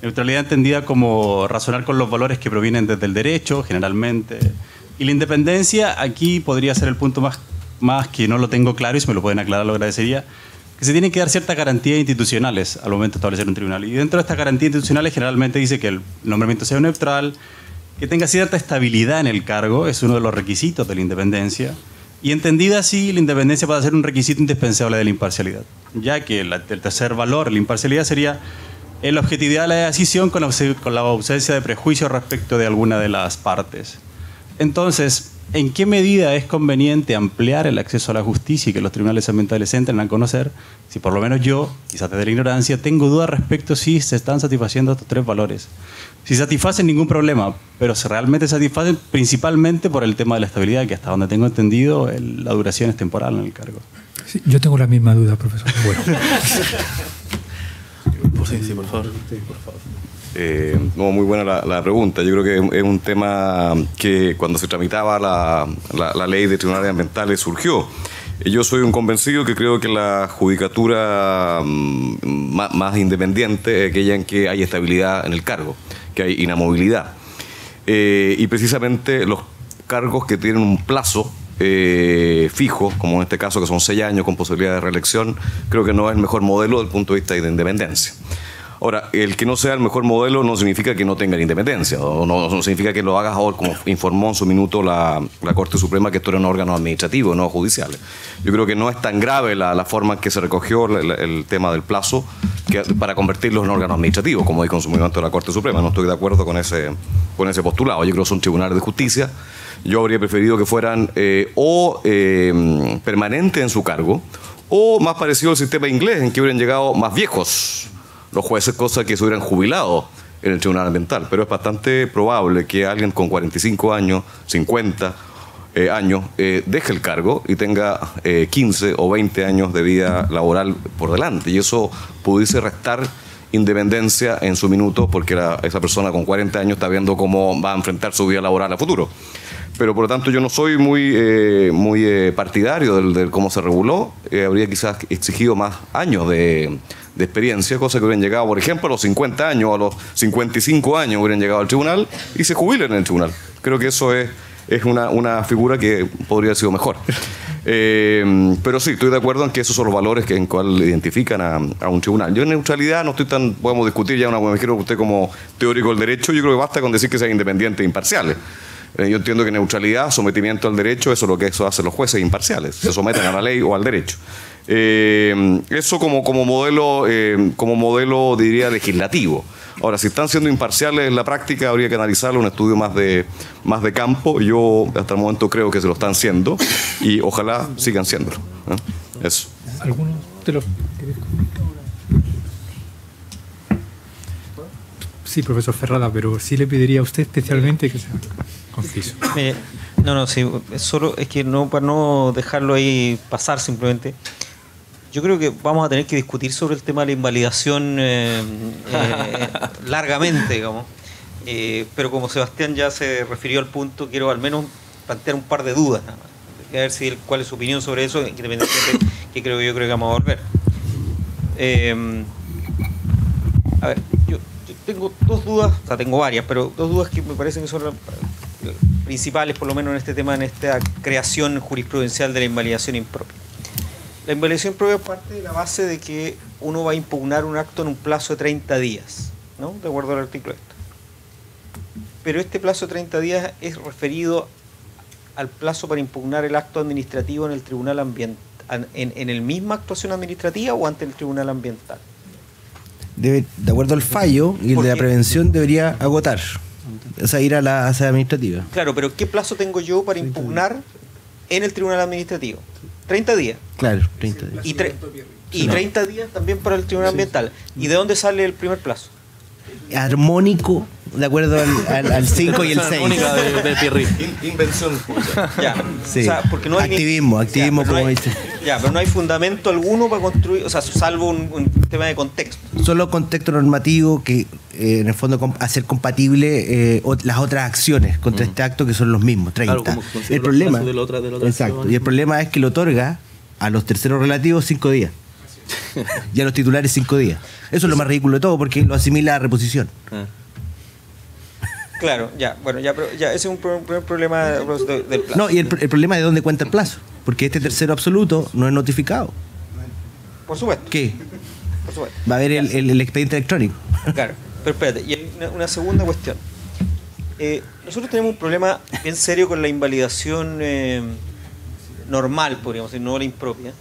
Neutralidad entendida como razonar con los valores que provienen desde el derecho, generalmente. Y la independencia, aquí podría ser el punto más que no lo tengo claro y si me lo pueden aclarar lo agradecería, que se tienen que dar ciertas garantías institucionales al momento de establecer un tribunal. Y dentro de estas garantías institucionales generalmente dice que el nombramiento sea neutral, que tenga cierta estabilidad en el cargo, es uno de los requisitos de la independencia, y entendida así, la independencia puede ser un requisito indispensable de la imparcialidad, ya que el tercer valor, la imparcialidad, sería la objetividad de la decisión con la ausencia de prejuicios respecto de alguna de las partes. Entonces, ¿en qué medida es conveniente ampliar el acceso a la justicia y que los tribunales ambientales entren a conocer? Si por lo menos yo, quizás desde la ignorancia, tengo dudas respecto si se están satisfaciendo estos tres valores. Si satisfacen, ningún problema, pero si realmente satisfacen, principalmente por el tema de la estabilidad, que hasta donde tengo entendido, la duración es temporal en el cargo. Sí, yo tengo la misma duda, profesor. Bueno. Sí, por favor. No, muy buena la pregunta. Yo creo que es un tema que cuando se tramitaba la ley de tribunales ambientales surgió. Yo soy un convencido que creo que la judicatura más independiente es aquella en que hay estabilidad en el cargo, que hay inamovilidad. Y precisamente los cargos que tienen un plazo fijo, como en este caso que son 6 años con posibilidad de reelección, creo que no es el mejor modelo desde el punto de vista de independencia. Ahora, el que no sea el mejor modelo no significa que no tengan independencia, o no significa que lo hagas ahora, como informó en su minuto la Corte Suprema, que esto era un órgano administrativo, no judicial. Yo creo que no es tan grave la forma en que se recogió el tema del plazo para convertirlos en órganos administrativos, como dijo en su momento la Corte Suprema. No estoy de acuerdo con ese postulado. Yo creo que son tribunales de justicia. Yo habría preferido que fueran permanentes en su cargo, o más parecido al sistema inglés, en que hubieran llegado más viejos los jueces, cosa que se hubieran jubilado en el Tribunal Ambiental. Pero es bastante probable que alguien con 45 años, 50 años, deje el cargo y tenga 15 o 20 años de vida laboral por delante. Y eso pudiese restar independencia en su minuto, porque esa persona con 40 años está viendo cómo va a enfrentar su vida laboral a futuro. Pero por lo tanto yo no soy muy partidario de cómo se reguló. Habría quizás exigido más años de experiencia, cosa que hubieran llegado, por ejemplo, a los 50 años, a los 55 años hubieran llegado al tribunal y se jubilan en el tribunal. Creo que eso es una figura que podría haber sido mejor. Pero sí, estoy de acuerdo en que esos son los valores en cuales identifican a un tribunal. Yo en neutralidad no estoy tan... Podemos discutir ya, me imagino que usted como teórico del derecho, yo creo que basta con decir que sean independientes e imparciales. Yo entiendo que neutralidad, sometimiento al derecho, eso es lo que hacen los jueces imparciales, se someten a la ley o al derecho. Eso como modelo, diría, legislativo. Ahora, si están siendo imparciales en la práctica, habría que analizarlo, un estudio más de campo. Yo hasta el momento creo que se lo están siendo y ojalá sigan siéndolo. Eso. ¿Alguno de los... Sí, profesor Ferrada, pero sí le pediría a usted especialmente que sea conciso. Sí, solo es que no, para no dejarlo ahí pasar simplemente, yo creo que vamos a tener que discutir sobre el tema de la invalidación largamente, digamos. Pero como Sebastián ya se refirió al punto, quiero al menos plantear un par de dudas, nada más. A ver cuál es su opinión sobre eso, independientemente que yo creo que vamos a volver. A ver, yo tengo dos dudas, o sea, tengo varias, pero dos dudas que me parecen que son las principales, por lo menos en este tema, en esta creación jurisprudencial de la invalidación impropia. La invalidación impropia parte de la base de que uno va a impugnar un acto en un plazo de 30 días, ¿no? De acuerdo al artículo esto. Pero este plazo de 30 días es referido al plazo para impugnar el acto administrativo en el tribunal ambiental, en el misma actuación administrativa o ante el tribunal ambiental. De acuerdo al fallo y el de la prevención debería agotar, o sea, ir a la sede administrativa. Claro, pero ¿qué plazo tengo yo para impugnar en el tribunal administrativo? 30 días. Claro, 30 días. Y 30 días también para el tribunal ambiental. ¿Y de dónde sale el primer plazo? Armónico, de acuerdo al 5 y el 6. Armónica de Pierri. Invención. Ya. Sí. O sea, porque no hay activismo, como dice. Ya, pero no hay fundamento alguno para construir, o sea, salvo un tema de contexto. Solo contexto normativo que, en el fondo, hacer compatible las otras acciones contra este acto, que son los mismos, 30. Claro, el problema, de la otra exacto, acción. y el problema es que le otorga a los terceros relativos 5 días. Y a los titulares 5 días. Eso es lo más ridículo de todo, porque lo asimila a reposición. Claro, ya, bueno, ya, pero ya ese es un primer problema del plazo. No, y el problema es de dónde cuenta el plazo, porque este tercero absoluto no es notificado. Por supuesto. ¿Qué? Por supuesto. Va a haber el expediente electrónico. Claro, pero espérate, y hay una segunda cuestión. Nosotros tenemos un problema bien serio con la invalidación normal, podríamos decir, no la impropia,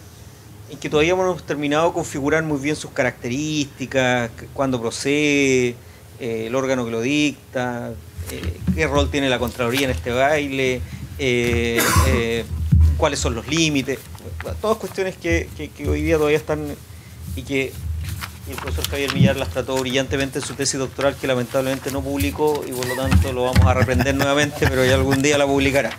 en que todavía no hemos terminado de configurar muy bien sus características, cuándo procede, el órgano que lo dicta, qué rol tiene la Contraloría en este baile, cuáles son los límites, todas cuestiones que hoy día todavía están y que el profesor Javier Millar las trató brillantemente en su tesis doctoral, que lamentablemente no publicó y por lo tanto lo vamos a reprender nuevamente, pero ya algún día la publicará.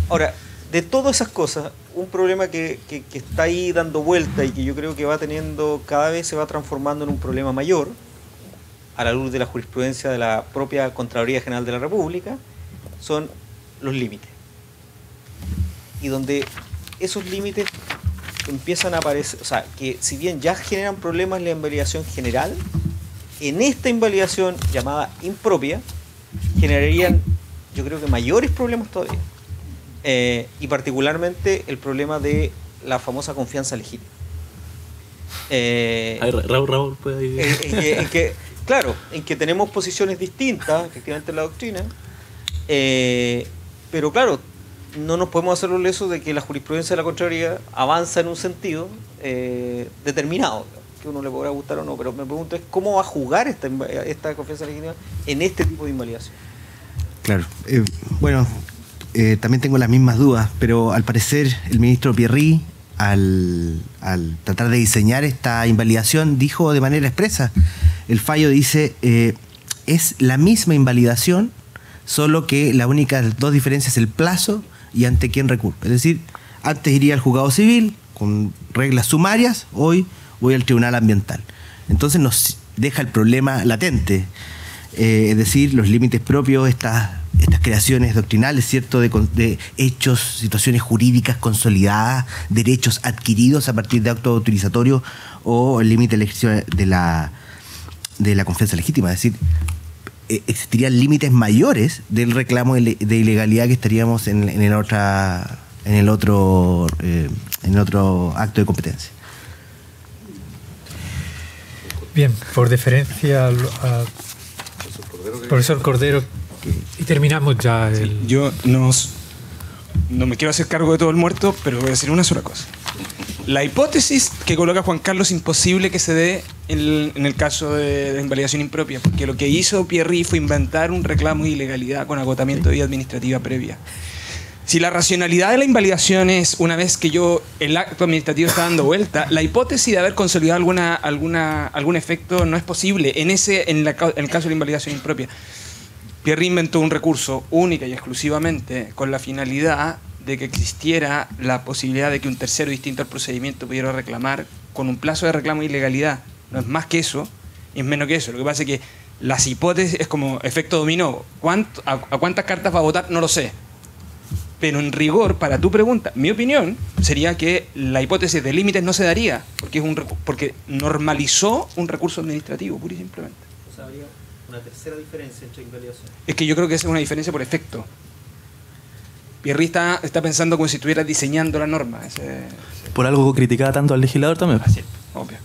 Ahora, de todas esas cosas, un problema que está ahí dando vuelta y que yo creo que va teniendo, cada vez se va transformando en un problema mayor, a la luz de la jurisprudencia de la propia Contraloría General de la República, son los límites. Y donde esos límites empiezan a aparecer, o sea, que si bien ya generan problemas en la invalidación general, en esta invalidación llamada impropia, generarían, yo creo que mayores problemas todavía. Y particularmente el problema de la famosa confianza legítima. Raúl puede ir. Claro, en que tenemos posiciones distintas, efectivamente, en la doctrina, pero claro, no nos podemos hacer los lesos de que la jurisprudencia de la Contraloría avanza en un sentido determinado, que uno le podrá gustar o no, pero me pregunto es cómo va a jugar esta confianza legítima en este tipo de invalidación. Claro, bueno, también tengo las mismas dudas, pero al parecer el ministro Pierri, al tratar de diseñar esta invalidación, dijo de manera expresa, el fallo dice, es la misma invalidación, solo que la única dos diferencias es el plazo y ante quién recurre. Es decir, antes iría al juzgado civil con reglas sumarias, hoy voy al tribunal ambiental. Entonces nos deja el problema latente, es decir, los límites propios, estas creaciones doctrinales, ¿cierto?, de hechos, situaciones jurídicas consolidadas, derechos adquiridos a partir de actos autorizatorios o el límite del ejercicio de la confianza legítima. Es decir, existirían límites mayores del reclamo de ilegalidad que estaríamos en el otro acto de competencia. Bien, por deferencia al profesor Cordero, y terminamos ya. Yo no me quiero hacer cargo de todo el muerto, pero voy a decir una sola cosa. La hipótesis que coloca Juan Carlos es imposible que se dé en el caso de invalidación impropia, porque lo que hizo Pierri fue inventar un reclamo de ilegalidad con agotamiento de vía administrativa previa. Si la racionalidad de la invalidación es una vez que el acto administrativo está dando vuelta, la hipótesis de haber consolidado algún efecto no es posible en el caso de la invalidación impropia. Pierri inventó un recurso única y exclusivamente con la finalidad de que existiera la posibilidad de que un tercero distinto al procedimiento pudiera reclamar con un plazo de reclamo de ilegalidad. No es más que eso, y es menos que eso. Lo que pasa es que las hipótesis es como efecto dominó. ¿A cuántas cartas va a votar? No lo sé. Pero en rigor, para tu pregunta, mi opinión sería que la hipótesis de límites no se daría, porque normalizó un recurso administrativo, pura y simplemente. O sea, habría una tercera diferencia entre invalidación. Es que yo creo que esa es una diferencia por efecto. Pierri está pensando como si estuviera diseñando la norma. Por algo criticaba tanto al legislador también. Así, obvio.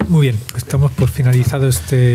Muy bien, estamos por finalizado este